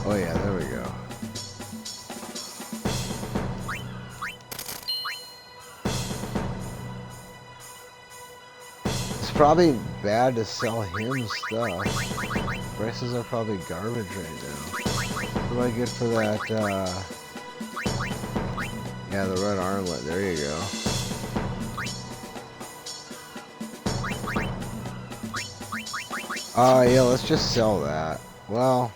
Oh yeah, there we go. It's probably bad to sell him stuff. Prices are probably garbage right now. What do I get for that, yeah, the red armlet, there you go. Yeah, let's just sell that. Well,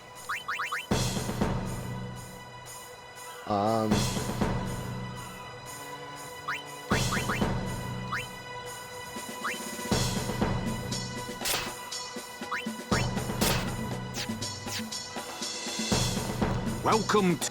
Welcome to...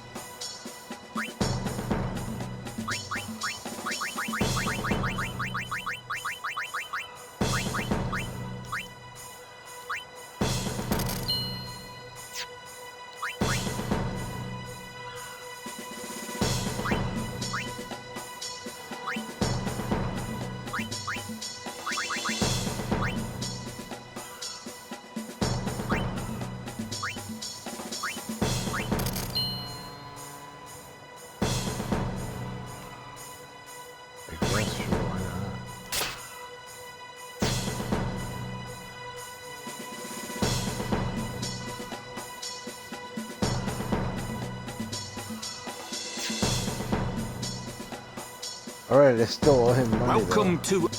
alright, I still owe him money. Welcome though. to...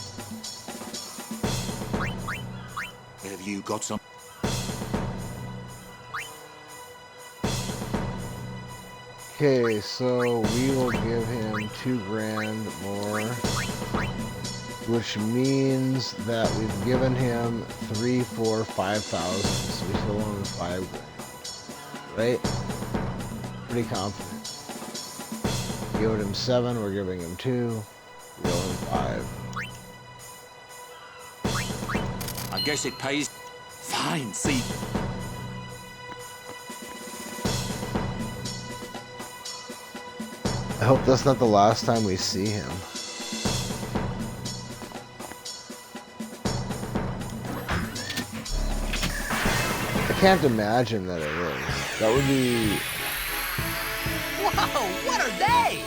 Have you got some... Okay, so we will give him $2 grand more, which means that we've given him 3, 4, 5,000. So we still owe him 5 grand, right? Pretty confident. We owed him 7. We're giving him 2. We owe him 5. I guess it pays... Fine, see... I hope that's not the last time we see him. I can't imagine that it is. That would be... Whoa, what are they?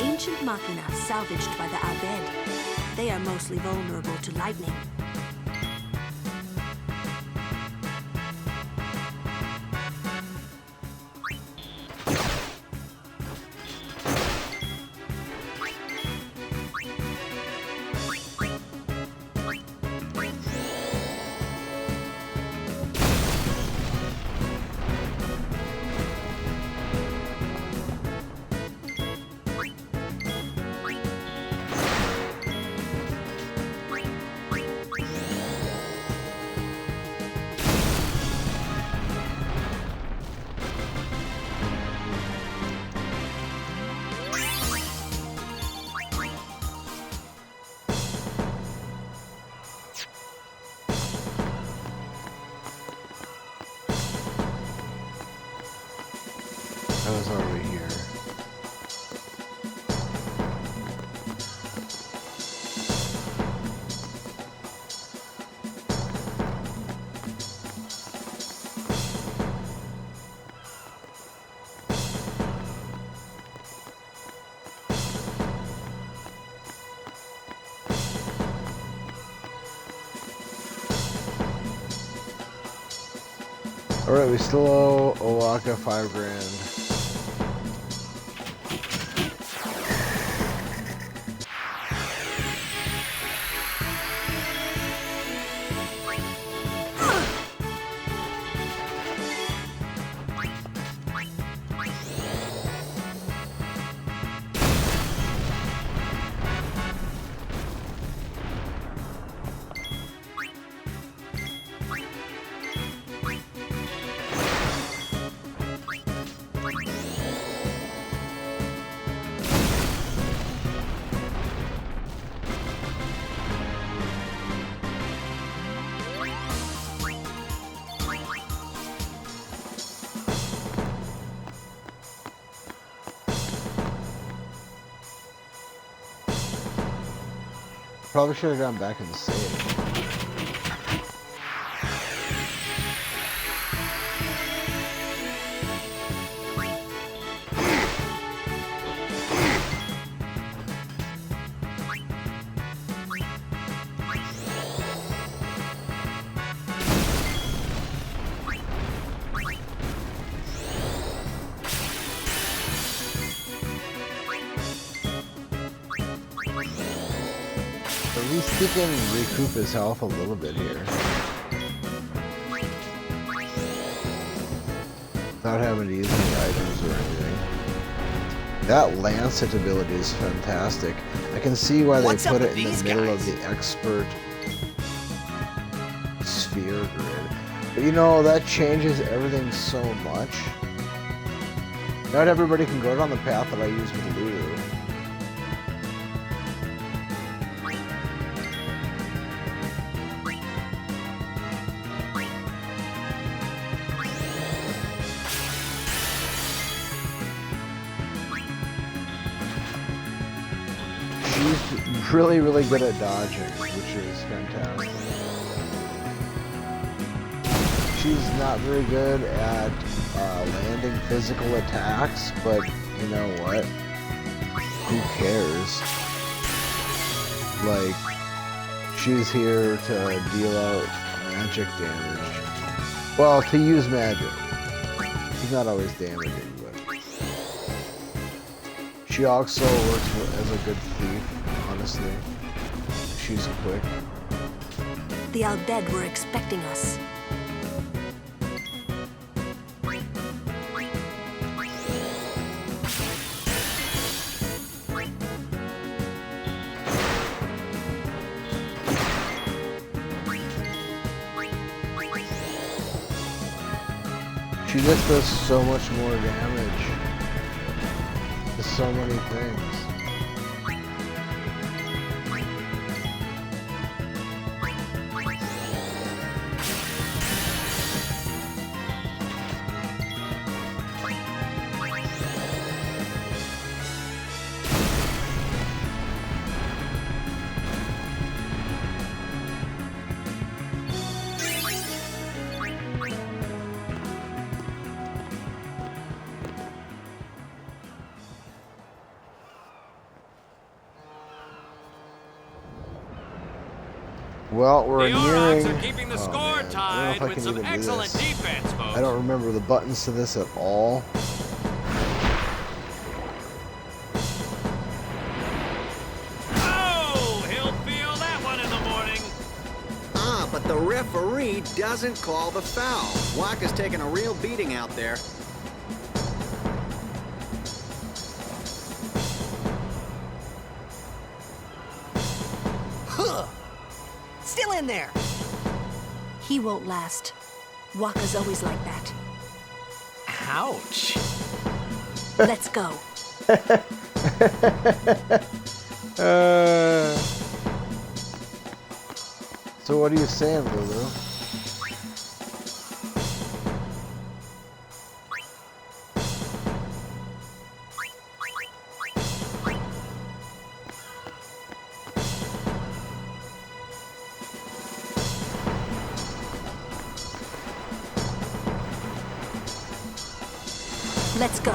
Ancient machina salvaged by the Bhed. They are mostly vulnerable to lightning. I was already here. Alright, we still owe Owaka 5 grand. Probably should have gone back and saved. At least he can recoup his health a little bit here. Without having to use any items or anything. That Lancet ability is fantastic. I can see why they put it in the middle of the expert sphere grid. But you know, that changes everything so much. Not everybody can go down the path that I use with Lulu. Really, really good at dodging, which is fantastic. She's not very good at landing physical attacks, but you know what? Who cares? Like, she's here to deal out magic damage. Well, to use magic. She's not always damaging, but she also works as a good thief. Honestly, she's quick. The Al-Bhed were expecting us. She just does so much more damage to so many things. Well, we're nearing. Are keeping the score tied with some excellent defense, folks. I don't remember the buttons to this at all. Oh, he'll feel that one in the morning. But the referee doesn't call the foul. Waka's taking a real beating out there. Still in there. He won't last. Waka's always like that. Ouch. Let's go. So what are you saying, Lulu? Let's go.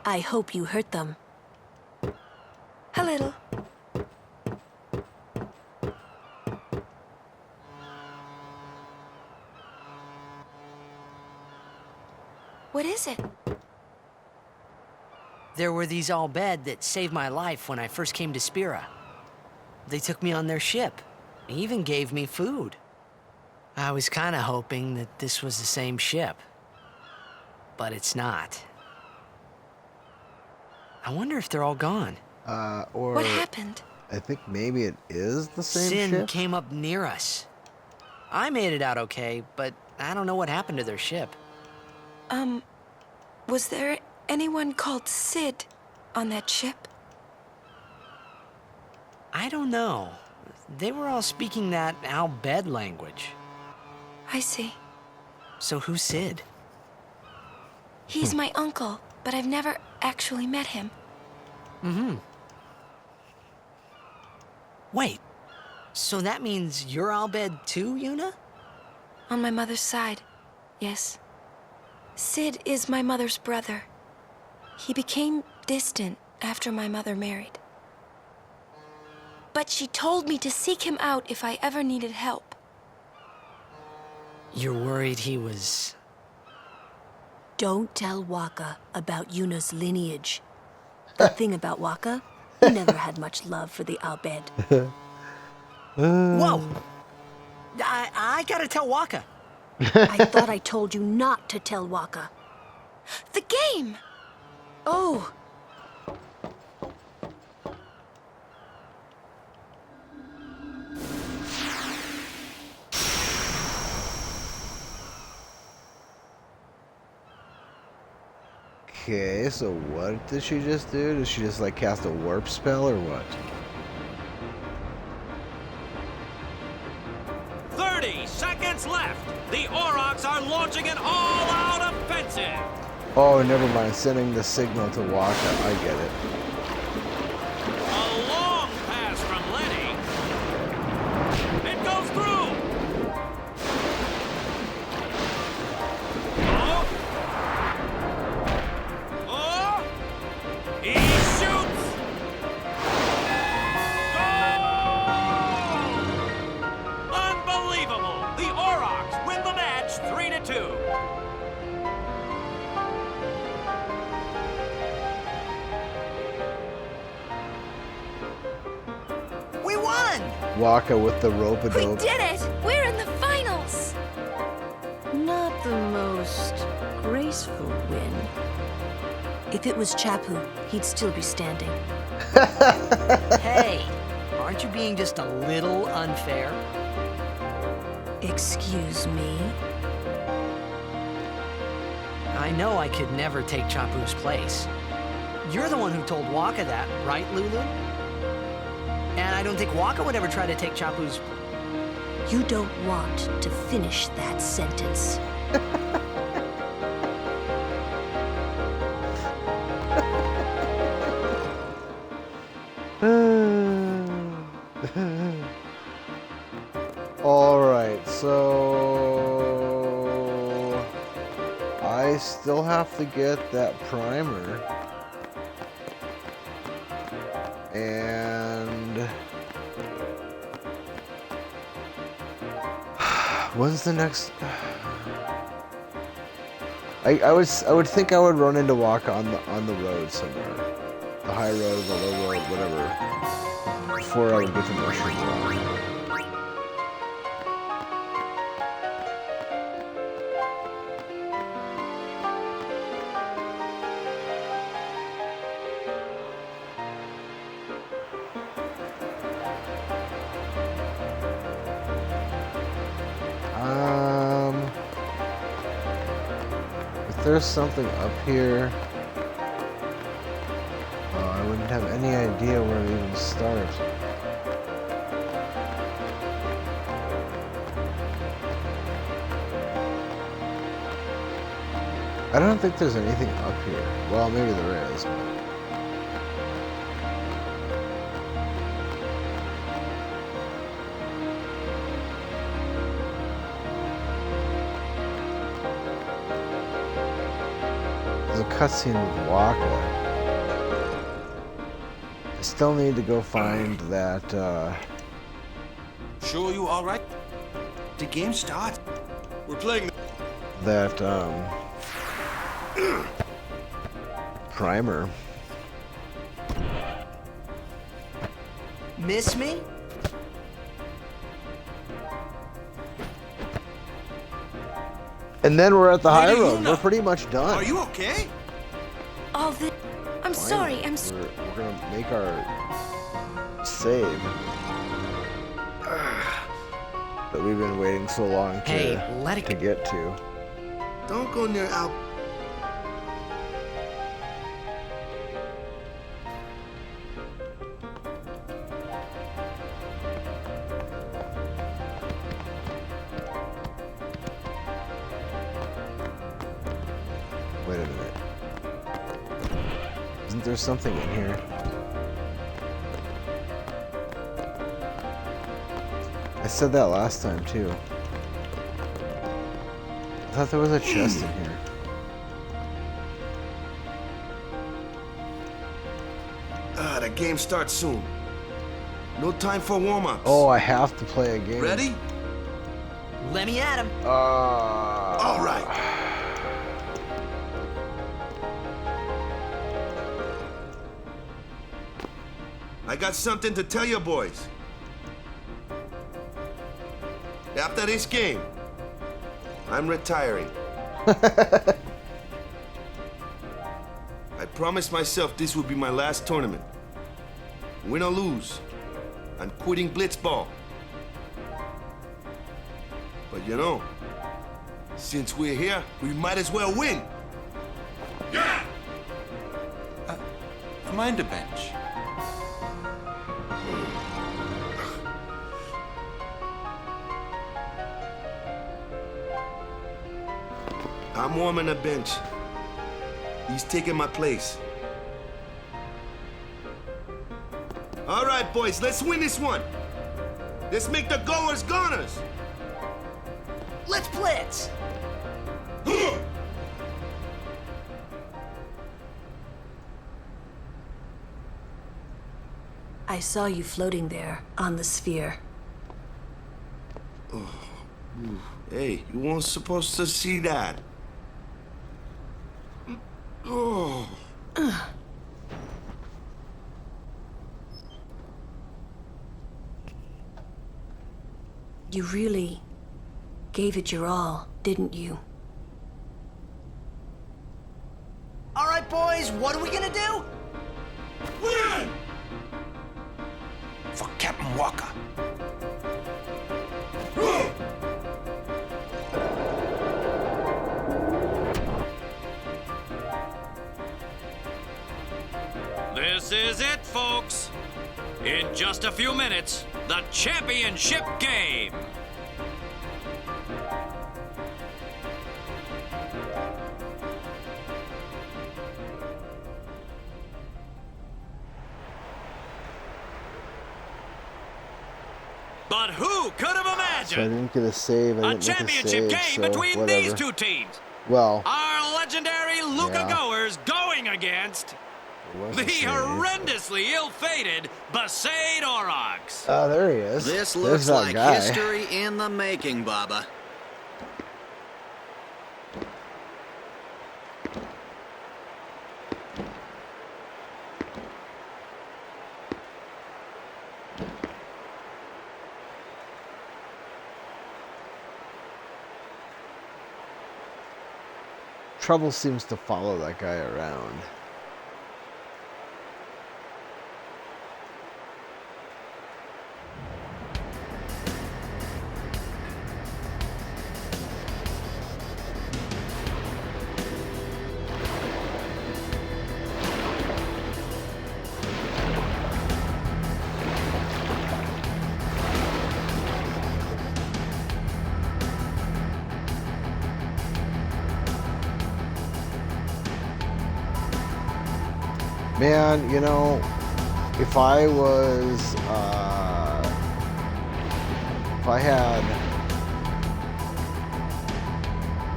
I hope you hurt them. A little. What is it? There were these all Bhed that saved my life when I first came to Spira. They took me on their ship. They even gave me food. I was kind of hoping that this was the same ship. But it's not. I wonder if they're all gone. Or what happened? I think maybe it is the same Sin ship. came up near us. I made it out okay, but I don't know what happened to their ship. Was there anyone called Sid on that ship? I don't know. They were all speaking that Al Bhed language. I see. So who's Sid? He's my uncle, but I've never actually met him. Mm-hmm. Wait, so that means you're Al Bhed too, Yuna? On my mother's side, yes. Sid is my mother's brother. He became distant after my mother married. But she told me to seek him out if I ever needed help. You're worried he was... Don't tell Waka about Yuna's lineage. The thing about Waka, he never had much love for the Al Bhed. Whoa! I gotta tell Waka. I thought I told you not to tell Waka. The game! Oh! Okay, so what did she just do? Did she just like cast a warp spell or what? 30 seconds left. The Aurochs are launching an all-out offensive. Oh, never mind. Sending the signal to Waka. I get it. A long pass from Lenny. It goes through. Oh. Oh. He shoots. Goal! Unbelievable. The Aurochs win the match 3-2. We won! Waka with the We rope-a-dope. did it! We're in the finals! Not the most graceful win. If it was Chapu, he'd still be standing. Hey, aren't you being just a little unfair? Excuse me? I know I could never take Chapu's place. You're the one who told Waka that, right, Lulu? And I don't think Waka would ever try to take Chapu's... You don't want to finish that sentence. Alright, so... I still have to get that primer. And... When's the next... I would think I would run into Waka on the road somewhere. The high road, the low road, whatever. Before I would get to Mushroom Rock. If there's something up here, I wouldn't have any idea where to even start. I don't think there's anything up here. Well, maybe there is. But... There's a cutscene with Waka. I still need to go find that, Sure you all right? The game starts. We're playing that, primer. Miss me? And then we're at the high Lady road. Luna. We're pretty much done. Are you okay? All this. I'm sorry. We're gonna make our save that we've been waiting so long to, Hey, let it to get to. Don't go near Al. Wait a minute. Isn't there something in here? I said that last time too. I thought there was a chest in here. The game starts soon. No time for warm-ups. Oh, I have to play a game. Ready? Let me at him. All right. I got something to tell you boys. After this game, I'm retiring. I promised myself this would be my last tournament. Win or lose, I'm quitting Blitzball. But you know, since we're here, we might as well win. Yeah! Mind a bench. I'm warming the bench. He's taking my place. All right, boys, let's win this one. Let's make the goers goners. Let's blitz. I saw you floating there on the sphere. Hey, you weren't supposed to see that. Oh. You really gave it your all, didn't you? All right, boys, what are we gonna do? Win! For Captain Walker. This is it, folks. In just a few minutes, the championship game. But who could have So I imagined didn't get a save. I a didn't make a championship save, game so between whatever. these two teams? Well, Our legendary Luca Yeah. Goers going against it was the a save. horrendously ill-fated Besaid Aurochs. Oh, there he is. This There's looks that like guy. history in the making, Baba. Trouble seems to follow that guy around. Man, you know, if I had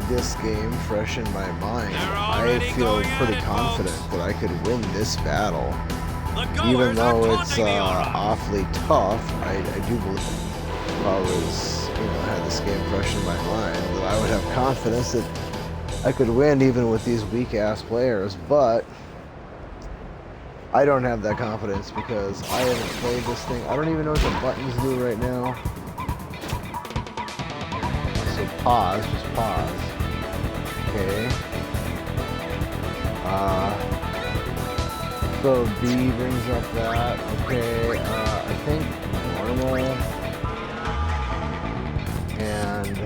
this game fresh in my mind, I feel pretty confident that I could win this battle. Even though it's awfully tough, I do believe if I was, had this game fresh in my mind, that I would have confidence that I could win even with these weak-ass players, but I don't have that confidence because I haven't played this thing. I don't even know what the buttons do right now. So pause, just pause. Okay. So B brings up that. Okay, I think normal. And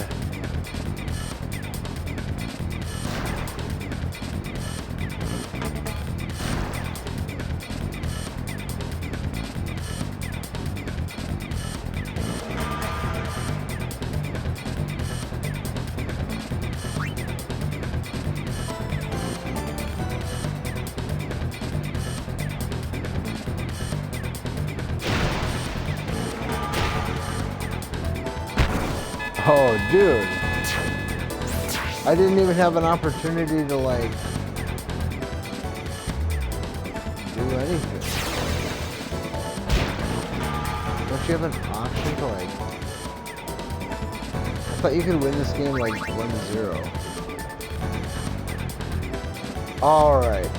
oh, dude. I didn't even have an opportunity to, like, do anything. Don't you have an option to, like... I thought you could win this game, like, 1-0. Alright,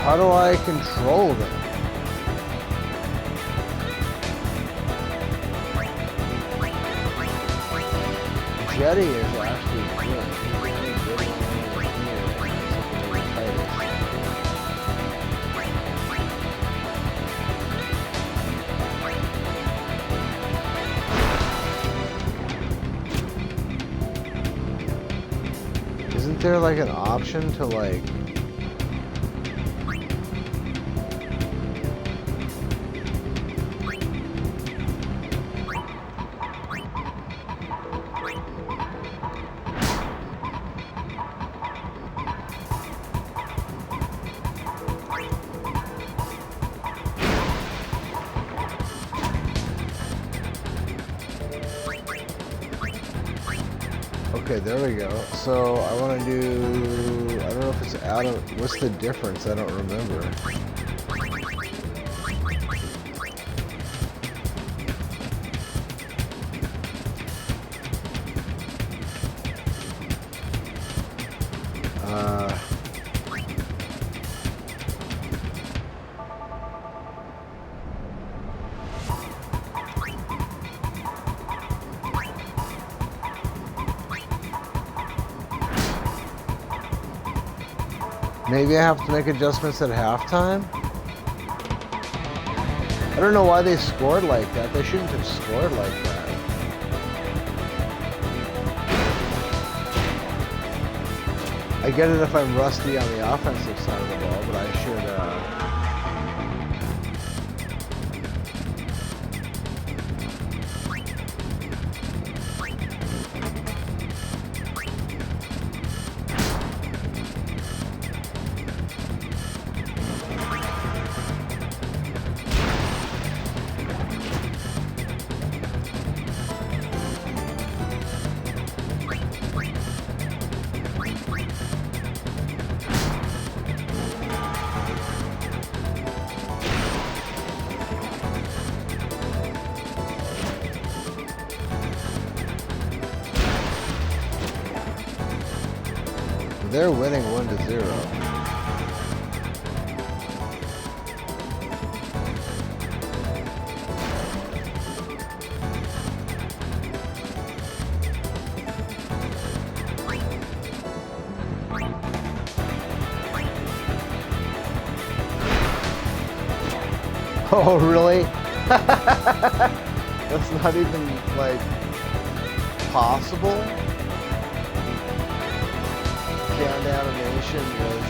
how do I control them? Jetty is actually good. Isn't there like an option to like... Okay, there we go. So I want to do, I don't know if it's out of, what's the difference? I don't remember. Maybe I have to make adjustments at halftime? I don't know why they scored like that. They shouldn't have scored like that. I get it if I'm rusty on the offensive side of the ball, but I should, they're winning 1-0. Oh, really? That's not even, like, possible? The animation was,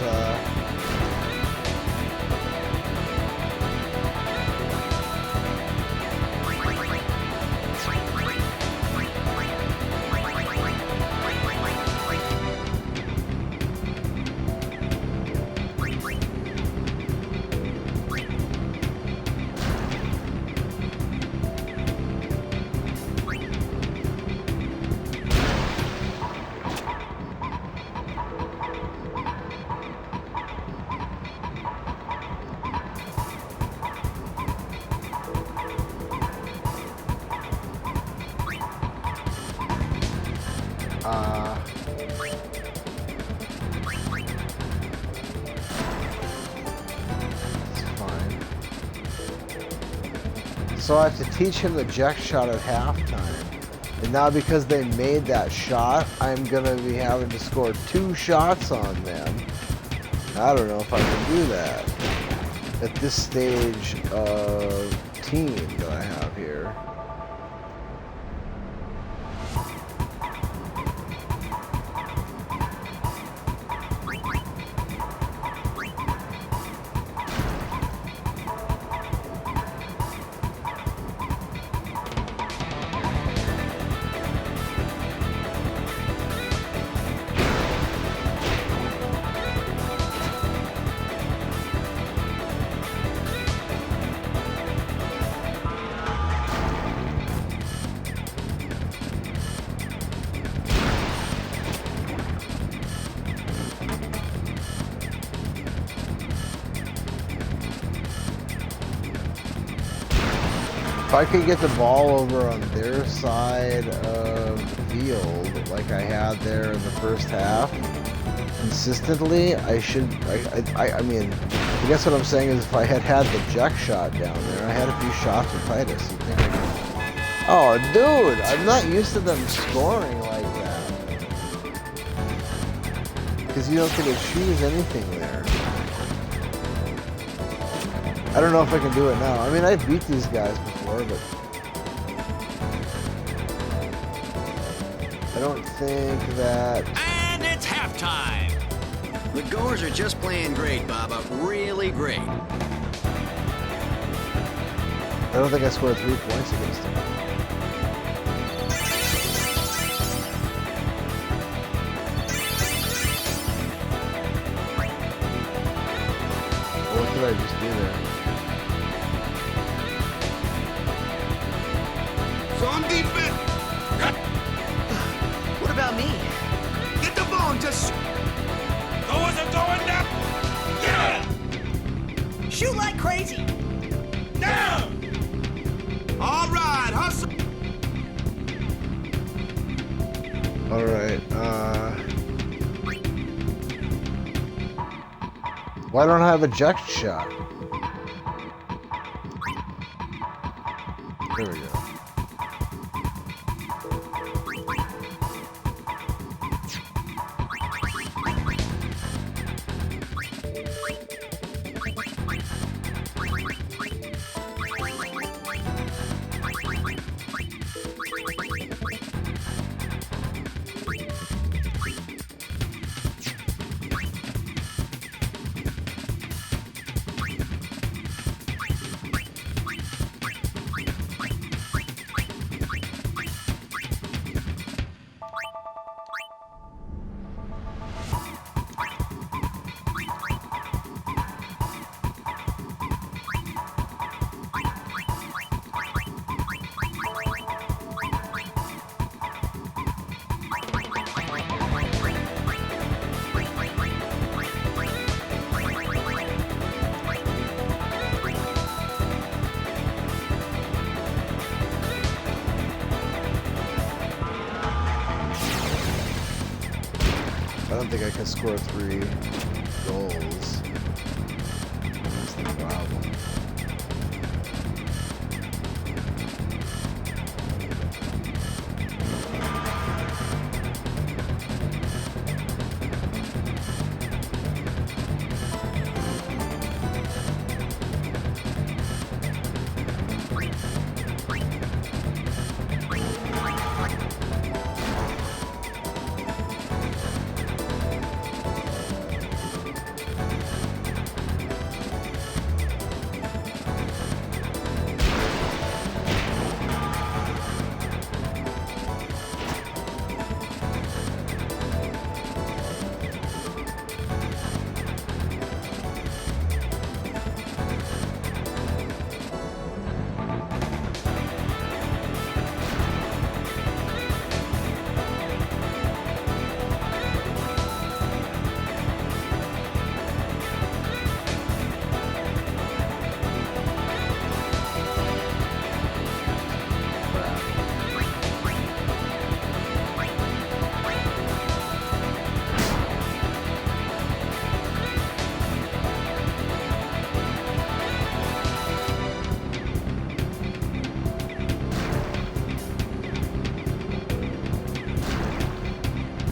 So I have to teach him the jet shot at halftime. And now because they made that shot, I'm gonna be having to score 2 shots on them. I don't know if I can do that at this stage of team that I have here. If I could get the ball over on their side of the field like I had there in the first half consistently, I should, I mean, I guess what I'm saying is if I had had the jet shot down there, I had a few shots with Titus. You'd think I could... Oh, dude, I'm not used to them scoring like that. Because you don't get to choose anything there. I don't know if I can do it now. I mean, I beat these guys before, but I don't think that... And it's halftime. The Goers are just playing great, Baba. Really great. I don't think I scored 3 points against them. What did I just do there? On defense! What about me? Get the ball, just... Goers are going down! Yeah! Shoot like crazy! Down! All right, hustle! All right, why don't I have a jet shot? There we go. I don't think I can score 3 goals. That's the problem.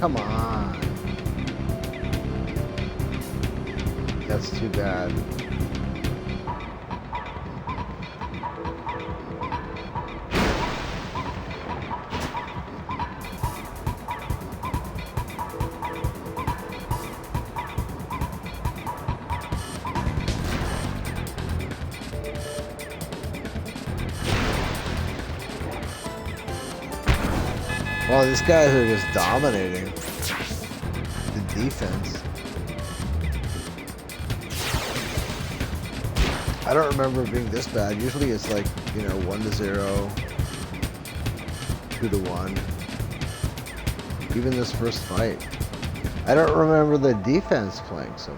Come on. That's too bad. Well, these guys are just dominating the defense. I don't remember it being this bad. Usually it's like, you know, 1-0, 2-1. Even this first fight. I don't remember the defense playing so.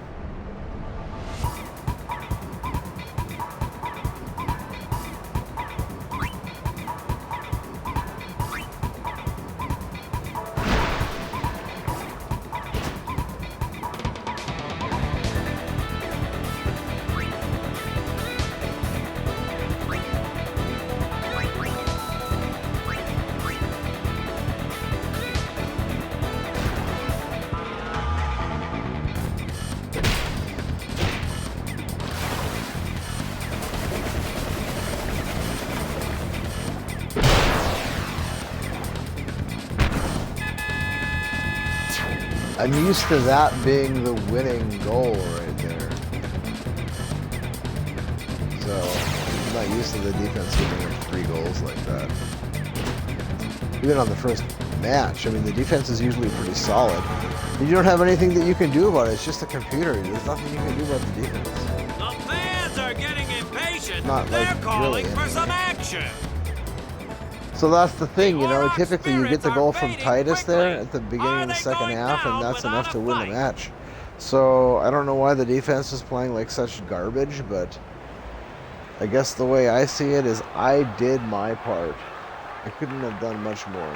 I'm used to that being the winning goal right there. So, I'm not used to the defense giving up 3 goals like that. Even on the first match, I mean, the defense is usually pretty solid. You don't have anything that you can do about it. It's just a computer. There's nothing you can do about the defense. The fans are getting impatient. Not They're like calling really for some action. So that's the thing, you know, typically you get the goal from Titus there at the beginning of the second half, and that's enough to win the match. So I don't know why the defense is playing like such garbage, but I guess the way I see it is I did my part. I couldn't have done much more.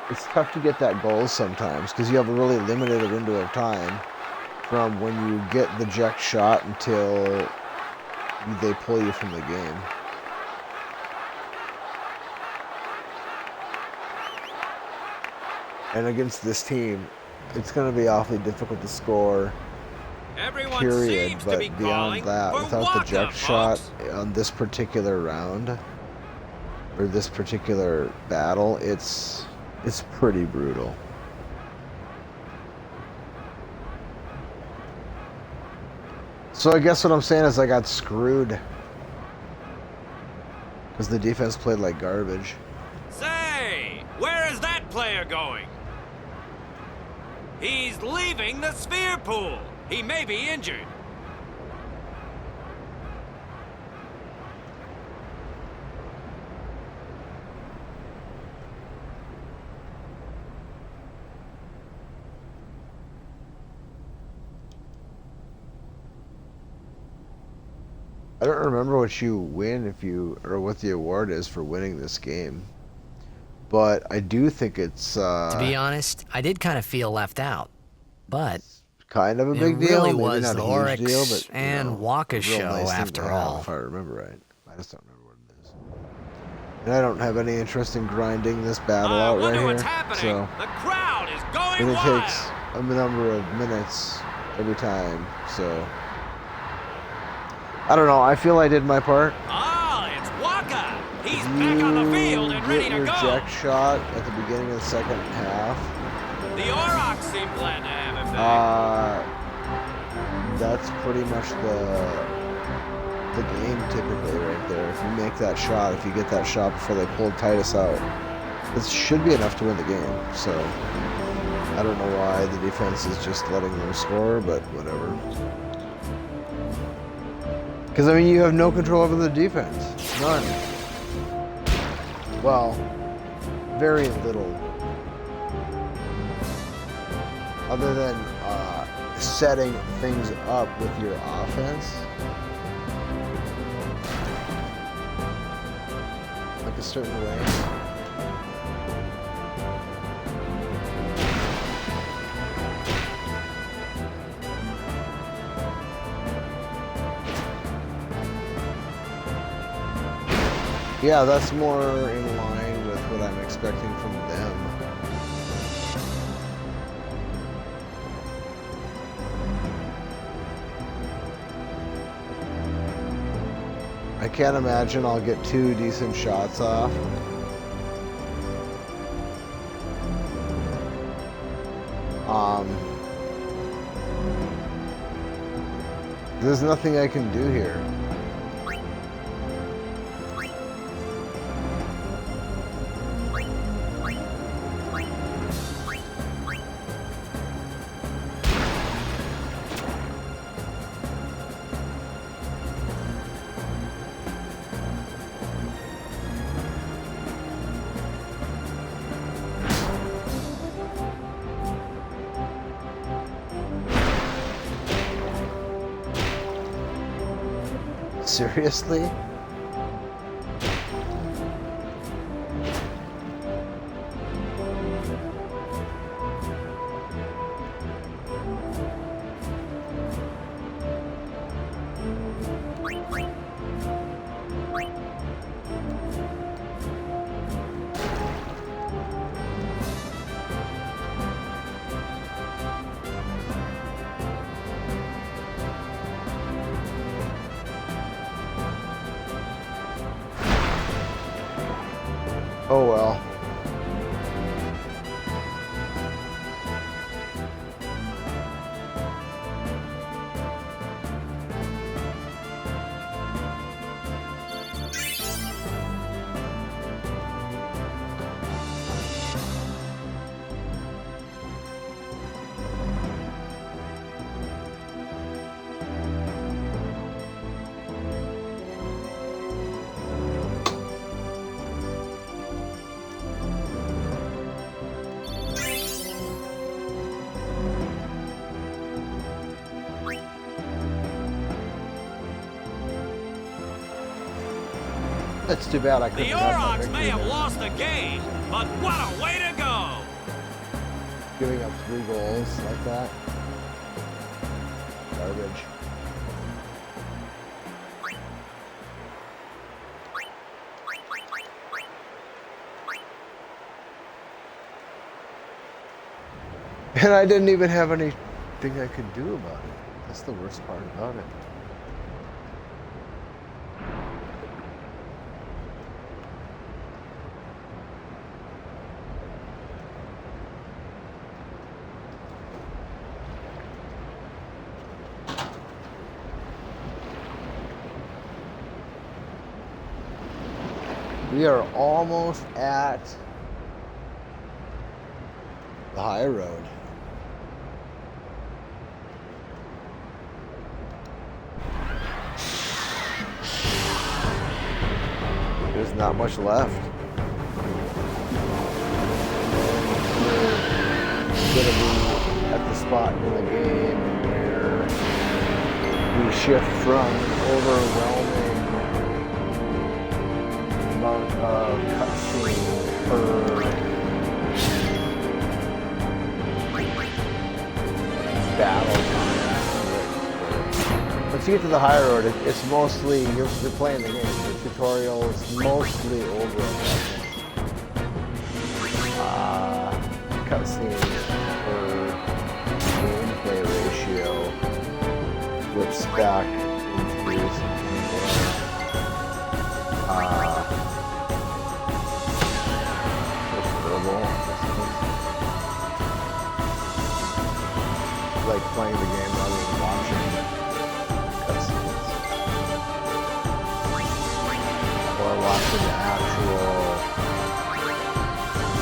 It's tough to get that goal sometimes because you have a really limited window of time from when you get the eject shot until they pull you from the game. And against this team, it's going to be awfully difficult to score, period. But beyond that, without the eject shot on this particular round, or this particular battle, it's pretty brutal. So I guess what I'm saying is I got screwed because the defense played like garbage. Say, where is that player going? He's leaving the sphere pool. He may be injured. I don't remember what you win or what the award is for winning this game, but I do think it's to be honest, I did kind of feel left out, but kind of a big deal. Really Maybe was not the a huge Oryx deal, but and Waka show nice after thing to have, all. if I remember right. I just don't remember what it is. And I don't have any interest in grinding this battle out right here. So the crowd is going and it wild. takes a number of minutes every time, so I don't know. I feel I did my part. Ah, it's Waka. He's back on the field and ready to your go. eject shot at the beginning of the second half. The Aurochs seem glad to have him back. That's pretty much the game typically right there. If you make that shot, if you get that shot before they pulled Titus out, this should be enough to win the game. So I don't know why the defense is just letting them score, but whatever. Because, I mean, you have no control over the defense. None. Well, very little. Other than setting things up with your offense. Like a certain way. Yeah, that's more in line expecting from them. I can't imagine I'll get 2 decent shots off. There's nothing I can do here. Seriously? Oh well. That's too bad I couldn't The have Aurochs that may have victory. lost the game, but what a way to go! Giving up 3 goals like that. Garbage. And I didn't even have anything I could do about it. That's the worst part about it. We are almost at the high road. There's not much left. We're gonna be at the spot in the game where we shift from overwhelming amount of cutscene per battle time. Once you get to the high road, it's mostly, you're playing the game. The tutorial is mostly over at that point. Cutscenes per gameplay ratio flips back into something more. Like playing the game rather than watching cutscenes. Or watching the actual,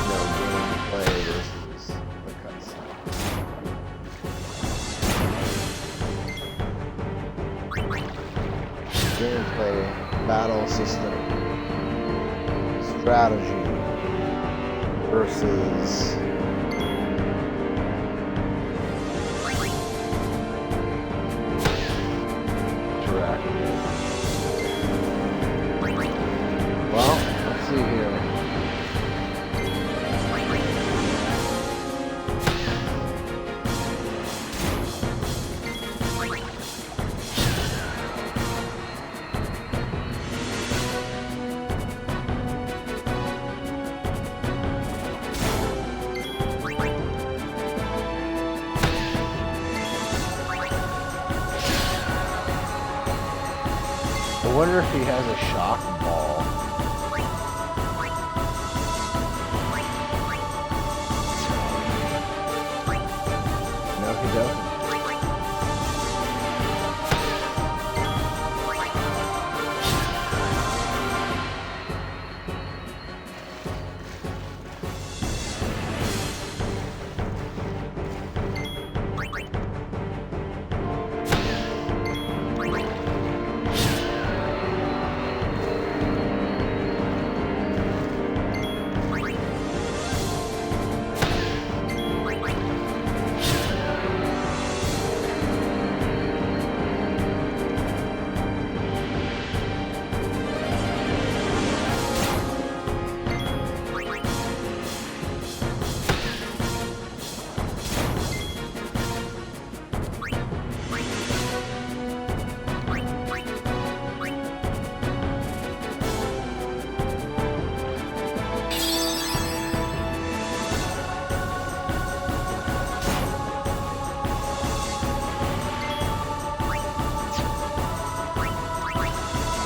gameplay versus the cutscene. Gameplay, battle system, strategy versus well, let's see here. I wonder if he has a shock ball. No, he doesn't.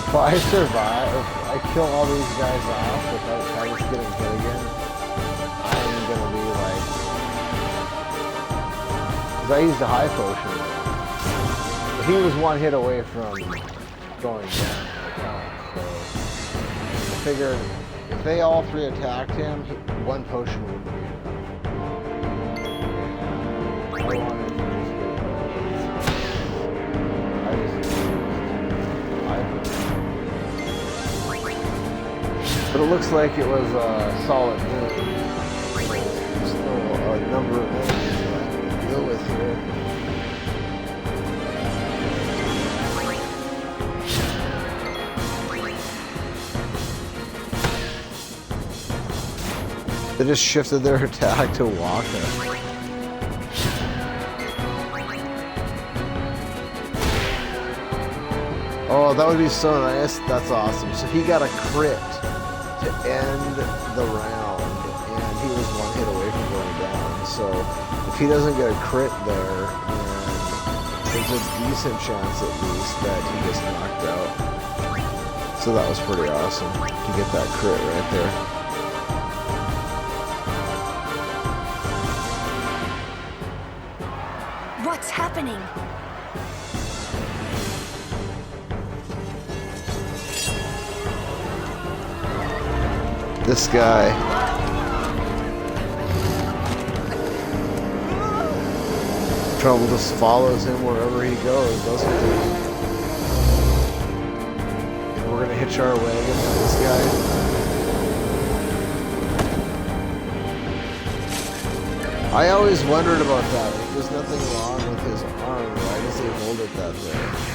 If I survive, if I kill all these guys off without Titus getting hit again, I'm gonna be like... Because I used a high potion. But he was one hit away from going down the count, so... I figured if they all three attacked him, one potion wouldn't be enough. I wanted to just I just used high potion. But it looks like it was a solid move. There's still a number of enemies that I have to deal with here. They just shifted their attack to Waka. Oh, that would be so nice. That's awesome. So he got a crit to end the round, and he was one hit away from going down. So if he doesn't get a crit there, then there's a decent chance at least that he gets knocked out. So that was pretty awesome to get that crit right there. What's happening? This guy. Trouble just follows him wherever he goes, doesn't it? And we're gonna hitch our wagon with this guy. I always wondered about that. If there's nothing wrong with his arm, why does he hold it that way?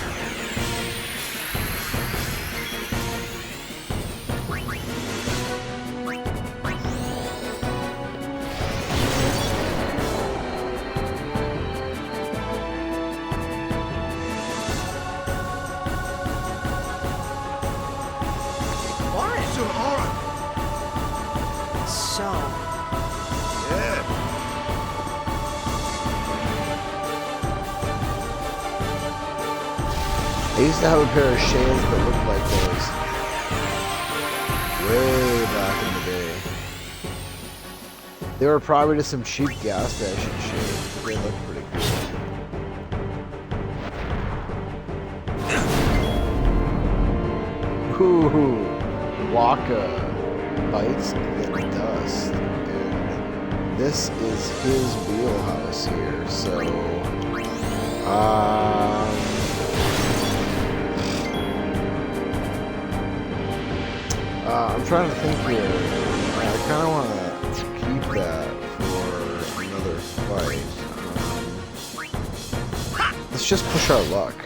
I used to have a pair of shades that looked like those. Way back in the day. They were probably just some cheap gas station shades, but they looked pretty cool. Ooh, Waka bites the dust. And this is his wheelhouse here, so... I'm trying to think here. I kind of want to keep that for another fight. Let's just push our luck.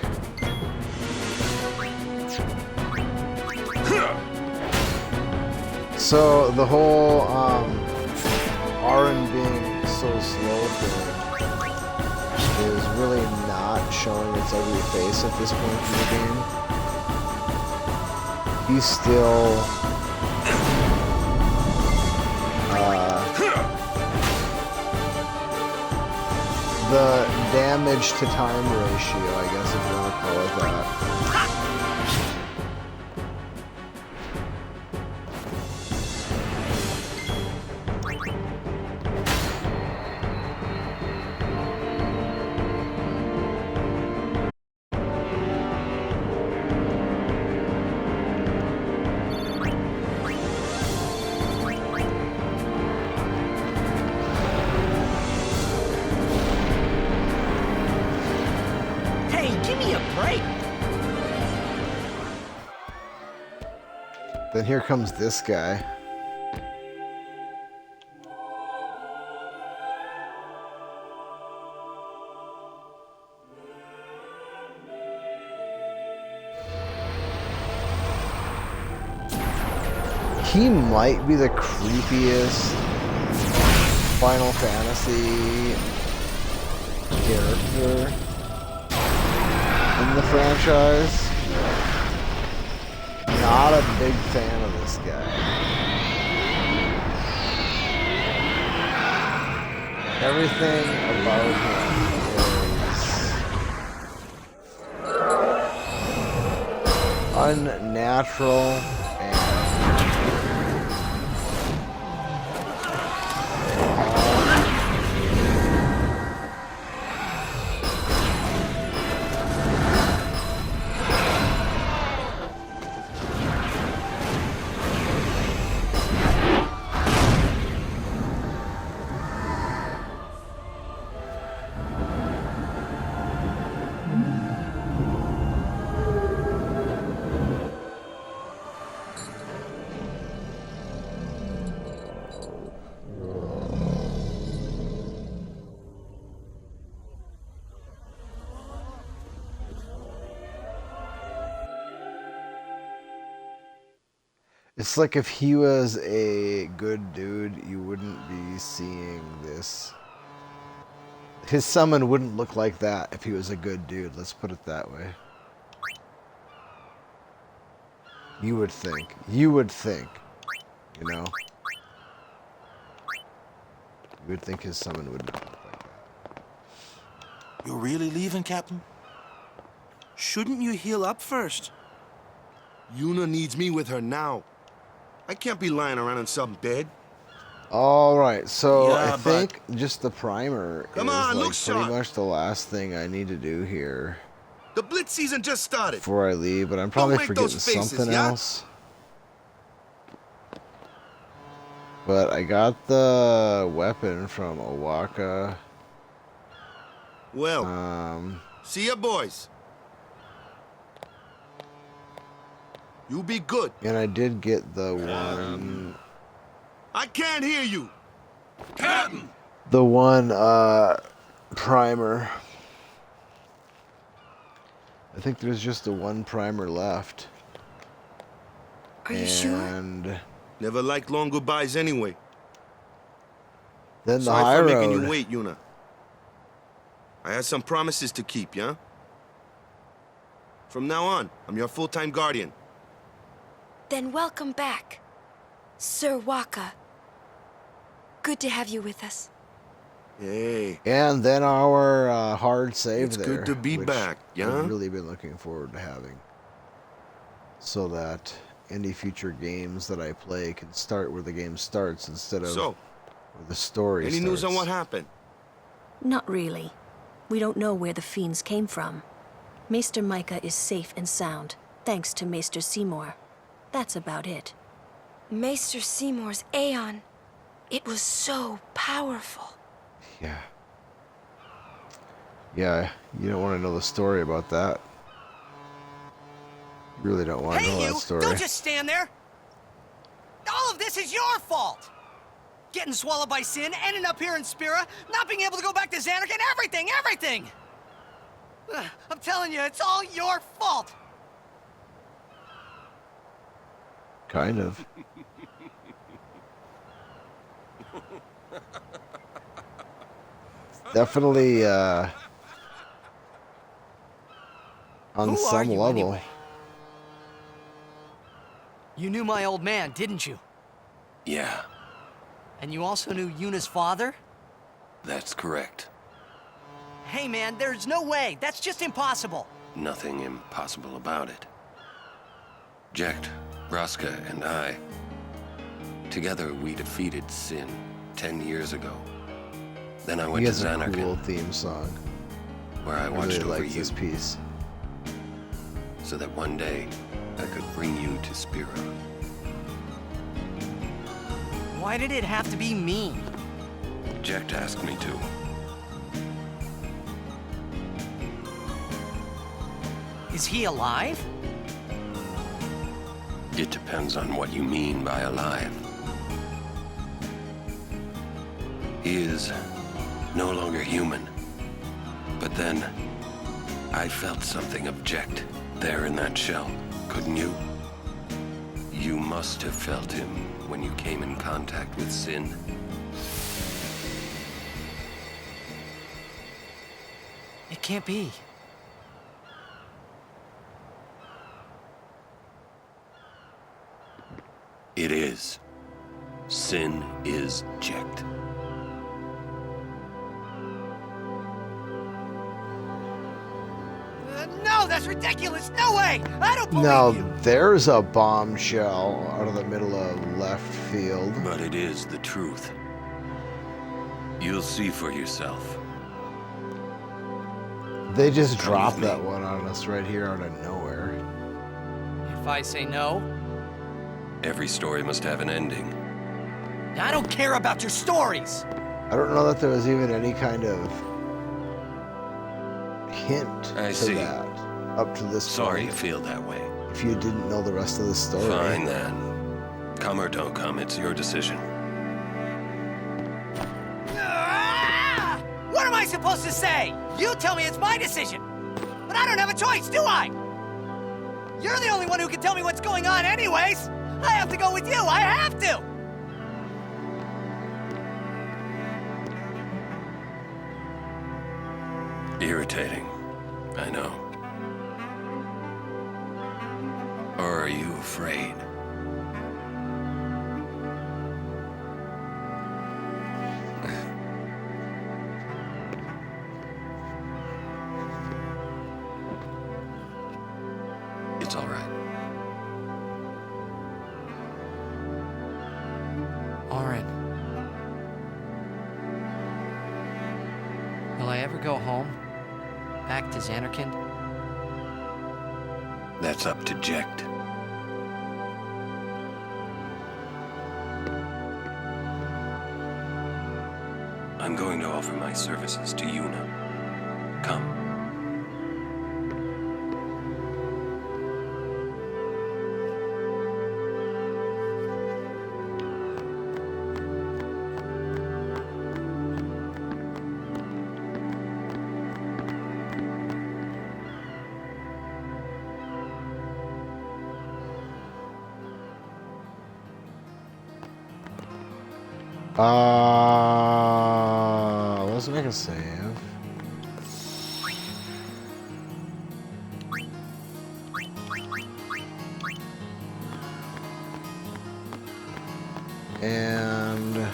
So the whole Aaron being so slow thing is really not showing its ugly face at this point in the game. He's still the damage to time ratio, I guess if you want to call it that, great. Then here comes this guy. He might be the creepiest Final Fantasy character in the franchise. Not a big fan of this guy. Everything about him is unnatural. It's like if he was a good dude, you wouldn't be seeing this. His summon wouldn't look like that if he was a good dude, let's put it that way. You would think, you know? You would think his summon would not look like that. You're really leaving, Captain? Shouldn't you heal up first? Yuna needs me with her now. I can't be lying around in some bed. Alright, so Yeah, I think just the primer Come is on, like look pretty sharp. much the last thing I need to do here The Blitz season just started. before I leave, but I'm probably make forgetting those faces, something yeah? else. But I got the weapon from Owaka. Well, see ya, boys. You be good. And I did get the one... I can't hear you. Captain! The one, primer. I think there's just the one primer left. Are you sure? And Never liked long goodbyes anyway. then the Sorry high for making road. you wait, Yuna. I had some promises to keep, yeah? From now on, I'm your full-time guardian. Then welcome back, Sir Waka. Good to have you with us. Hey. And then our hard save It's there. good to be which back, yeah? I've really been looking forward to having. So that any future games that I play can start where the game starts instead of So, where the story any starts. news on what happened? Not really. We don't know where the fiends came from. Maester Micah is safe and sound, thanks to Maester Seymour. That's about it. Maester Seymour's Aeon. It was so powerful. Yeah. Yeah, you don't want to know the story about that. You really don't want to know Hey, that you! story. Don't just stand there! All of this is your fault! Getting swallowed by sin, ending up here in Spira, not being able to go back to Zanarkand, everything! I'm telling you, it's all your fault! Kind of. Definitely, on Who are some you, level. anyway? You knew my old man, didn't you? Yeah, And you also knew Yuna's father? that's correct. Hey man, there's no way! That's just impossible! Nothing impossible about it. Jecht, Braska, and I, together we defeated Sin 10 years ago. Then I went He to has a Zanarkand, cool theme song. where I watched really over like you, this piece. so that one day I could bring you to Spira. Why did it have to be me? Jecht asked me to. Is he alive? It depends on what you mean by alive. He is no longer human. But then, I felt something object there in that shell, couldn't you? You must have felt him when you came in contact with Sin. It can't be. It is. Sin is Jecht. No, that's ridiculous! No way! I don't believe Now, you! there's a bombshell out of the middle of left field. But it is the truth. You'll see for yourself. They just dropped that one on us right here out of nowhere. If I say no? Every story must have an ending. I don't care about your stories! I don't know that there was even any kind of hint to that up to this Sorry point. you feel that way. If you didn't know the rest of the story. Fine then. Come or don't come, it's your decision. What am I supposed to say? You tell me it's my decision. But I don't have a choice, do I? You're the only one who can tell me what's going on anyways. I have to go with you. I have to. Irritating. I know. Or are you afraid? It's all right. Oren. Will I ever go home? Back to Zanarkand? That's up to Jecht. I'm going to offer my services to Yuna. Come. Let's make a save. And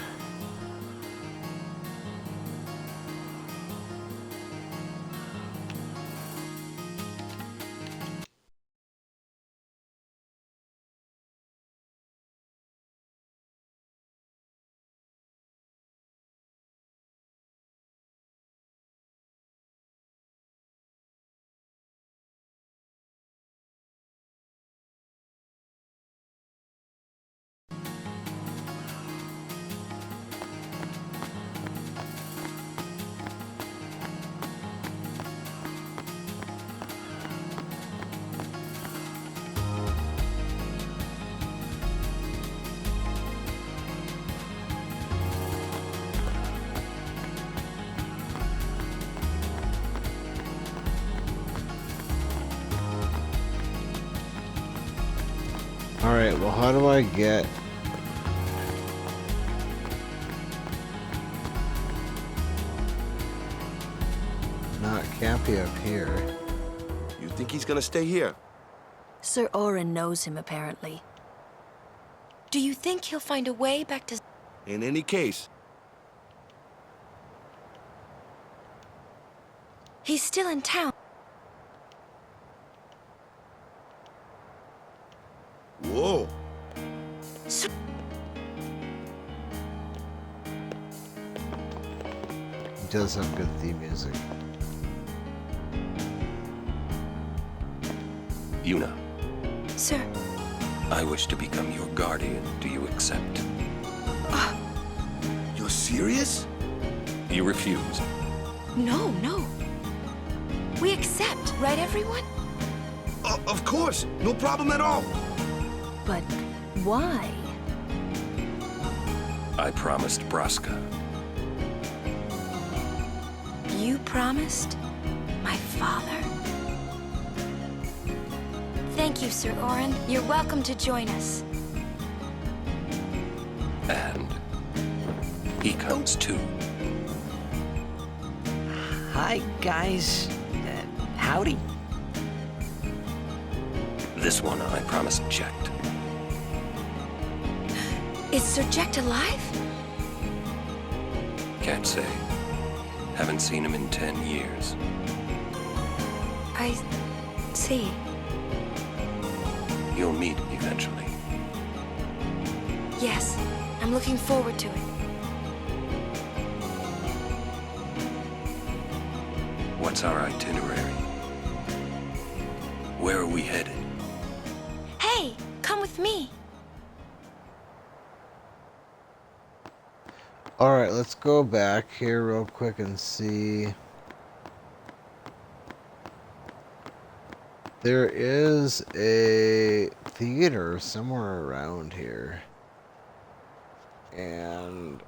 alright, well, how do I get... Can't be up here. You think he's gonna stay here? Sir Oren knows him, apparently. Do you think he'll find a way back to... In any case. He's still in town. Whoa. He does have good theme music. Yuna. Sir. I wish to become your guardian. Do you accept? You're serious? You refuse. No, no. We accept, right, everyone? Of course, no problem at all. But why? I promised Braska. You promised? My father? Thank you, Sir Orin. You're welcome to join us. And he comes too. Hi, guys. Howdy. This one I promised Jecht. Is Sir Jecht alive? Can't say. Haven't seen him in 10 years. I see. You'll meet eventually. Yes, I'm looking forward to it. What's our itinerary? Where are we headed? Hey, come with me. Alright, let's go back here real quick and see. There is a theater somewhere around here. And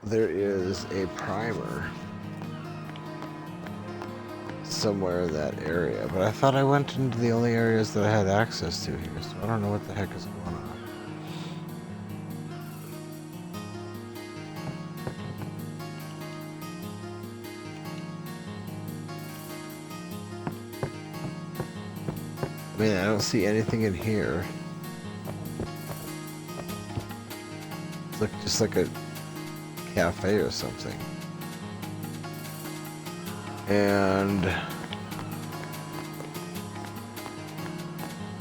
there is a primer somewhere in that area. But I thought I went into the only areas that I had access to here, so I don't know what the heck is going on. I mean, I don't see anything in here. It's just like a cafe or something. And I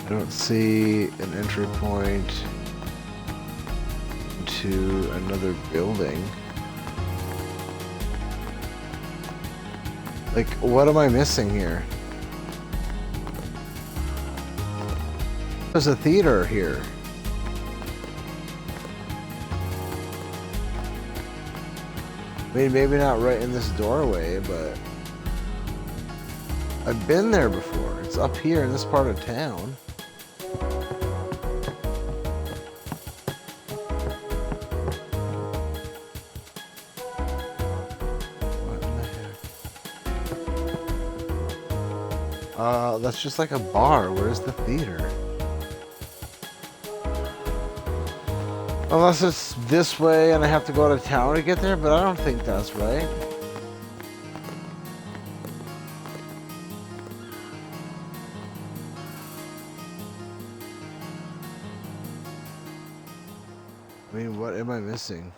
don't see an entry point to another building. Like, what am I missing here? There's a theater here. I mean, maybe not right in this doorway, but I've been there before. It's up here in this part of town. What in the heck? That's just like a bar. Where's the theater? Unless it's this way and I have to go to town to get there, but I don't think that's right. I mean, what am I missing?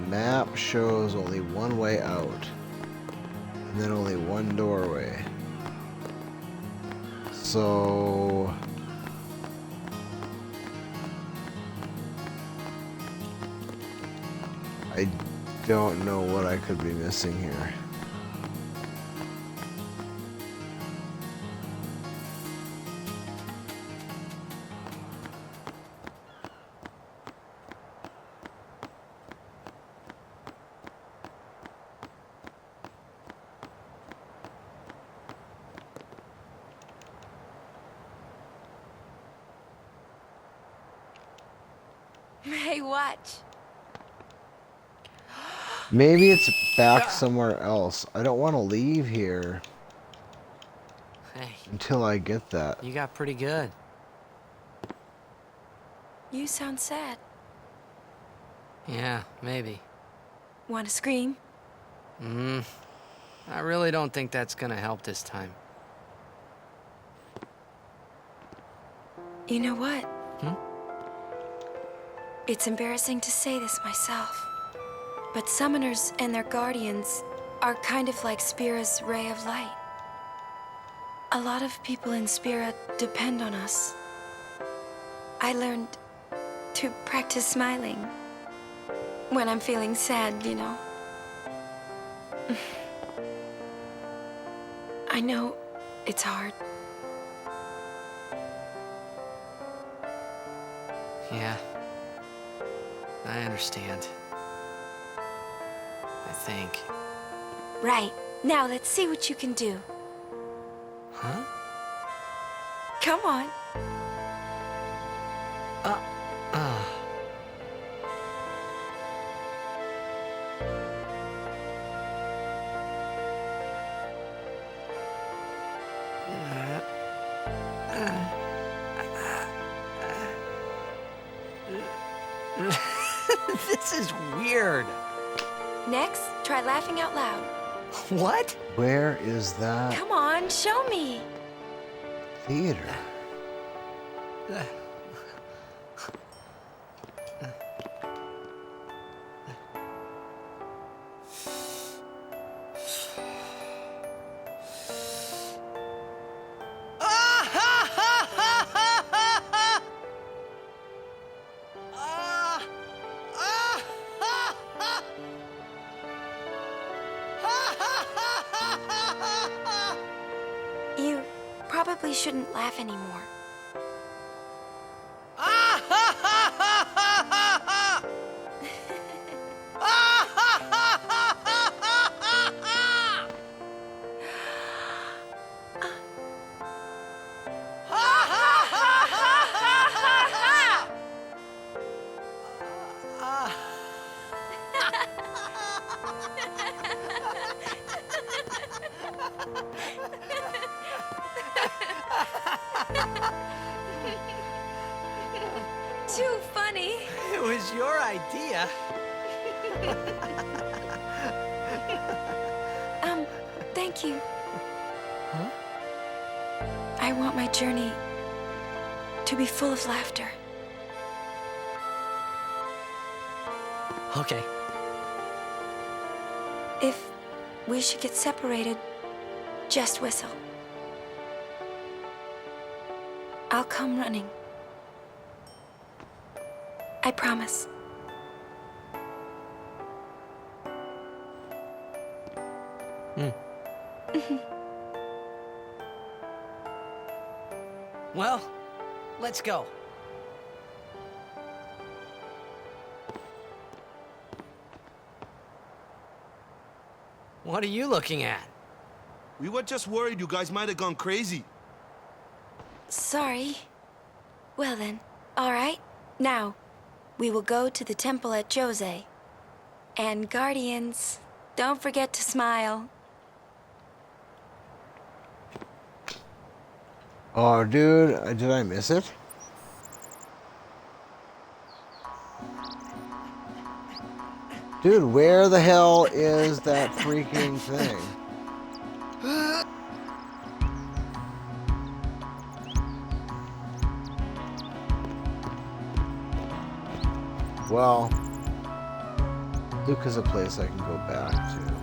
Map shows only one way out. And then only one doorway. So I don't know what I could be missing here. Hey, watch. Maybe it's back somewhere else. I don't want to leave here Hey, until I get that. you got pretty good. You sound sad. Yeah, maybe. Want to scream? I really don't think that's gonna help this time. You know what? It's embarrassing to say this myself, but summoners and their guardians are kind of like Spira's ray of light. A lot of people in Spira depend on us. I learned to practice smiling when I'm feeling sad, you know. I know it's hard. Yeah. I understand. I think. Right. Now let's see what you can do. Huh? Come on. This is weird. Next, try laughing out loud. What? Where is that Come on, show me. theater? You probably shouldn't laugh anymore. Too funny. It was your idea. Thank you. Huh? I want my journey to be full of laughter. Okay. If we should get separated, just whistle. I'll come running. I promise. Well, let's go. What are you looking at? We were just worried you guys might have gone crazy. Sorry. Well then, all right. Now, we will go to the temple at Jose. And Guardians, don't forget to smile. Oh, dude, did I miss it? Dude, where the hell is that freaking thing? Well, Luke is a place I can go back to.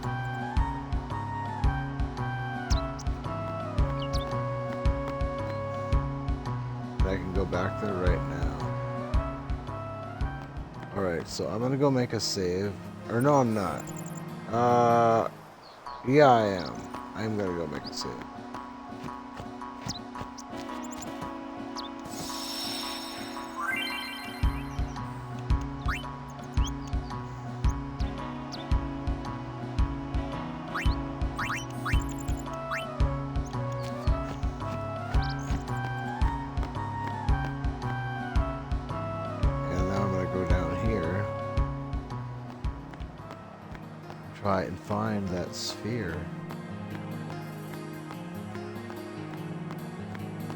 I can go back there right now. Alright, so I'm gonna go make a save. Or no, I'm not. Yeah, I am. I'm gonna go make a save. Try and find that sphere.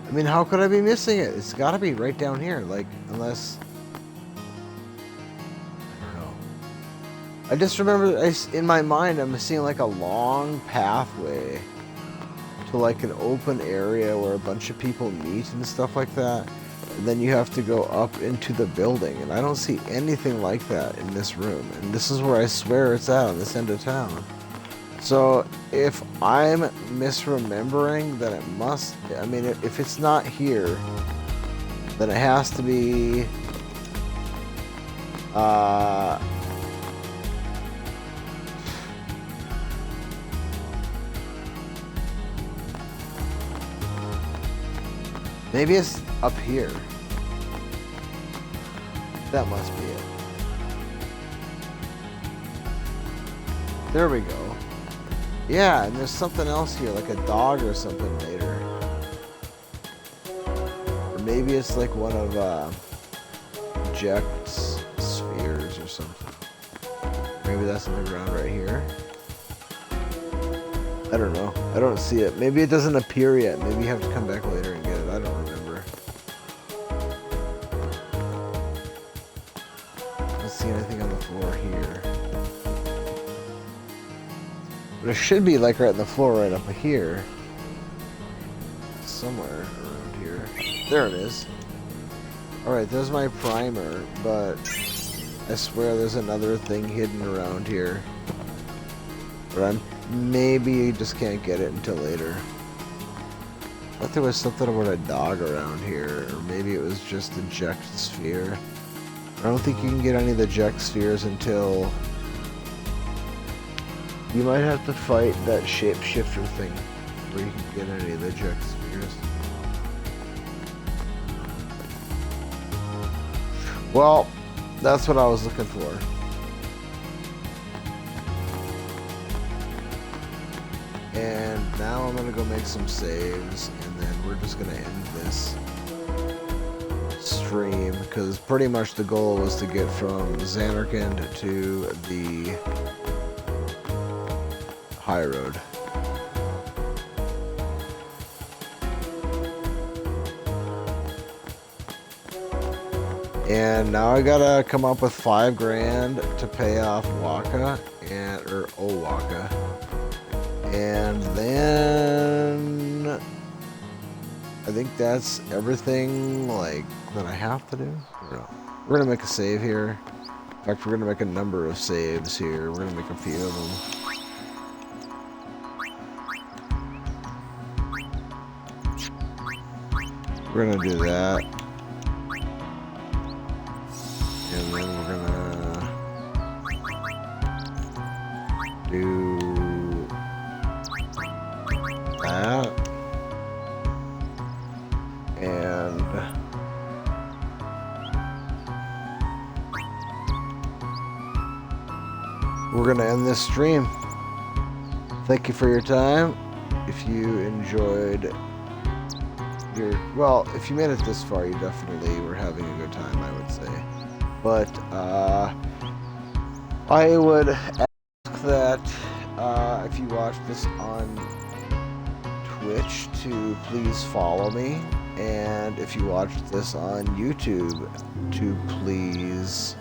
I mean, how could I be missing it? It's gotta be right down here, like, unless... I don't know. I just remember, in my mind, I'm seeing like a long pathway to like an open area where a bunch of people meet and stuff like that. And then you have to go up into the building, and I don't see anything like that in this room. And this is where I swear it's at, on this end of town. So if I'm misremembering, then it must, I mean, if it's not here, then it has to be, maybe it's up here. That must be it. There we go. Yeah, and there's something else here, like a dog or something later. Or maybe it's like one of Jecht's spheres or something. Maybe that's on the ground right here. I don't know. I don't see it. Maybe it doesn't appear yet. Maybe you have to come back later and get it. I don't remember. I don't see anything on the floor here. But it should be like right on the floor right up here. Somewhere around here. There it is. Alright, there's my primer, but I swear there's another thing hidden around here. But maybe you just can't get it until later. I thought there was something about a dog around here, or maybe it was just the Jecht sphere. I don't think you can get any of the Jecht spheres until... You might have to fight that shapeshifter thing where you can get any of the Jecht spheres. Well, that's what I was looking for. And now I'm gonna go make some saves, and then we're just gonna end this stream, because pretty much the goal was to get from Zanarkand to the high road. And now I gotta come up with $5 grand to pay off Waka or Owaka. And then I think that's everything like that I have to do. We're gonna make a save here. In fact, we're gonna make a number of saves here. We're gonna make a few of them. We're gonna do that. And then we're gonna do that. And we're gonna end this stream. Thank you for your time. If you enjoyed well, if you made it this far, you definitely were having a good time, I would say. But I would ask that if you watch this on Twitch to please follow me, and if you watch this on YouTube to please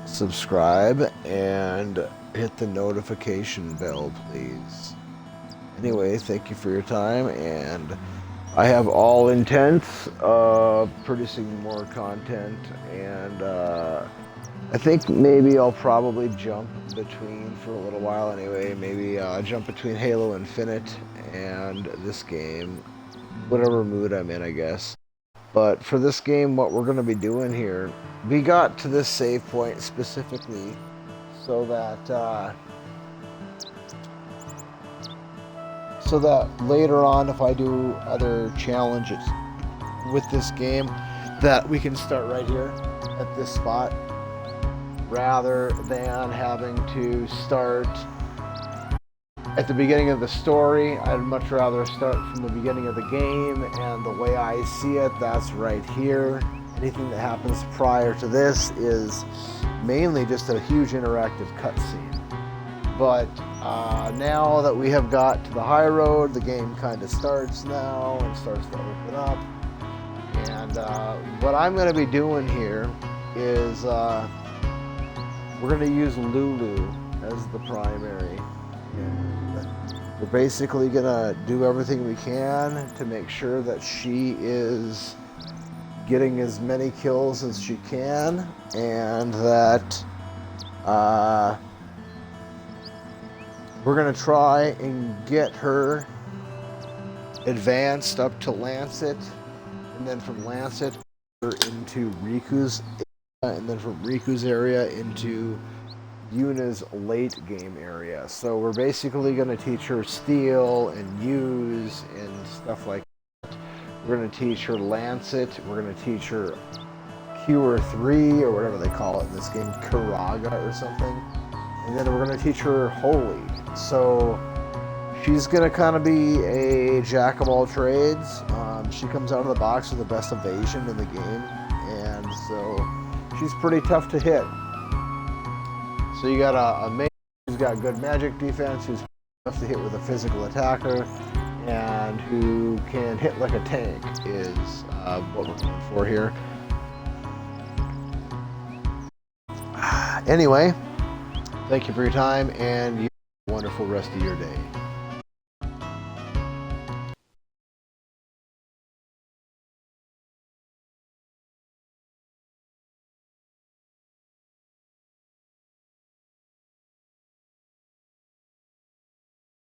subscribe and hit the notification bell, please. Anyway, thank you for your time, and I have all intents of producing more content, and I think maybe I'll probably jump between, for a little while anyway, maybe jump between Halo Infinite and this game, whatever mood I'm in, I guess. But for this game, what we're going to be doing here, we got to this save point specifically so that later on, if I do other challenges with this game, that we can start right here at this spot, rather than having to start at the beginning of the story. I'd much rather start from the beginning of the game, and the way I see it, that's right here. Anything that happens prior to this is mainly just a huge interactive cutscene. But now that we have got to the high road, the game kind of starts now and starts to open up. And what I'm going to be doing here is we're going to use Lulu as the primary. And we're basically going to do everything we can to make sure that she is getting as many kills as she can, and that we're going to try and get her advanced up to Lancet, and then from Lancet into Riku's area, and then from Riku's area into Yuna's late game area. So we're basically going to teach her steal and use and stuff like that. We're going to teach her Lancet. We're going to teach her Cure 3, or whatever they call it in this game, Karaga or something. and then we're going to teach her Holy. So she's going to kind of be a jack of all trades. She comes out of the box with the best evasion in the game, and so she's pretty tough to hit. So you got a mage who's got good magic defense, who's tough to hit with a physical attacker, and who can hit like a tank is what we're going for here. Anyway, thank you for your time, and you have a wonderful rest of your day.